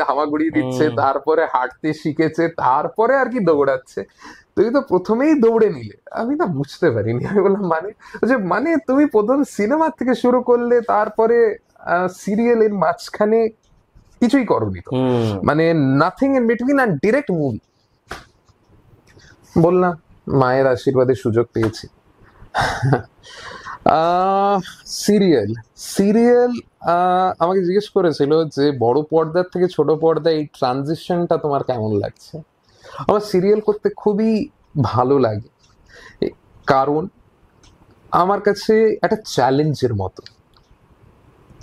হামাগুড়ি দিচ্ছে, তারপরে হাঁটতে শিখেছে, তারপরে আর কি দৌড়াচ্ছে, তুমি তো প্রথমেই দৌড়ে নিলে। আমি না বুঝতে পারিনি, আমি বললাম মানে তুমি প্রথম সিনেমা থেকে শুরু করলে, তারপরে সিরিয়ালের মাঝখানে কিছুই করোনি তো, মানে নাথিং ইন বিটুইন, আর ডিরেক্ট মুভি। বললাম মায়ের আশীর্বাদের সুযোগ পেয়েছি। সিরিয়াল আমাকে জিজ্ঞেস করেছিল যে বড় পর্দার থেকে ছোট পর্দায় এই ট্রানজিশনটা তোমার কেমন লাগছে। আমার সিরিয়াল করতে খুবই ভালো লাগে, কারণ আমার কাছে একটা চ্যালেঞ্জের মতো।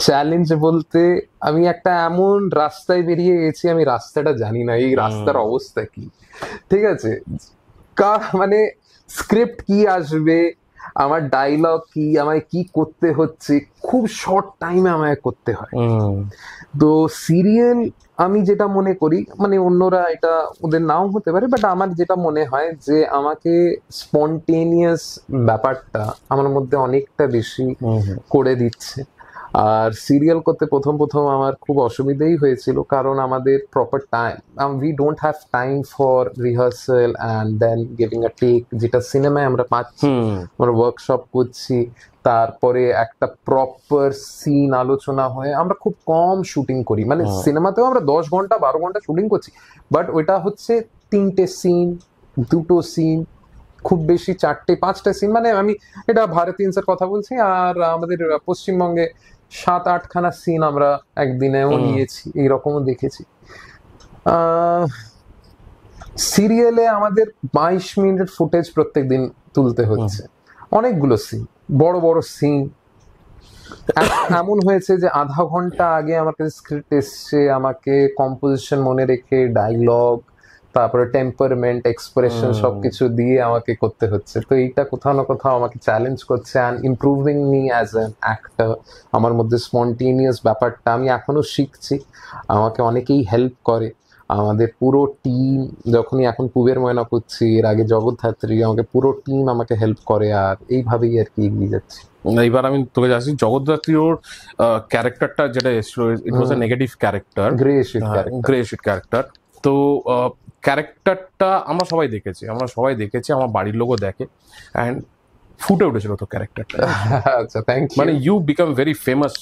চ্যালেঞ্জ বলতে আমি একটা এমন রাস্তায় বেরিয়ে গেছি, আমি রাস্তাটা জানি না, এই রাস্তার অবস্থা কি, ঠিক আছে, মানে স্ক্রিপ্ট কি আসবে, আমার ডায়লগ কি, আমায় কি করতে হচ্ছে, খুব শর্ট টাইমে আমায় করতে হয়। তো সিরিয়াল আমি যেটা মনে করি, মানে অন্যরা এটা ওদের নাও হতে পারে, বাট আমার যেটা মনে হয় যে আমাকে স্পন্টেনিয়াস ব্যাপারটা আমার মধ্যে অনেকটা বেশি করে দিচ্ছে। আর সিরিয়াল করতে প্রথম প্রথম আমার খুব অসুবিধাই হয়েছিল, কারণ আমাদের proper time, we don't have time for rehearsal and then giving a take, যেটা সিনেমায় আমরা পাচ্ছি। আমরা ওয়ার্কশপ করছি, তারপরে একটা প্রপার সিন আলোচনা হয়ে আমরা খুব কম শুটিং করি। মানে সিনেমাতেও আমরা 10 ঘন্টা 12 ঘন্টা শুটিং করছি, বাট ওইটা হচ্ছে 3টে সিন, 2টো সিন, খুব বেশি 4টে 5টে সিন। মানে আমি এটা ভারতীয়ন্সের কথা বলছি। আর আমাদের পশ্চিমবঙ্গে 7-8খানা সিন আমরা একদিনেও নিয়েছি, এইরকমও দেখেছি। সিরিয়ালে আমাদের 22 মিনিট ফুটেজ প্রত্যেকদিন তুলতে হচ্ছে, অনেকগুলো সিন, বড় বড় সিন। এমন হয়েছে যে আধা ঘন্টা আগে আমার কাছে স্ক্রিপ্ট এসছে, আমাকে কম্পোজিশন মনে রেখে ডায়লগ, তারপরে টেম্পারমেন্ট, এক্সপ্রেশন সবকিছু দিয়ে আমাকে করতে হচ্ছে। তো এইটা কোথাও না কোথাও আমাকে চ্যালেঞ্জ করছে and improving me as an actor. আমার মধ্যে স্পন্টেনিয়াস ব্যাপারটা আমি এখনো শিখছি, আমাকে অনেকেই হেল্প করে। আমাদের পুরো টিম, যখনই এখন পুবের ময়না করছি, এর আগে জগদ্ধাত্রী, আমাকে পুরো টিম আমাকে হেল্প করে, আর এইভাবেই আর কি এগিয়ে যাচ্ছি। এইবার আমি তোকে যাচ্ছি জগদ্ধাত্রী, ওর ক্যারেক্টারটা যেটা এসেছিল, it was a negative character, grey shade character. তো ক্যারেক্টারটা আমরা সবাই দেখেছি, আমার বাড়ির লোকও দেখে, অ্যান্ড ফুটে উঠেছিল তো ক্যারেক্টারটা। আচ্ছা, থ্যাংক ইউ। মানে ইউ বিকাম ভেরি ফেমাস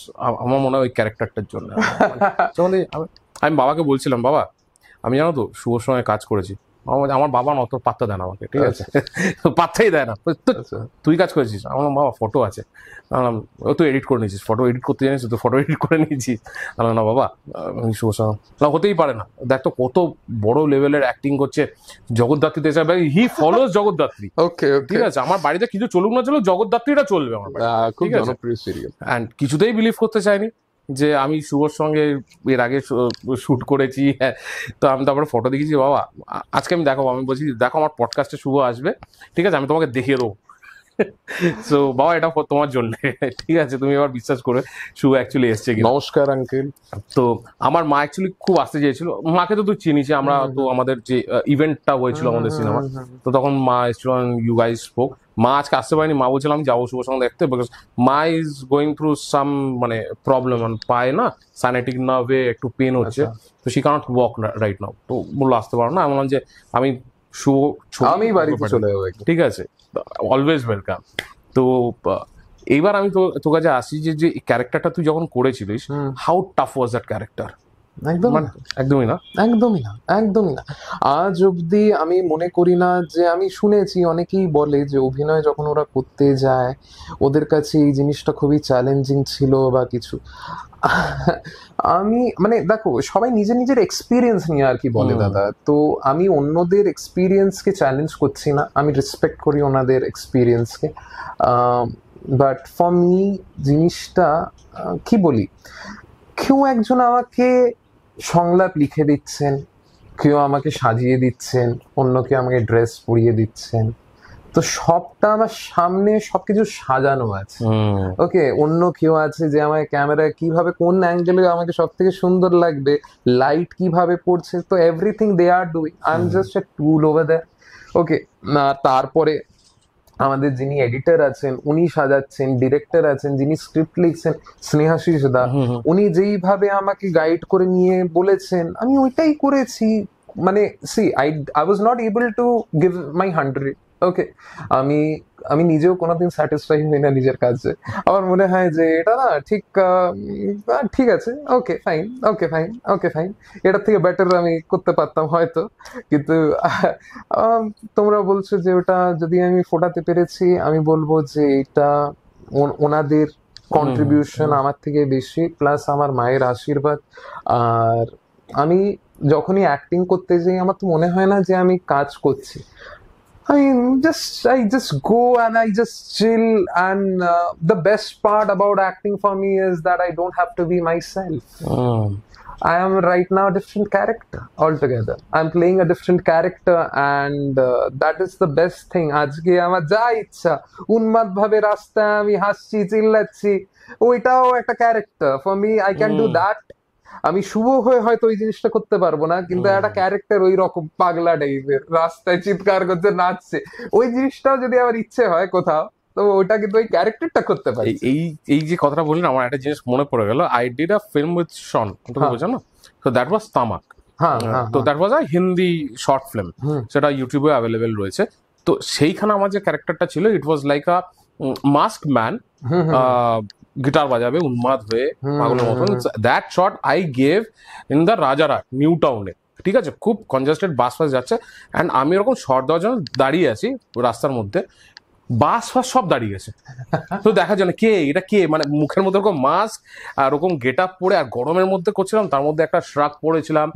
আমার মনে হয় ওই ক্যারেক্টারটার জন্য। আমি বাবাকে বলছিলাম, বাবা আমি জানো তো শুভর সঙ্গে কাজ করেছি। আমার বাবা অত পাত্তা দেয় না আমাকে, ঠিক আছে, পাত্তাই দেয় না। তুই কাজ করেছিস? আমার বাবা ফটো আছে, তুই এডিট করে নিয়েছিস, ফটো এডিট করতে জানিস তো, ফটো এডিট করে নিয়েছিস। না বাবা, আমি শুভর সঙ্গে না, হতেই পারে না। দেখ তো কত বড় লেভেলের অ্যাক্টিং করছে জগদ্ধাত্রীতে, হি ফলোজ জগদ্ধাত্রী। ওকে, ঠিক আছে, আমার বাড়িতে কিছু চলুক না চলুক, জগদ্ধাত্রীটা চলবে আমার বাড়িতে, ঠিক আছে। অ্যান্ড কিছুতেই বিলিভ করতে চাইনি যে আমি শুভর সঙ্গে এর আগে শুট করেছি। তো আমি তারপরে ফটো দেখেছি, বাবা আজকে আমি দেখাবো, আমি বলছি দেখো আমার পডকাস্টে শুভ আসবে, ঠিক আছে, আমি তোমাকে দেখিয়ে দেবো। সো বাবা এটা তোমার জন্য, ঠিক আছে, তুমি এবার বিশ্বাস করে শুভ অ্যাকচুয়ালি এসছে। নমস্কার আঙ্কেল। তো আমার মা অ্যাকচুয়ালি খুব আসতে চেয়েছিল, মাকে তো তুই চিনিস, আমরা তো আমাদের যে ইভেন্টটা হয়েছিল আমাদের সিনেমা, তো তখন মা এসেছিল, ইউ গাইজ স্পোক। মা আজকে আসতে পারিনি, মা বলছিলাম আমি যাবো শুভ সঙ্গে দেখতে, বিকজ মা ইজ গোয়িং থ্রু সাম মানে প্রবলেম, পায় না সাইনেটিক নার্ভে একটু পেন হচ্ছে, তো she can't walk right now. তো বললো আসতে পারো না, আমি বললাম যে আমি শুভ আমি বাড়িতে চলে যাবো, ঠিক আছে, অলওয়েজ ওয়েলকাম। তো এইবার আমি তোর কাছে আসি যে ক্যারেক্টারটা তুই যখন করেছিলিস, how tough was that character? একদমই না। আজ অব্দি আমি মনে করি না যে, আমি শুনেছি অনেকেই বলে যে অভিনয় যখন ওরা করতে যায় ওদের কাছে এই জিনিসটা খুবই চ্যালেঞ্জিং ছিল বা কিছু। আমি মানে দেখো, সবাই নিজের নিজের এক্সপিরিয়েন্স নিয়ে আর কি বলে দাদা, তো আমি অন্যদের এক্সপিরিয়েন্সকে চ্যালেঞ্জ করছি না, আমি রেসপেক্ট করি ওনাদের এক্সপিরিয়েন্সকে। বাট ফর মি জিনিসটা কি বলি, কেউ একজন আমাকে সংলাপ লিখে দিচ্ছেন, কেউ আমাকে সাজিয়ে দিচ্ছেন, অন্য কেউ আমাকে ড্রেস পরিয়ে দিচ্ছেন, তো সবটা আমার সামনে সবকিছু সাজানো আছে। ওকে, অন্য কেউ আছে যে আমাকে ক্যামেরা কিভাবে কোন অ্যাঙ্গেলে আমাকে সব থেকে সুন্দর লাগবে, লাইট কিভাবে পড়ছে, তো everything they are doing, I am just a tool over that. Okay, তারপরে আমাদের যিনি এডিটর আছেন উনি সাজাচ্ছেন, ডিরেক্টর আছেন যিনি স্ক্রিপ্ট লিখছেন স্নেহাশিস দা, উনি যেইভাবে আমাকে গাইড করে নিয়ে বলেছেন আমি ওইটাই করেছি। মানে see I was not able to give my 100। Okay, আমি নিজেও কোনোদিন স্যাটিসফাই হই না নিজের কাজে। আমার মনে হয় যে এটা না ঠিক আছে, ওকে ফাইন, এটার থেকে বেটার আমি করতে পারতাম হয়তো, কিন্তু তোমরা বলছো যে ওটা যদি আমি ফোটাতে পেরেছি, আমি বলবো যে এটা ওনাদের কন্ট্রিবিউশন আমার থেকে বেশি, প্লাস আমার মায়ের আশীর্বাদ। আর আমি যখনই অ্যাক্টিং করতে যাই আমার তো মনে হয় না যে আমি কাজ করছি, I just go and I just chill, and the best part about acting for me is that I don't have to be myself. I am right now a different character altogether. I'm playing a different character, and that is the best thing. আজকে আমার যা ইচ্ছা উন্মাদ ভাবে রাস্তায় আমি হাসছি চিল্লাচ্ছি, ওইটাও একটা character for me. I can do that. আমি শুভ হয়ে হয়তো ওই জিনিসটা করতে পারবো না, কিন্তু একটা ক্যারেক্টার ওই রকম পাগলা টাইপের রাস্তায় চিৎকার করছে নাচছে, ওই জিনিসটাও যদি আমার ইচ্ছে হয় কোথাও, তো ওটা কিন্তু ওই ক্যারেক্টারটা করতে পারি। এই এই যে কথাটা বললেন আমার একটা জিনিস মনে পড়ে গেল। I did a film with Shon, তুমি বোঝো না? তো দ্যাট ওয়াজ তামাক। হ্যাঁ তো that was a Hindi short film, সেটা ইউটিউবে অ্যাভেলেবেল রয়েছে। তো সেইখানে আমার যে ক্যারেক্টারটা ছিল, it was like a mask man, guitar বাজাবে উন্মাদ হয়ে পাগলের মতন। That shot I gave in the Rajarhat new টাউনে, ঠিক আছে? খুব কনজাস্টেড বাস ফাস যাচ্ছে, অ্যান্ড আমি এরকম শর্ট দেওয়ার জন্য দাঁড়িয়ে আছি রাস্তার মধ্যে, বাস ফাস সব দাঁড়িয়ে গেছে। তো দেখা যায় না কে এটা, কে মানে মুখের মধ্যে ওরকম মাস্ক আর ওরকম গেট আপ পরে, আর গরমের মধ্যে করছিলাম, তার মধ্যে একটা শ্রাক পরেছিলাম,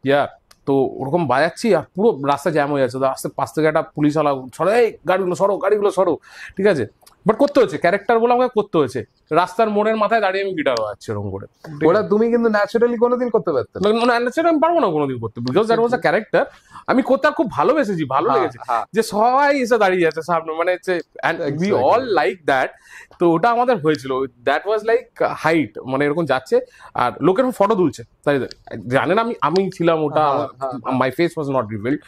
ইয়া। তো ওরকম বাজাচ্ছি আর পুরো রাস্তা জ্যাম হয়ে যাচ্ছে। তো আস্তে পাশ থেকে একটা পুলিশওয়ালা সরো, এই গাড়িগুলো সরো, গাড়িগুলো সরো, ঠিক আছে? বাট করতে হচ্ছে, ক্যারেক্টার বলে আমাকে করতে হয়েছে। রাস্তার মোড়ের মাথায় দাঁড়িয়ে আমি গিটার বাজাচ্ছি এরকম করে। ওটা তুমি কিন্তু ন্যাচারালি কোনোদিন করতে পারতে না। সেটা আমি পারবো না কোনোদিন করতে, because that was a character. আমি করতে আর খুব ভালোবেসেছি, ভালো লেগেছে যে সবাই এসে দাঁড়িয়ে যাচ্ছে সামনে, মানে উই অল লাইক দ্যাট। তো ওটা আমাদের হয়েছিল, দ্যাট ওয়াজ লাইক হাইট, মানে এরকম যাচ্ছে আর লোকের ফটো তুলছে, তাই জানেন আমি আমি ছিলাম ওটা, my face was not revealed,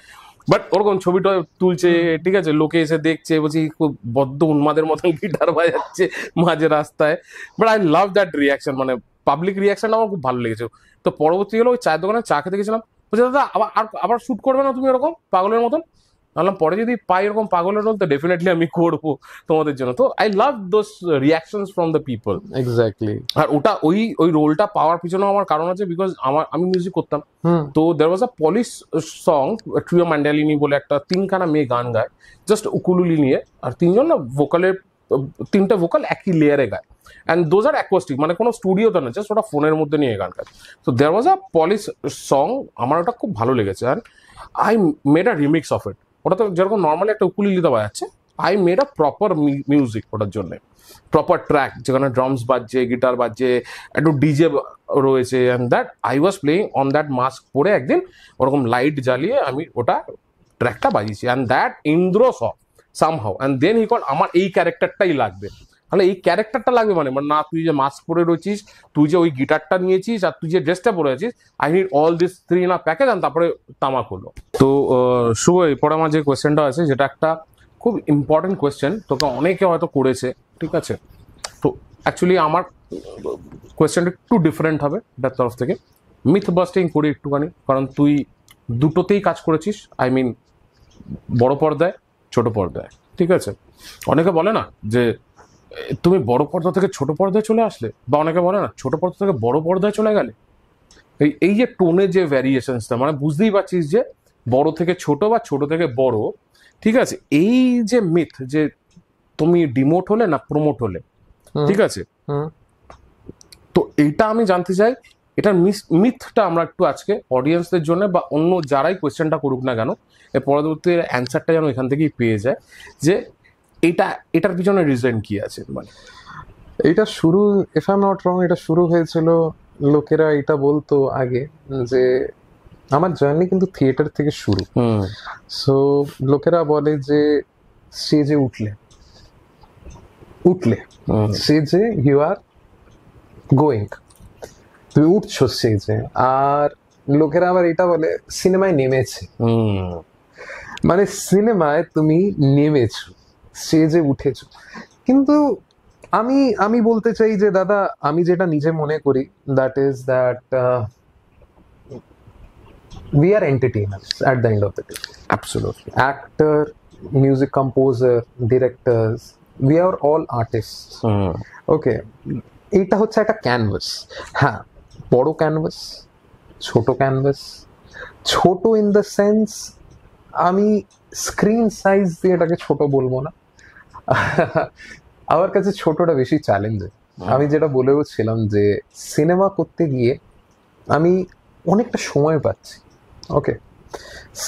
but ওরকম ছবিটা তুলছে, ঠিক আছে? লোকে এসে দেখছে, বলছি খুব বদ্ধ উন্মাদের মতন গিটার বাজাচ্ছে মাঝে রাস্তায়। But I love that reaction, মানে পাবলিক রিয়াকশনটা আমার খুব ভালো লেগেছে। তো পরবর্তী হলো ওই চায়ের দোকানে চা খেতে গেছিলাম, বলছে দাদা আবার আবার শুট করবে না তুমি এরকম পাগলের মতন? বললাম পরে যদি পাই এরকম পাগলের রোল তো ডেফিনেটলি আমি করবো তোমাদের জন্য। তো I love those reactions from the people. Exactly. আর ওটা ওই রোলটা পাওয়ার পিছনে আমার কারণ আছে, বিকজ আমি মিউজিক করতাম। তো দের ওয়াজ আ পলিশ সং, ট্রিও ম্যান্ডালিনি বলে একটা, তিনখানা মেয়ে গান গায় জাস্ট উকুলুলি নিয়ে, আর তিনজন না ভোকালের, তিনটা ভোকাল একই লেয়ারে গায়, অ্যান্ড দোজ আর অ্যাকোস্টিক, মানে কোনো স্টুডিওতে না, জাস্ট ওটা ফোনের মধ্যে নিয়ে গান গায়। তো দেয়ার ওয়াজ আ পলিশ সং, আমার ওটা খুব ভালো লেগেছে, and I made a remix of it. ওটা তো যেরকম নর্মালি একটা উকুলিলিতে বাজাচ্ছে, I made a proper music ওটার জন্য, প্রপার ট্র্যাক যেখানে ড্রামস বাজছে, গিটার বাজছে, একটু ডিজে রয়েছে, and that I was playing on that mask পরে একদিন ওরকম লাইট জ্বালিয়ে আমি ওটা ট্র্যাকটা বাজিয়েছি, and that Indra saw somehow, and then he call আমার এই ক্যারেক্টারটাই লাগবে। তাহলে এই ক্যারেক্টারটা লাগবে মানে না, তুই যে মাস্ক পরে রয়েছিস, তুই যে ওই গিটারটা নিয়েছিস, আর তুই যে ড্রেসটা পরে আছিস, I need all this three না প্যাকেজ, অ্যান্ড তারপরে তামাক হলো। তো শুভ, এরপরে আমার যে কোয়েশ্চেনটা আছে, যেটা একটা খুব ইম্পর্টেন্ট কোয়েশ্চেন, তোকে অনেকে হয়তো করেছে, ঠিক আছে? তো অ্যাকচুয়ালি আমার কোয়েশ্চেনটা একটু ডিফারেন্ট হবে এটার তরফ থেকে, মিথ বাস্টিং করি একটুখানি, কারণ তুই দুটোতেই কাজ করেছিস, আই মিন বড় পর্দায়, ছোট পর্দায়, ঠিক আছে? অনেকে বলে না যে তুমি বড় পর্দা থেকে ছোট পর্দায় চলে আসলে, বা অনেকে বলে না ছোট পর্দা থেকে বড় পর্দায় চলে গেলে। এই যে টোনে যে ভ্যারিয়েশনসটা, মানে বুঝতেই পারছিস যে বড় থেকে ছোট বা ছোট থেকে বড়, ঠিক আছে? এই যে মিথ যে তুমি ডিমোট হলে না প্রমোট হলে, ঠিক আছে? তো এইটা আমি জানতে চাই, এটার মিথটা আমরা একটু আজকে অডিয়েন্সদের জন্য বা অন্য যারাই কোয়েশ্চেনটা করুক না কেন, এর পরবর্তী অ্যান্সারটা যেন এখান থেকেই পেয়ে যায়, যে এটার পিছনে রিজন কি আছে। মানে এটা শুরু, ইফ আই এম নট রং, এটা শুরু হয়েছিল, লোকেরা এটা বলতো আগে যে আমার জার্নি কিন্তু থিয়েটার থেকে শুরু। সো লোকেরা বলে যে স্টেজে উঠলে স্টেজে ইউ আর গোয়িং, তুমি উঠছো স্টেজে। আর লোকেরা আবার এটা বলে সিনেমায় নেমেছে, মানে সিনেমায় তুমি নেমেছো, স্টেজে উঠেছো। কিন্তু আমি বলতে চাই যে দাদা, আমি যেটা নিজে মনে করি, that is that we are entertainers at the end of the day. Absolutely. Actor, music composer, directors, we are all artists. Okay, এটা হচ্ছে একটা ক্যানভাস। হ্যাঁ, বড় ক্যানভাস, ছোট ক্যানভাস। ছোট ইন দ্য সেন্স, আমি স্ক্রিন সাইজ দিয়ে এটাকে ছোট বলবো না, আমার কাছে ছোটটা বেশি চ্যালেঞ্জিং। আমি যেটা বলেও ছিলাম যে সিনেমা করতে গিয়ে আমি অনেকটা সময় পাচ্ছি। ওকে,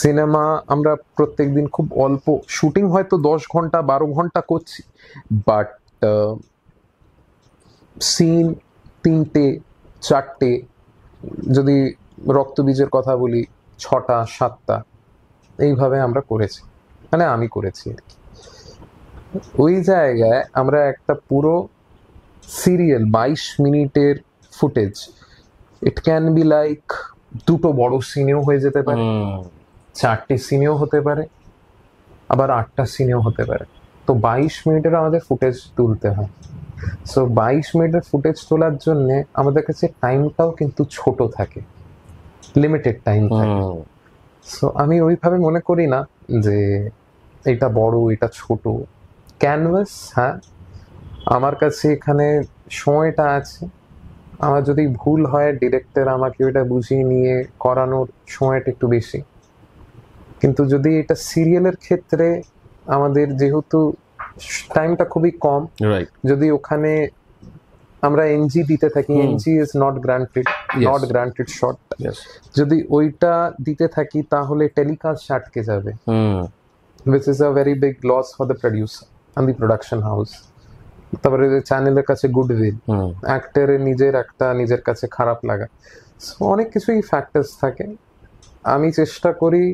সিনেমা আমরা প্রত্যেকদিন খুব অল্প শুটিং, হয়তো 10 ঘন্টা 12 ঘন্টা করছি, বাট সিন 3টে 4টে যদি রক্তবীজের কথা বলি 6টা 7টা এইভাবে আমরা করেছি, মানে আমি করেছি আর কি। ওই জায়গায় আমরা একটা পুরো সিরিয়াল 22 মিনিটের footage, it can be like 2টো বড় সিনেও হয়ে যেতে পারে, 4টে সিনেও হতে পারে, আবার 8টা সিনেও হতে পারে। তো 22 মিনিটের আমাদের ফুটেজ তুলতে হয়। সো 22 মিনিটের ফুটেজ তোলার জন্য আমাদের কাছে টাইমটাও কিন্তু ছোট থাকে, লিমিটেড টাইম থাকে। সো আমি ওইভাবে মনে করি না যে এটা বড় এটা ছোট। ক্যানভাস, হ্যাঁ আমার কাছে এখানে সময়টা আছে, আমার যদি ভুল হয় ডিরেক্টর আমাকে ওইটা বুঝিয়ে নিয়ে করানোর সময়টা একটু বেশি। কিন্তু যদি এটা সিরিয়ালের ক্ষেত্রে আমাদের যেহেতু টাইমটা খুবই কম, রাইট, যদি ওখানে আমরা এনজি দিতে থাকি, hmm. NG is not granted, Yes. Not granted shot, yes, যদি ওইটা দিতে থাকি তাহলে টেলিকাস্ট আটকে যাবে, which is a very big loss for the producer and the production house. তারপরে চ্যানেলের কাছে গুডউইল, অ্যাক্টরের নিজের কাছে খারাপ লাগা, সো অনেক কিছুই ফ্যাক্টরস থাকে। আমি চেষ্টা করি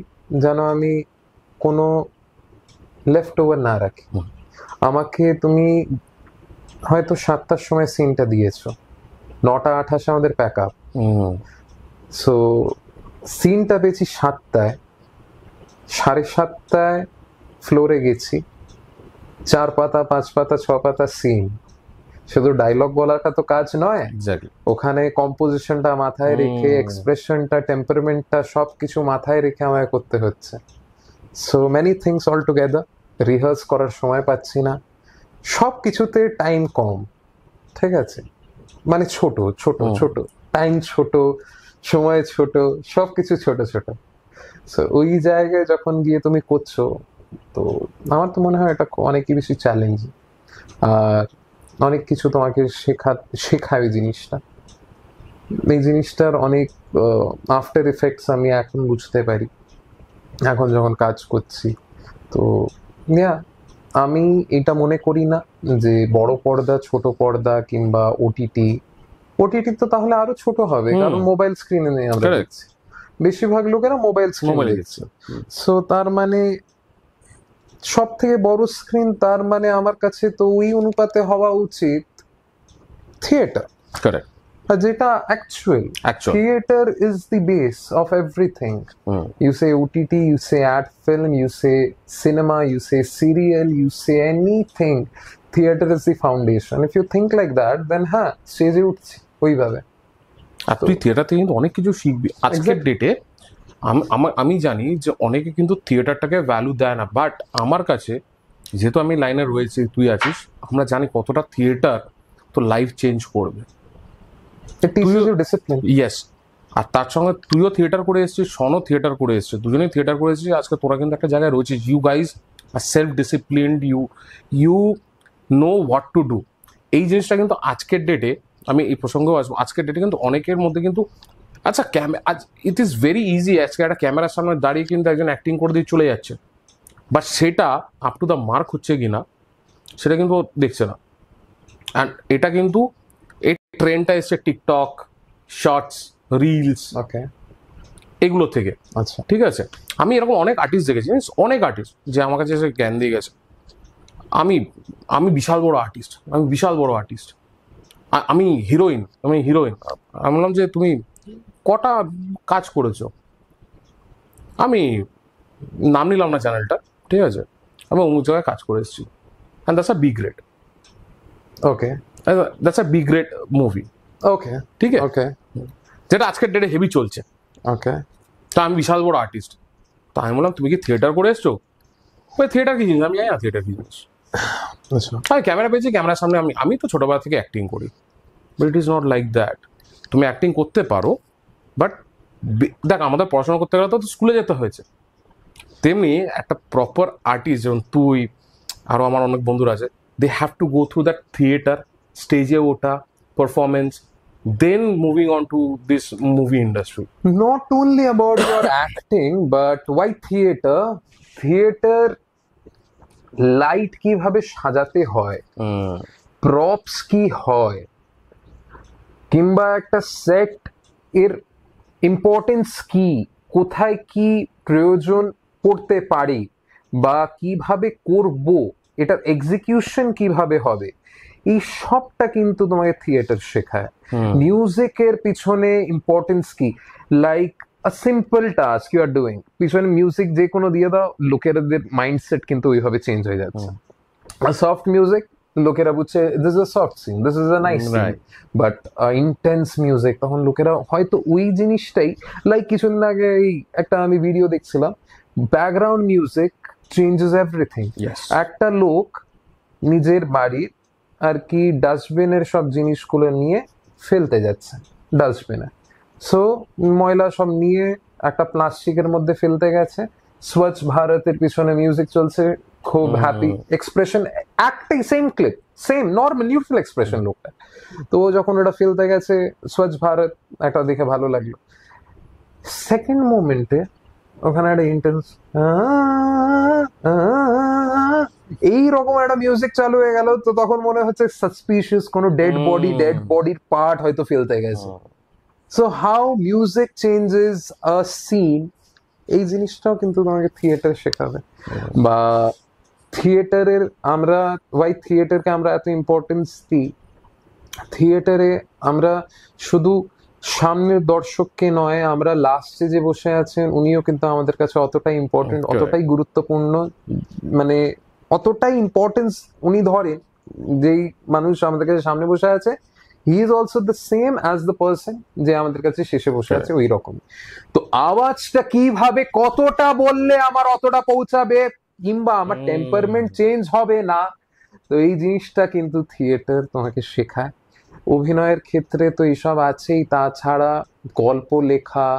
যেন আমি কোনো লেফট ওভার না রাখি। আমাকে তুমি হয়তো 7টার সময় সিনটা দিয়েছো, 9টা 28 আমাদের প্যাক আপ, সো সিনটা পেয়েছি 7টায়, 7:30টায় ফ্লোরে গেছি, 4 পাতা 5 পাতা 6 পাতা সিন, শুধু ডায়লগ বলাটা তো কাজ নয়, এক্স্যাক্টলি, ওখানে কম্পোজিশনটা মাথায় রেখে, এক্সপ্রেশনটা, টেম্পারমেন্টটা সবকিছু মাথায় রেখে আমায় করতে হচ্ছে। So many things all together, rehearse করার সময় পাচ্ছি না, সব কিছুতে টাইম কম, ঠিক আছে, মানে ছোট ছোট ছোট টাইম, ছোট সময়, ছোট সবকিছু ছোট ছোট। সো ওই জায়গায় যখন গিয়ে তুমি করছো, তো আমার তো মনে হয় এটা অনেকই বেশি চ্যালেঞ্জিং, আর অনেক কিছু তোমাকে শেখায় ওই জিনিসটা। এই জিনিসটার অনেক আফটার এফেক্টস আমি এখন বুঝতে পারি, এখন যখন কাজ করছি। তো আমি এটা মনে করি না যে বড় পর্দা ছোট পর্দা কিংবা ওটিটি তো তাহলে আরো ছোট হবে, কারণ মোবাইল স্ক্রিনে নেই আমরা Correct. দেখছি, বেশিরভাগ লোকেরা মোবাইল স্ক্রিনে মোবাইলে দেখছে। সো তার মানে সব থেকে বড় স্ক্রিন, তার মানে আমার কাছে তো ওই অনুপাতে হওয়া উচিত থিয়েটার, কারেক্ট, যেটা actual actual, theatre is the base of everything. You say OTT, you say ad film, you say cinema, you say serial, you say anything. Theater is the foundation. If you think like that, then হ্যাঁ স্টেজে উঠছি ওইভাবে। আর তুই theatre থেকে কিন্তু অনেক কিছু শিখবি আজকের Exactly. ডেটে। আমি জানি যে অনেকে কিন্তু থিয়েটারটাকে ভ্যালু দেয় না, বাট আমার কাছে যেহেতু আমি লাইনে রয়েছি, তুই আছিস, আমরা জানি কতটা থিয়েটার তো লাইফ চেঞ্জ করবে। It teaches you discipline. Yes, আর তার সঙ্গে তুইও থিয়েটার করে এসেছিস, শনও থিয়েটার করে এসেছিস, দুজনেই থিয়েটার করে এসেছিস, আজকে তোরা কিন্তু একটা জায়গায় রয়েছিস। You guys are self disciplined, you know what to do. এই জিনিসটা কিন্তু আজকের ডেটে, আমি এই প্রসঙ্গেও আসবো, আজকের ডেটে কিন্তু অনেকের মধ্যে কিন্তু, আচ্ছা আজ ইট ইজ ভেরি ইজি, আজকে একটা ক্যামেরার সামনে দাঁড়িয়ে কিন্তু একজন অ্যাক্টিং করে দিয়ে চলে যাচ্ছে, বাট সেটা আপ টু দ্য মার্ক হচ্ছে কি না সেটা কিন্তু ও দেখছে না। অ্যান্ড এটা কিন্তু এই ট্রেন্ডটা এসছে টিকটক, শর্টস, রিলস, Okay. এগুলো থেকে। আচ্ছা। ঠিক আছে, আমি এরকম অনেক আর্টিস্ট দেখেছি, অনেক আর্টিস্ট যে আমার কাছে এসে জ্ঞান দিয়ে গেছে, আমি বিশাল বড় আর্টিস্ট, আমি হিরোইন। আমি বললাম যে তুমি কটা কাজ করেছো, আমি নাম নিলাম না চ্যানেলটা, ঠিক আছে, আমি অমুক জায়গায় কাজ করে এসেছি, and that's a B grade, Okay. That's a B grade movie, Okay. ঠিক আছে, Okay. যেটা আজকের ডেটে হেভি চলছে। Okay. তা আমি বিশাল বড় আর্টিস্ট, তা আমি বললাম তুমি কি থিয়েটার করে এসছো? ওই থিয়েটার কি জিনিস, আমি জানি না থিয়েটার কি জিনিস। আচ্ছা। আমি ক্যামেরা পেয়েছি, ক্যামেরার সামনে আমি তো ছোটবেলা থেকে অ্যাক্টিং করি, but it is not like that. তুমি অ্যাক্টিং করতে পারো, বাট দেখ আমাদের পড়াশোনা করতে গেলে তো স্কুলে যেতে হয়েছে, তেমনি একটা প্রপার আর্টিস্ট যেমন তুই, আরও আমার অনেক বন্ধুরা আছে, they have to go through that theatre, স্টেজে ওঠা, performance, then moving on to this movie industry. Not only about your acting, but why theater? Theater light কিভাবে সাজাতে হয়, প্রপস কি হয়, কিংবা একটা সেট এর ইম্পর্টেন্স কি, কোথায় কি প্রয়োজন পড়তে পারে বা কিভাবে করব, এটার এক্সিকিউশন কিভাবে হবে, এই সবটা কিন্তু তোমাকে থিয়েটার শেখায়। মিউজিকের পিছনে ইম্পর্টেন্স কি, like a simple task you are doing, পিছনে মিউজিক যে কোনো দিয়ে দাও, লোকেদের মাইন্ডসেট কিন্তু ওইভাবে চেঞ্জ হয়ে যাচ্ছে। সফট মিউজিক, লোকেরা বুঝছে this is a soft scene, this is a nice scene, but intense music তখন লোকেরা হয়তো ওই জিনিসটাই, লাইক কিছুদিন আগে এই একটা আমি ভিডিও দেখছিলাম, ব্যাকগ্রাউন্ড মিউজিক চেঞ্জেস এভরিথিং। একটা লোক নিজের বাড়ির আর কি ডাস্টবিনের সব জিনিসগুলো নিয়ে ফেলতে যাচ্ছে ডাস্টবিনে, সো ময়লা সব নিয়ে একটা প্লাস্টিকের মধ্যে ফেলতে গেছে, স্বচ্ছ ভারতের পিছনে মিউজিক চলছে, খুব হ্যাপি এক্সপ্রেশন, একটাই same clip, same normal neutral expression লোকটা। তো ও যখন ওটা ফেলতে গেছে স্বচ্ছ ভারত একটা দেখে ভালো লাগলো, সেকেন্ড মোমেন্টে ওখানে একটা ইন্টেন্স এইরকম একটা মিউজিক চালু হয়ে গেল, তো তখন মনে হচ্ছে সাসপিশিয়াস কোনো ডেড বডির পার্ট হয়তো ফেলতে গেছে। So how music changes a scene, এই জিনিসটাও কিন্তু তোমাকে থিয়েটার শেখাবে। বা থিয়েটারের আমরা ওয়াই থিয়েটারকে আমরা এত ইম্পর্টেন্স দিই, থিয়েটারে আমরা শুধু সামনের দর্শককে নয়, আমরা লাস্টে যে বসে আছেন উনিও কিন্তু আমাদের কাছে অতটাই ইম্পর্টেন্ট, অতটাই গুরুত্বপূর্ণ, মানে অতটাই ইম্পর্টেন্স উনি ধরেন, যেই মানুষ আমাদের কাছে সামনে বসে আছে, he is also the same as the person যে আমাদের কাছে শেষে বসে আছে, ওই রকম। তো আওয়াজটা কিভাবে কতটা বললে আমার অতটা পৌঁছাবে, কিংবা আমার টেম্পারমেন্ট চেঞ্জ হবে না, তো এই জিনিসটা কিন্তু থিয়েটার তোমাকে শেখায়। অভিনয়ের ক্ষেত্রে তো এইসব আছেই, তাছাড়া গল্প লেখা,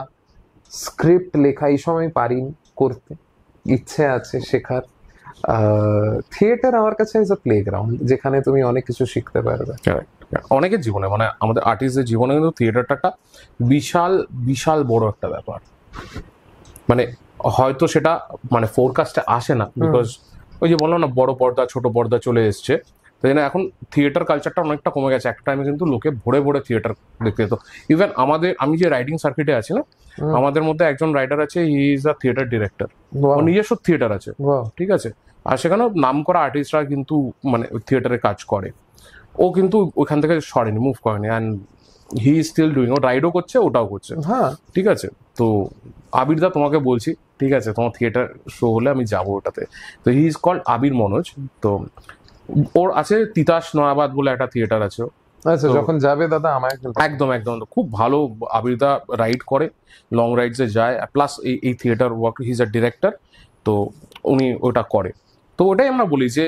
স্ক্রিপ্ট লেখা, এইসব আমি পারিনি করতে, ইচ্ছে আছে শেখার। থিয়েটার আমার কাছে ইজ আ প্লেগ্রাউন্ড, যেখানে তুমি অনেক কিছু শিখতে পারবে। অনেকের জীবনে, মানে আমাদের আর্টিস্টদের জীবনে কিন্তু থিয়েটারটা একটা বিশাল বিশাল বড় একটা ব্যাপার। মানে হয়তো সেটা মানে ফোরকাস্টে আসে না, বিকজ ওই যে বললাম না, বড় পর্দা ছোট পর্দা চলে এসছে, তো এখন থিয়েটার কালচারটা অনেকটা কমে গেছে। একটা টাইমে কিন্তু লোকে ভরে ভরে থিয়েটার দেখতে যেত। ইভেন আমি যে রাইটিং সার্কিটে আছি না, আমাদের মধ্যে একজন রাইটার আছে, he is a theatre director, ওর নিজস্ব থিয়েটার আছে, ঠিক আছে, আর সেখানেও নাম করা আর্টিস্টরা কিন্তু মানে থিয়েটারে কাজ করে। ও কিন্তু ওইখান থেকে সরেনি, মুভ করেনি, and he is still doing, ও রাইডও করছে, ওটাও করছে। হ্যাঁ, ঠিক আছে। তো আবিরদা তোমাকে বলছি, ঠিক আছে, তোমার থিয়েটার শো হলে আমি যাবো ওটাতে। তো হি ইজ কল্ড আবির মনোজ। তো ওর আছে তিতাস নয়াবাদ বলে একটা থিয়েটার আছে। আচ্ছা, যখন যাবে দাদা আমায় একদম একদম, খুব ভালো আবিরদা রাইড করে, লং রাইডসে যায়, প্লাস এই theatre work, he is a director, তো উনি ওটা করে। তো ওটাই আমরা বলি যে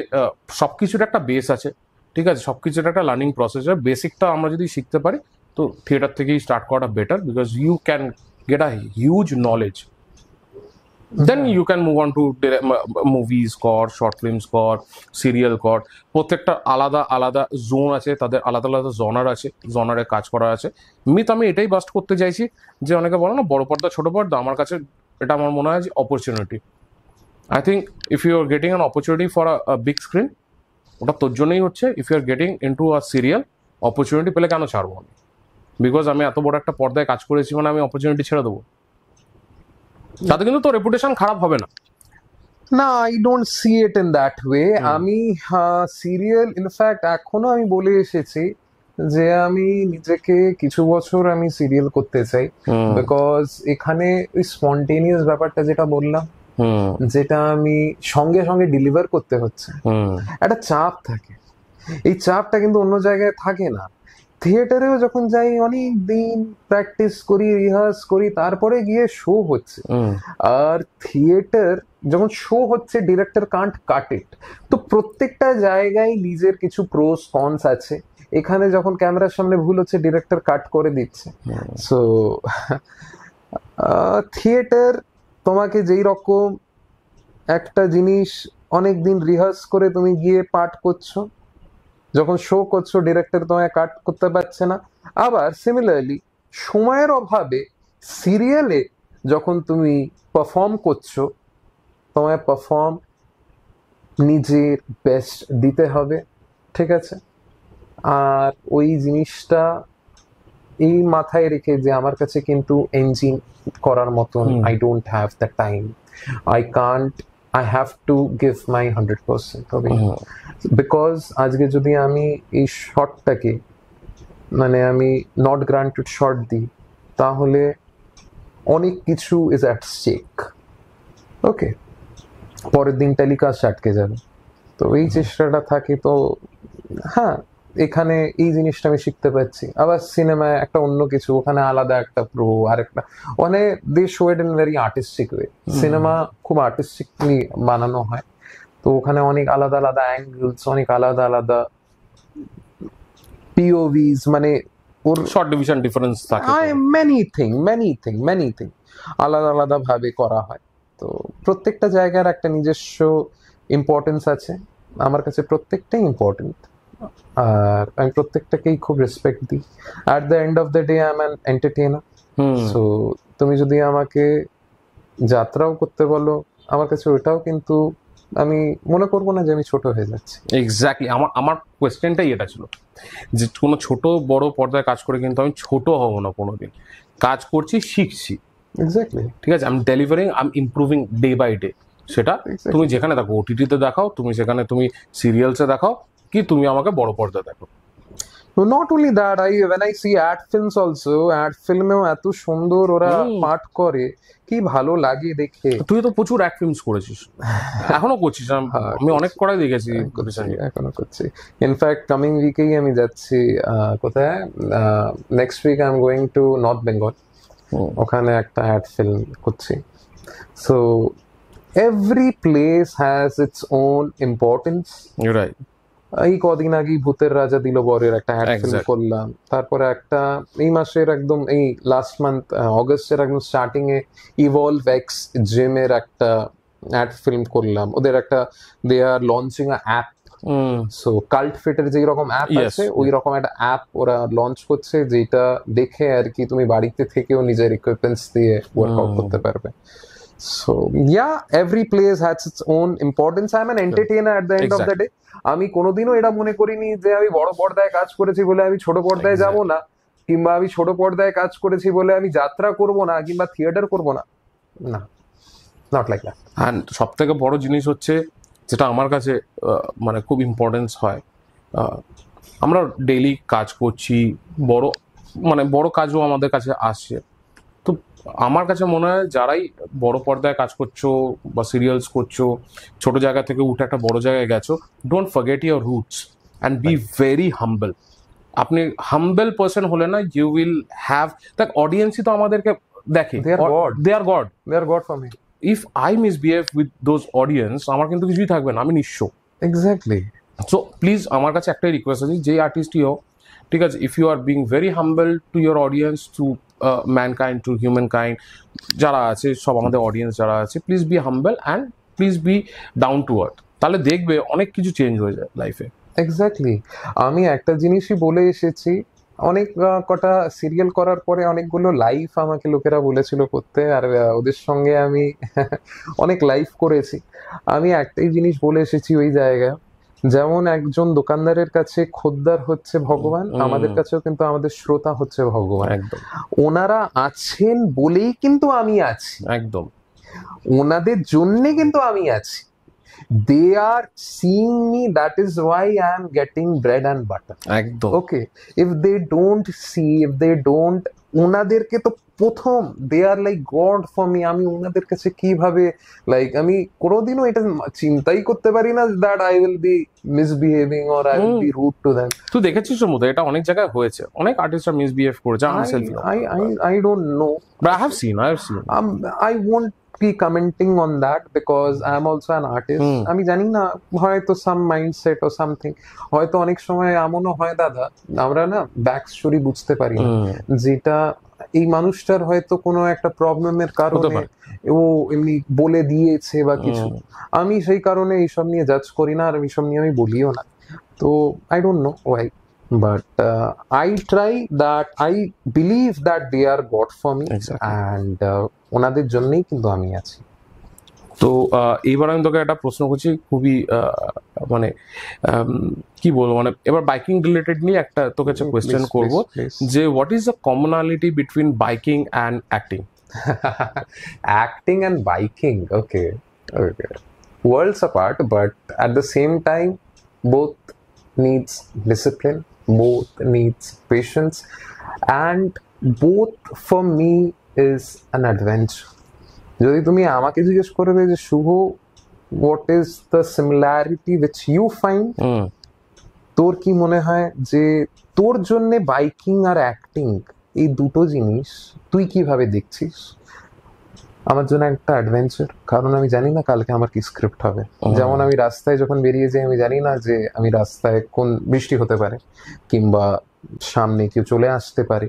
সবকিছুর একটা বেস আছে, ঠিক আছে, সবকিছুর একটা লার্নিং প্রসেস, বেসিকটা আমরা যদি শিখতে পারি তো থিয়েটার থেকেই স্টার্ট করাটা better, because you can get a huge knowledge, then you can move on to movies কর, শর্ট ফিল্মস কর, সিরিয়াল কর। প্রত্যেকটা আলাদা আলাদা জোন আছে, তাদের আলাদা আলাদা জনার আছে, জনারে কাজ করা আছে। আমি এটাই বাস্ট করতে চাইছি যে অনেকে বলো না বড় পর্দা ছোট পর্দা, আমার কাছে এটা আমার মনে হয় যে opportunity. I think if you are getting an opportunity for a big screen, ওটা তোর জন্যই হচ্ছে। If you are getting into a serial, opportunity পেলে কেন ছাড়বো আমি? বিকজ আমি এত বড় একটা পর্দায় কাজ করেছি, মানে আমি অপরচুনিটি ছেড়ে দেবো? তাতে কিন্তু তোর রেপুটেশন খারাপ হবে না। না, I don't see it in that way. আমি সিরিয়াল, ইনফ্যাক্ট এখনো আমি বলে এসেছি যে আমি নিজেকে কিছু বছর আমি সিরিয়াল করতে চাই, বিকজ এখানে ওই স্পন্টেনিয়াস ব্যাপারটা যেটা বললাম, যেটা আমি সঙ্গে সঙ্গে ডেলিভার করতে হচ্ছে, একটা চাপ থাকে, এই চাপটা কিন্তু অন্য জায়গায় থাকে না। থিয়েটারেও যখন যাই অনেক দিন প্র্যাকটিস করি, রিহার্স করি, তারপরে গিয়ে শো হচ্ছে। আর থিয়েটার যখন শো হচ্ছে, ডিরেক্টর কান্ট কাট ইট, তো প্রত্যেকটা জায়গায় নিজের কিছু প্রোস কনস আছে। এখানে যখন ক্যামেরার সামনে ভুল হচ্ছে, ডিরেক্টর কাট করে দিচ্ছে। সো থিয়েটার তোমাকে যেই রকম একটা জিনিস অনেক দিন রিহার্স করে তুমি গিয়ে পাঠ করছো, যখন শো করছো ডিরেক্টর তোমায় কাট করতে পারছে না। আবার সিমিলারলি সময়ের অভাবে সিরিয়ালে যখন তুমি পারফর্ম করছো, তোমায় পারফর্ম নিজের বেস্ট দিতে হবে, ঠিক আছে? আর ওই জিনিসটা এই মাথায় রেখে যে আমার কাছে কিন্তু এনজিন করার মতন I don't have the time, I can't, I have to give my 100%, because আজকে যদি আমি এই শটটাকে মানে আমি নট গ্রান্টেড শট দিই তাহলে অনেক কিছু ইজ অ্যাট স্টেক। ওকে, পরের দিন টেলিকাস্ট আটকে যাবে, তো এই চেষ্টাটা থাকে। তো হ্যাঁ, এখানে এই জিনিসটা আমি শিখতে পাচ্ছি। আবার সিনেমায় একটা অন্য কিছু, ওখানে আলাদা একটা প্রো, আরেকটা মানে they show it in very artistic way. সিনেমা খুব আর্টিস্টিকলি বানানো হয়, তো ওখানে অনেক আলাদা আলাদা অ্যাঙ্গেলস, অনেক আলাদা আলাদা পিওভিস, মানে ওর শর্ট ডিভিশন ডিফারেন্স থাকে, মেনি থিং আলাদা আলাদা ভাবে করা হয়। তো প্রত্যেকটা জায়গার একটা নিজস্ব ইম্পর্টেন্স আছে। আমার কাছে প্রত্যেকটাই ইম্পর্টেন্ট, আর আমি প্রত্যেকটাকেই খুব রেসপেক্ট দিই। At the end of the day I am an entertainer. So তুমি যদি আমাকে যাত্রাও করতে বলো, আমার কাছে ওটাও কিন্তু আমি মনে করবো না যে আমি ছোট হয়ে যাচ্ছি। এক্স্যাক্টলি, আমার কোয়েশ্চেনটাই এটা ছিল যে কোনো ছোট বড় পর্দায় কাজ করে কিন্তু আমি ছোট হব না কোনোদিন। কাজ করছি, শিখছি, এক্স্যাক্টলি, ঠিক আছে, আমি delivering, I am improving day by day. সেটা তুমি যেখানে দেখো, ওটিটিতে দেখাও, তুমি সেখানে তুমি সিরিয়ালসে দেখাও, কি তুমি আমাকে বড় পর্দা দেখো। Not only that, when I see ad films also, ad ফিল্মেও এত সুন্দর ওরা পাঠ করে, কি ভালো লাগে দেখে। তুই তো প্রচুর অ্যাড ফিল্মস করেছিস, এখনো করছিস? আমি অনেক করাই দেখেছি, এখনো করছি। ইনফ্যাক্ট কামিং উইকেই আমি যাচ্ছি কোথায়, next week I am going to North Bengal, ওখানে একটা অ্যাড ফিল্ম করছি। So every place has its own importance. Right. এই কদিন আগেই ভূতের রাজা দিল বরের একটা অ্যাড ফিল্ম করলাম, তারপরে একটা এই মাসের একদম এই লাস্ট মান্থ অগস্টের একদম স্টার্টিং এ ইভলভ এক্স জিমের একটা অ্যাড ফিল্ম করলাম। ওদের একটা they are launching a app, so cult ফিটের যেই রকম অ্যাপ আছে ওই রকম একটা অ্যাপ ওরা লঞ্চ করছে, যেটা দেখে আর কি তুমি বাড়িতে থেকেও নিজের ইকুইপমেন্টস দিয়ে ওয়ার্কআউট করতে পারবে। So yeah, every place has its own importance. I'm an entertainer at the end of the day. আমি কোনোদিনও এটা মনে করিনি যে আমি বড় পর্দায় কাজ করেছি বলে আমি ছোট পর্দায় যাব না, কিংবা আমি ছোট পর্দায় কাজ করেছি বলে আমি যাত্রা করব না কিংবা থিয়েটার করব না, না, নট লাইক দ্যাট। অ্যান্ড সব থেকে বড় জিনিস হচ্ছে যেটা আমার কাছে মানে খুব ইম্পর্টেন্স হয়, আমরা ডেইলি কাজ করছি, বড় কাজও আমাদের কাছে আসছে। তো আমার কাছে মনে হয় যারাই বড় পর্দায় কাজ করছো বা সিরিয়ালস করছো, ছোট জায়গা থেকে উঠে একটা বড় জায়গায় গেছো, don't forget your roots and be very হাম্বল। আপনি হাম্বল পার্সন হলে না, ইউ উইল হ্যাভ, দেখ অডিয়েন্সই তো আমাদেরকে দেখে, They are God. They are God, They are God for me. If I misbehave with those audience, আমার কিন্তু কিছুই থাকবে না, আমি নিঃস্ব। এক্স্যাক্টলি। সো প্লিজ আমার কাছে একটাই রিকোয়েস্ট আছে, যেই আর্টিস্টই হোক, ঠিক আছে, if you are being very humble to your audience, to mankind, to human kind যারা আছে, সব আমাদের অডিয়েন্স যারা আছে, please be humble and please be down to earth. তাহলে দেখবে অনেক কিছু চেঞ্জ হয়ে যায় লাইফে। এক্স্যাক্টলি, আমি একটা জিনিসই বলে এসেছি, অনেক কটা সিরিয়াল করার পরে অনেকগুলো লাইভ আমাকে লোকেরা বলেছিল করতে, আর ওদের সঙ্গে আমি অনেক লাইভ করেছি। আমি একটাই জিনিস বলে এসেছি ওই জায়গায়, যেমন একজন দোকানদারের কাছে খদ্দের হচ্ছে ভগবান, আমাদের কাছেও কিন্তু আমাদের শ্রোতা হচ্ছে ভগবান। একদম, ওনারা আছেন বলেই কিন্তু আমি আছি, একদম, ওনাদের জন্যে কিন্তু আমি আছি। They are seeing me, that is why I am getting bread and butter. একদম। Okay, if they don't see, if they don't, ওনাদেরকে তো প্রথম, they are like God for me. আমি ওনাদের কাছে কিভাবে, লাইক আমি কোনোদিনও এটা চিন্তাই করতে পারি না that I will be misbehaving or I will be rude to them. তুই দেখেছিস ওর মধ্যে, এটা অনেক জায়গায় হয়েছে, অনেক আর্টিস্টরা মিসবিহেভ করেছে। I don't know, but I have seen I won't be commenting on that because I am also an artist. আমি জানি না, হয়তো some mindset or something, হয়তো অনেক সময় এমনও হয় দাদা, আমরা না ব্যাক স্টোরি বুঝতে পারি না, যেটা এই মানুষটার হয়তো কোনো একটা প্রবলেমের কারণে ও এমনি বলে দিয়েছে বা কিছু, আমি সেই কারণে এইসব নিয়ে জাজ করি না, আর এইসব নিয়ে আমি বলিও না। তো I don't no Y, but I try that, I believe that they are God for me, and ওনাদের জন্যই কিন্তু আমি আছি। তো এইবার আমি তোকে একটা প্রশ্ন করছি, খুবই মানে কি বলবো, মানে এবার বাইকিং রিলেটেড নিয়ে একটা তোকে কোয়েশ্চেন Please, করবো, please. যে what is the commonality between biking and acting? Acting and biking, okay, okay, worlds apart, but at the same time both needs discipline, both needs patience, and both for me is an adventure. যদি তুমি আমাকে জিজ্ঞেস করবে যে শুভ, what is the similarity which you find, তোর কি মনে হয় যে তোর জন্য বাইকিং আর অ্যাক্টিং এই দুটো জিনিস তুই কিভাবে দেখছিস? আমার জন্য একটা অ্যাডভেঞ্চার, কারণ আমি জানি না কালকে আমার কি স্ক্রিপ্ট হবে। যেমন আমি রাস্তায় যখন বেরিয়ে যাই, আমি জানি না যে আমি রাস্তায় কোন বৃষ্টি হতে পারে, কিংবা সামনে কেউ চলে আসতে পারে,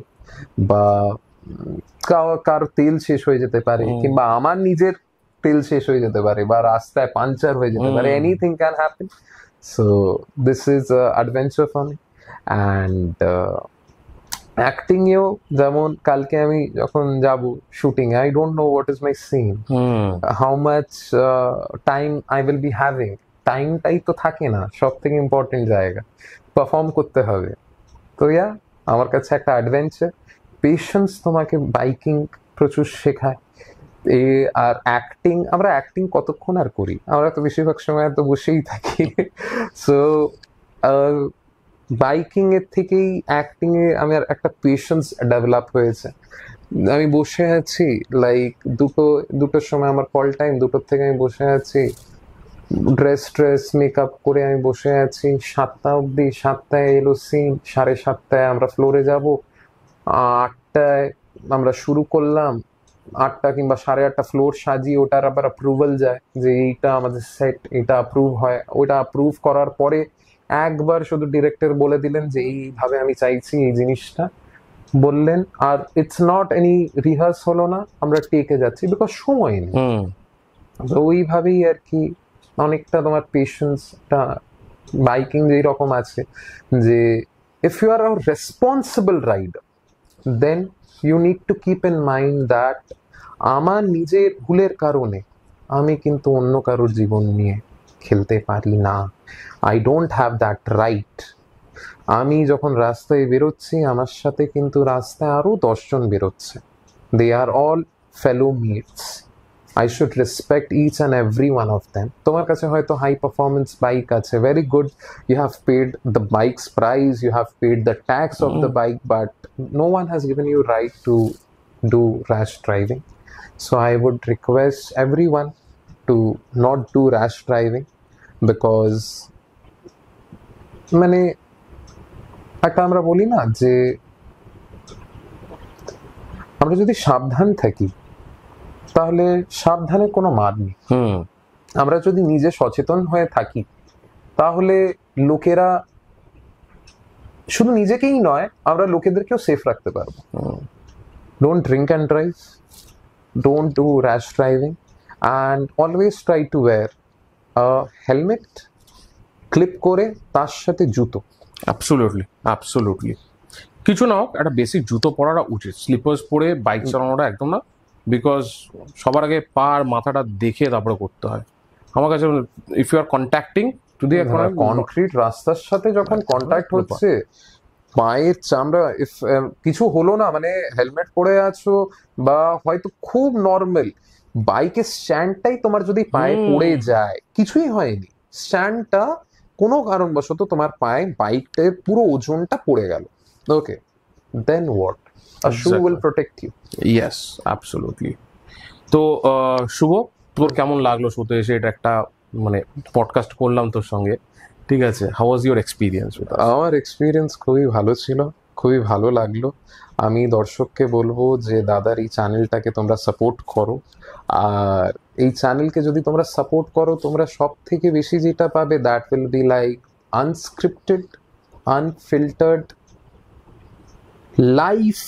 বা কার তেল শেষ হয়ে যেতে পারে, কিংবা আমার নিজের তেল শেষ হয়ে যেতে পারে, বা রাস্তায় পাঞ্চার হয়ে যেতে পারে, anything can happen. So this is adventure for me. And acting এও যেমন কালকে আমি যখন যাব shooting, I don't know what is my scene, how much time I will be having. টাইমটাই তো থাকে না সব থেকে ইম্পর্টেন্ট জায়গা, পারফর্ম করতে হবে। তো ইয়া, আমার কাছে একটা অ্যাডভেঞ্চার। পেশেন্স তোমাকে বাইকিং প্রচুর শেখায়। আর অ্যাক্টিং, আমরা অ্যাক্টিং কতক্ষণ আর করি, আমরা তো বেশিরভাগ সময় তো বসেই থাকি। সো বাইকিং এর থেকেই অ্যাক্টিং এ আমার একটা পেশেন্স ডেভেলপ হয়েছে। আমি বসে আছি লাইক দুটোর সময় আমার কল টাইম, দুটোর থেকে আমি বসে আছি, ড্রেস মেকআপ করে আমি বসে আছি 7টা অবধি। 7টায় এলো সিন, 7:30 আমরা ফ্লোরে যাব, 8টায় আমরা শুরু করলাম, 8টা কিংবা 8:30 ফ্লোর সাজিয়ে ওটার আবার অ্যাপ্রুভাল যায় যে এইটা আমাদের সেট, এটা অ্যাপ্রুভ হয়। ওইটা অ্যাপ্রুভ করার পরে একবার শুধু ডিরেক্টর বলে দিলেন যে এইভাবে আমি চাইছি এই জিনিসটা, বললেন, আর ইটস নট এনি রিহার্স হলো না, আমরা টেকে যাচ্ছি, বিকজ সময় নেই। তো ওইভাবেই আর কি অনেকটা তোমার পেশেন্সটা বাইকিং যেই রকম আছে, যে if you are a responsible rider, then you need to keep in mind that আমার নিজের ভুলের কারণে আমি কিন্তু অন্য কারোর জীবন নিয়ে খেলতে পারি না। I don't have that right. আমি যখন রাস্তায় বেরোচ্ছি, আমার সাথে কিন্তু রাস্তায় আরো 10 জন বেরোচ্ছে, they are all fellow mates. I should respect each and every one of them. তোমার কাছে হয়তো হাই পারফরমেন্স বাইক আছে, very good, you have paid the bike's price, you have paid the tax of the bike, but no one has given you right to do rash driving. So I would request everyone to not do rash driving, because মানে একটা আমরা বলি না যে আমরা যদি সাবধান থাকি তাহলে সাবধানে কোনো মার নেই। আমরা যদি নিজে সচেতন হয়ে থাকি তাহলে লোকেরা, শুধু নিজেকেই নয়, আমরা লোকেদেরকেও সেফ রাখতে পারবো। Don't drink and drive, don't do rash driving, and always try to wire helmet, clip করে তার সাথে জুতো। অ্যাবসোলুটলি কিছু না হোক, একটা বেসিক জুতো পরাটা উচিত। স্লিপার্স পরে বাইক চালানোটা একদম না, বিকজ সবার আগে পা আর মাথাটা দেখে তারপরে করতে হয় আমার কাছে। ইফ ইউ আর কন্ট্যাক্টিং যদি কনক্রিট রাস্তার সাথে যখন কন্ট্যাক্ট হচ্ছে, পায়ের চামড়া, ইফ কিছু হলো না, মানে হেলমেট পরে আছো বা হয়তো খুব নর্মাল বাইকের স্ট্যান্ডটাই তোমার যদি পায়ে পড়ে যায়, কিছুই হয়নি, স্ট্যান্ডটা কোনো কারণবশত তোমার পায়ে বাইকটার পুরো ওজনটা পড়ে গেল, ওকে, দেন what? A shoe will protect you. Yes, absolutely. তো শুভ, তোর কেমন লাগলো শোতে এসে? এটা একটা মানে পডকাস্ট করলাম তোর সঙ্গে, ঠিক আছে? How was your experience? আমার এক্সপিরিয়েন্স খুবই ভালো ছিল, খুবই ভালো লাগলো। আমি দর্শককে বলবো যে দাদার এই চ্যানেলটাকে তোমরা সাপোর্ট করো, আর এই চ্যানেলকে যদি তোমরা সাপোর্ট করো, তোমরা সব থেকে বেশি যেটা পাবে, that will be like unscripted, unfiltered live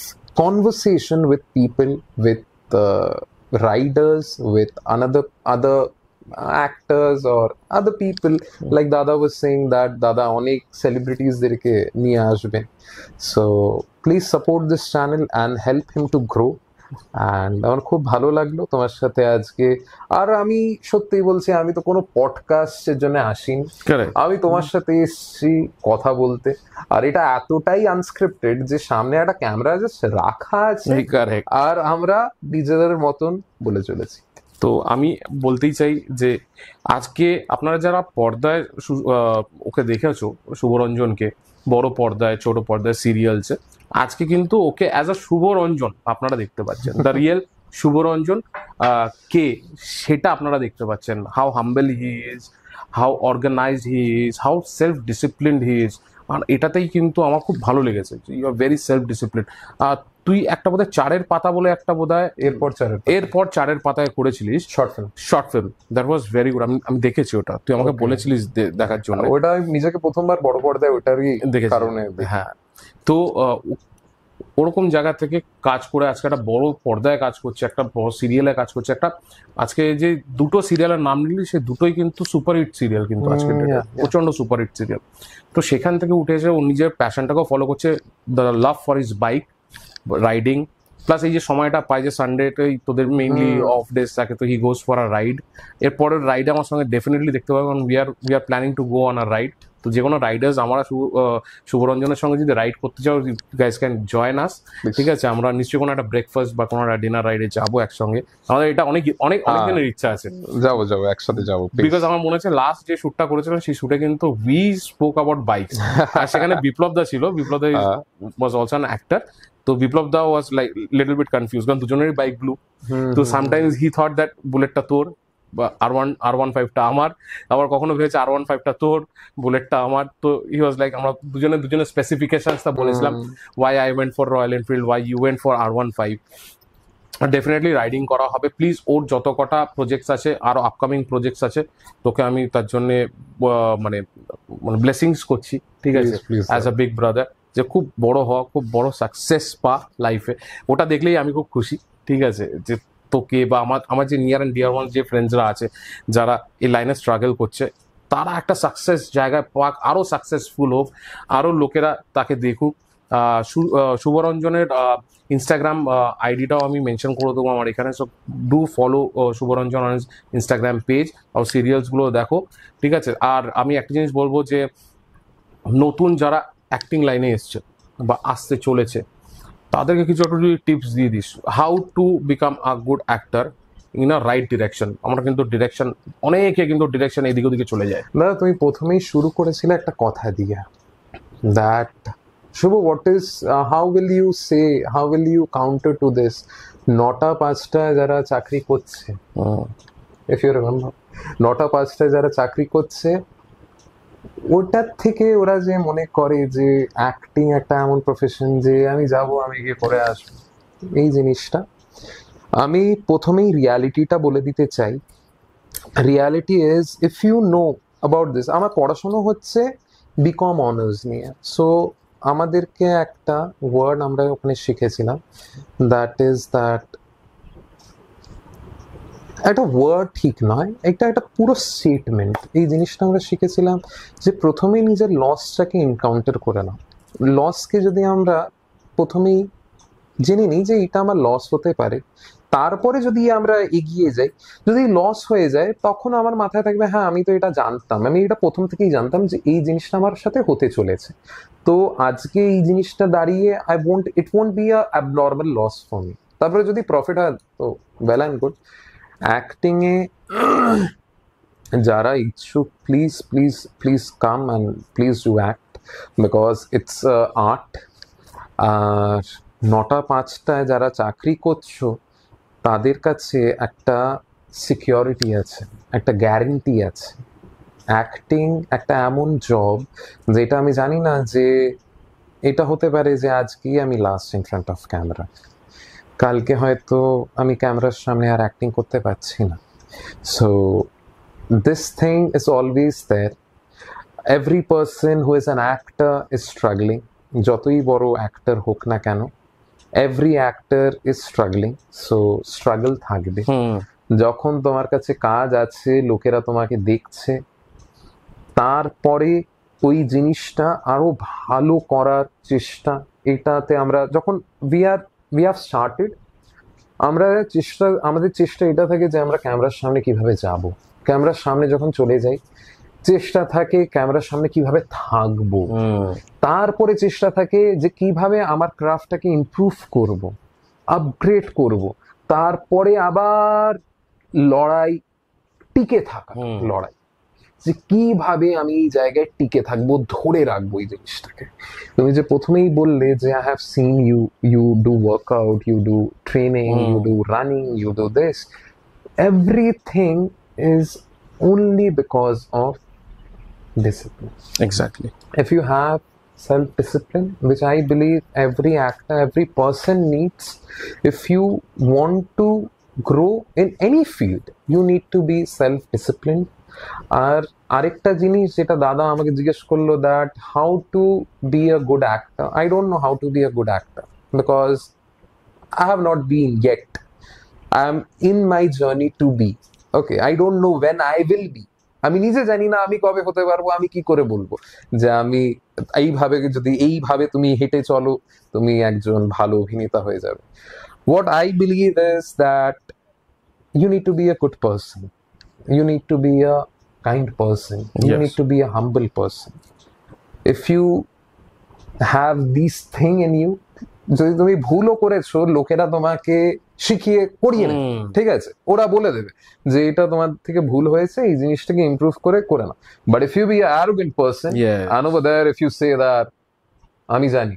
conversation with people, with riders, with other actors or other people. Like Dada was saying that Dada onek celebrities derke niye ashben. So please support this channel and help him to grow. And আমার খুব ভালো লাগলো তোমার সাথে আজকে। আর আমি সত্যি বলছি, আমি তো কোনো পডকাস্টের জন্য আসিনি, Correct. আমি তোমার সাথে এসেছি কথা বলতে। আর এটা এতটাই আনস্ক্রিপ্টেড যে সামনে একটা ক্যামেরা জাস্ট রাখা আছে, Correct. আর আমরা নিজেদের মতন বলে চলেছি। তো আমি বলতেই চাই যে আজকে আপনারা যারা পর্দায় ওকে দেখেছো, শুভরঞ্জনকে, বড় পর্দায় ছোট পর্দায় সিরিয়ালসে, আজকে কিন্তু ওকে অ্যাজ আ শুভরঞ্জন আপনারা দেখতে পাচ্ছেন। দ্য রিয়েল শুভরঞ্জন কে, সেটা আপনারা দেখতে পাচ্ছেন। How humble he is, how organised he is, how self disciplined he is. আর এটাতেই কিন্তু আমার খুব ভালো লেগেছে, you are very self discipline. তুই একটা বোধহয় চারের পাতা বলে একটা বোধহয় এরপর চারের পাতায় করেছিলিস short film, short film, that was very good. আমি দেখেছি ওটা, তুই আমাকে Okay. বলেছিলিস দেখার জন্য। ওটা আমি নিজেকে প্রথমবার বড় পর্দায় ওটারই দেখেছি। কারণে হ্যাঁ, তো ওরকম জায়গা থেকে কাজ করে আজকে একটা বড় পর্দায় কাজ করছে, একটা বড় সিরিয়ালে কাজ করছে। একটা আজকে যে দুটো সিরিয়ালের নাম নিলি, সে দুটোই কিন্তু সুপারহিট সিরিয়াল, কিন্তু আজকে yeah. প্রচন্ড সুপারহিট সিরিয়াল। তো সেখান থেকে উঠে এসে ও নিজের প্যাশনটাকেও ফলো করছে, the love for his bike riding. Plus এই যে সময়টা পাই যে সানডেতেই তোদের মেইনলি অফ ডেজ থাকে, তো হি গোজ ফর আ রাইড। এরপরের রাইড আমার সঙ্গে ডেফিনেটলি দেখতে পাবো, কারণ we are planning to go on a ride. তো যে কোনো রাইডার্স আমরা শুভরঞ্জনের সঙ্গে যদি রাইড করতে চাও, গাইস ক্যান জয়েন আস। ঠিক আছে, আমরা নিশ্চয়ই কোনো একটা ব্রেকফাস্ট বা কোনো একটা ডিনার রাইডে যাবো একসঙ্গে। আমাদের এটা অনেক অনেক অনেক দিনের ইচ্ছা আছে, যাবো একসাথে যাবো বিকজ আমার মনে হচ্ছে লাস্ট যে শুটটা করেছিলাম সেই শুটে কিন্তু উই স্পোক অ্যাবাউট বাইক, আর সেখানে বিপ্লব দা ছিল। Biplab da was also an actor. তো Biplab da was like little bit confuse, কারণ দুজনেরই বাইক ব্লু। তো সামটাইমস হি থট দ্যাট বুলেটটা তোর বা R15টা আমার, আবার কখনো ভেবেছে R15টা তোর, বুলেটটা আমার। তো হি ওয়াজ লাইক, আমরা দুজনের স্পেসিফিকেশনসটা বলেছিলাম, why I went for Royal Enfield, why you went for R15। Definitely riding করা হবে প্লিজ। ওর যত কটা প্রজেক্টস আছে, আরো আপকামিং প্রজেক্টস আছে, তোকে আমি তার জন্য মানে মানে ব্লেসিংস করছি, ঠিক আছে, অ্যাজ আ বিগ ব্রাদার, যে খুব বড় হওয়া, খুব বড় সাকসেস পা লাইফে। ওটা দেখলেই আমি খুব খুশি, ঠিক আছে, যে তোকে বা আমার যে নিয়ার অ্যান্ড ডিয়ার ওয়ান যে ফ্রেন্ডসরা আছে, যারা এই লাইনে স্ট্রাগল করছে, তারা একটা সাকসেস জায়গায় পাক, আরো সাকসেসফুল হোক, আরো লোকেরা তাকে দেখুক। শুভরঞ্জনের ইনস্টাগ্রাম আইডিটাও আমি মেনশন করে দেবো আমার এখানে, so do follow Subhoranjan on Instagram page, আর সিরিয়ালসগুলো দেখো, ঠিক আছে। আর আমি একটা জিনিস বলবো যে নতুন যারা অ্যাক্টিং লাইনে এসছে বা আসতে চলেছে, তাদেরকে কিছু একটা যদি টিপস দিয়ে this, how to become a good actor in a right direction. আমরা কিন্তু ডিরেকশন, অনেকে কিন্তু ডিরেকশন এদিকে ওদিকে চলে যায়। দাদা, তুমি প্রথমেই শুরু করেছিলে একটা কথা দিয়ে, that Shubho, what is, how will you counter to this 9টা 5টায় যারা চাকরি করছে, ইফ ইউ রিমেম্বার, 9টা 5টায় যারা চাকরি করছে, ওটার থেকে ওরা যে মনে করে যে অ্যাক্টিং একটা এমন প্রফেশন যে আমি যাব, আমি গিয়ে করে আসবো, এই জিনিসটা আমি প্রথমেই রিয়ালিটিটা বলে দিতে চাই। Reality is, if you know about this, আমার পড়াশোনা হচ্ছে বিকম অনার্স নিয়ে। সো আমাদেরকে একটা ওয়ার্ড আমরা ওখানে শিখেছিলাম, দ্যাট ইজ দ্যাট, একটা ওয়ার্ড ঠিক নয়, এটা একটা পুরো স্টেটমেন্ট। এই জিনিসটা আমরা শিখেছিলাম যে প্রথমেই নিজের লসটাকে এনকাউন্টার করে নাও। লসকে যদি আমরা প্রথমেই জেনে নিই যে এটা আমার লস হতে পারে, তারপরে যদি আমরা এগিয়ে যাই, যদি লস হয়ে যায় তখন আমার মাথায় থাকবে, হ্যাঁ আমি তো এটা জানতাম, আমি এটা প্রথম থেকেই জানতাম যে এই জিনিসটা আমার সাথে হতে চলেছে। তো আজকে এই জিনিসটা দাঁড়িয়ে it won't be a abnormal loss for me. তারপরে যদি প্রফিট হয় তো ওয়েল অ্যান্ড গুড। অ্যাক্টিং এ যারা ইচ্ছুক, please please please come and please do act, because it's art. আর 9টা 5টায় যারা চাকরি করছো, তাদের কাছে একটা সিকিউরিটি আছে, একটা গ্যারেন্টি আছে। অ্যাক্টিং একটা এমন জব যেটা আমি জানি না যে এটা হতে পারে যে আজকেই আমি last in front of camera, কালকে হয়তো আমি ক্যামেরার সামনে আর অ্যাক্টিং করতে পারছি না। So this thing is always there. Every person who is an actor is struggling, যতই বড় অ্যাক্টর হোক না কেন, every actor is struggling. So struggle থাকবে। যখন তোমার কাছে কাজ আছে, লোকেরা তোমাকে দেখছে, তারপরে ওই জিনিসটা আরো ভালো করার চেষ্টা, এটাতে আমরা যখন উই হ্যাভ স্টার্টেড, আমাদের চেষ্টা এটা থাকে যে আমরা ক্যামেরার সামনে কিভাবে যাব, ক্যামেরার সামনে যখন চলে যাই চেষ্টা থাকে ক্যামেরার সামনে কিভাবে থাকবো, তারপরে চেষ্টা থাকে যে কিভাবে আমার ক্রাফটটাকে ইমপ্রুভ করব, আপগ্রেড করব, তারপরে আবার লড়াই, টিকে থাকা লড়াই, যে কিভাবে আমি এই জায়গায় টিকে থাকবো, ধরে রাখবো এই জিনিসটাকে। তুমি যে প্রথমেই বললে যে I have seen you, you do workout, you do training, you do running, you do this, everything is only because of discipline. Exactly. If you have self-discipline, which I believe every actor, every person needs, if you want to grow in any field, you need to be self-disciplined. আর আরেকটা জিনিস যেটা দাদা আমাকে জিজ্ঞেস করলো, that how to be a good actor. I don't know how to be a good actor because I have not been yet. I am in my journey to be. Okay, I don't know when I will be. আমি নিজে জানি না আমি কবে হতে পারবো। আমি কি করে বলবো যে আমি এইভাবে তুমি হেঁটে চলো তুমি একজন ভালো অভিনেতা হয়ে যাবে? What I believe is that you need to be a good person, you need to be a kind person, you Yes. need to be a humble person. If you have these thing in you, যদি তুমি ভুলও করেছো লোকেরা তোমাকে শিখিয়ে করিয়ে নেবে, ঠিক আছে, ওরা বলে দেবে যে এটা তোমার থেকে ভুল হয়েছে, এই জিনিসটাকে ইমপ্রুভ করে না। But if you be a arrogant person, Yeah. and over there if you say that আমি জানি,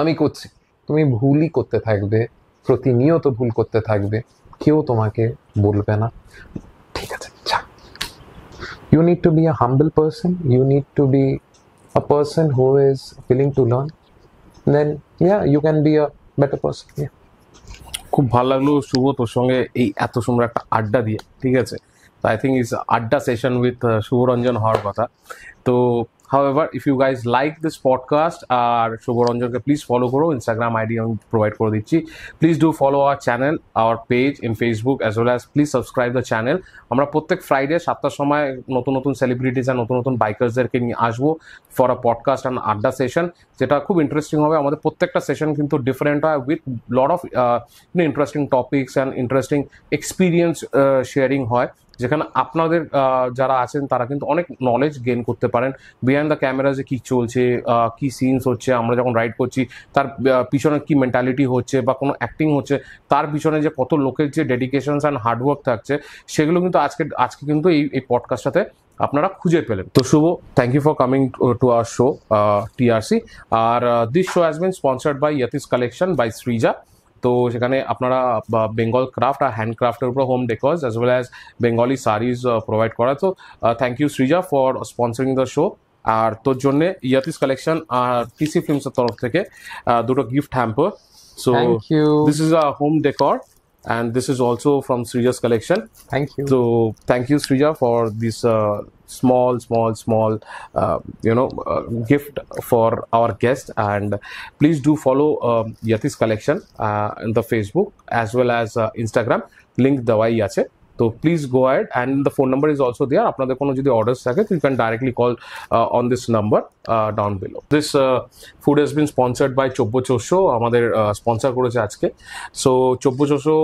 আমি করছি, তুমি ভুলই করতে থাকবে, প্রতিনিয়ত ভুল করতে থাকবে, কেউ তোমাকে বলবে না, ঠিক আছে যা। You need to be a humble person, you need to be a person who is willing to learn, then yeah, you can be a better person. Yeah. খুব ভালো লাগলো শুভ তোর সঙ্গে এই এত সুন্দর একটা আড্ডা দিয়ে, ঠিক আছে। তো আই থিঙ্ক ইজ আড্ডা সেশন উইথ শুভরঞ্জন হওয়ার কথা। তো however if you guys like this podcast আর শুভরঞ্জনকে প্লিজ ফলো করো, ইনস্টাগ্রাম আইডি আমি প্রোভাইড করে দিচ্ছি। Please do follow our channel, our page in Facebook as well as please subscribe the channel. আমরা প্রত্যেক ফ্রাইডে 7টার সময় নতুন নতুন সেলিব্রিটিস আর নতুন নতুন বাইকার্সদেরকে নিয়ে আসবো ফর আ পডকাস্ট অ্যান্ড আড্ডা সেশন, যেটা খুব ইন্টারেস্টিং হবে। আমাদের প্রত্যেকটা সেশন কিন্তু ডিফারেন্ট হয় with lot of interesting topics and interesting experience sharing হয়, যেখানে আপনাদের যারা আছেন তারা কিন্তু অনেক নলেজ গেইন করতে পারেন বিহাইন্ড দ্য ক্যামেরাজে কী চলছে, কী সিনস হচ্ছে, আমরা যখন রাইড করছি তার পিছনে কী মেন্টালিটি হচ্ছে বা কোনো অ্যাক্টিং হচ্ছে, তার পিছনে যে কত লোকের যে ডেডিকেশনস অ্যান্ড হার্ডওয়ার্ক থাকছে, সেগুলো কিন্তু আজকে কিন্তু এই পডকাস্টটাতে আপনারা খুঁজে পেলেন। তো Shubho, thank you for coming to our show TRC. আর this show has been sponsored by Yatis collection by Srija. তো সেখানে আপনারা বেঙ্গল ক্রাফট আর হ্যান্ডক্রাফটের উপর home decors as well as Bengali saris provide করা। তো thank you Srija for sponsoring the show. আর তোর জন্য ইয়াতিস কালেকশন আর টিসি ফিল্মসের তরফ থেকে দুটো gift hamper. So Thank you. This is a home decor and this is also from Srija's collection. Thank you. So thank you Srija for this small gift for our guest, and please do follow Yati's collection in the Facebook as well as Instagram, link dawai ache. So please go ahead, and the phone number is also there. আপনাদের কোনো যদি orders থাকে you can directly call on this number down below. This food has been sponsored by চব্য চোষো, আমাদের sponsor করেছে আজকে। So চব্য চোষো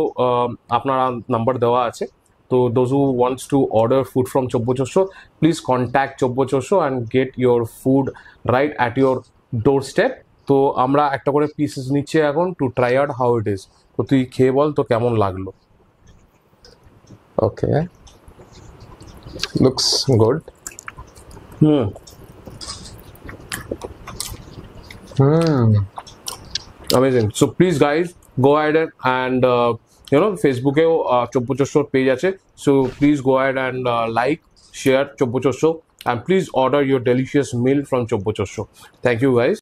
আপনার number দেওয়া আছে। তো those who wants to order food from চব্য চোষো, please contact চব্য চোষো and get your food right at your doorstep. তো আমরা একটা করে পিসেস নিচ্ছি এখন to try out how it is. তো তুই খেয়ে বল তো কেমন লাগলো। Okay. Looks good. Amazing. So please guys go ahead and ফেসবুকেও চব্য চোষোর পেজ আছে। So please go ahead and like, share চব্য চোষো, and please order your delicious meal from চব্য চোষো. Thank you guys.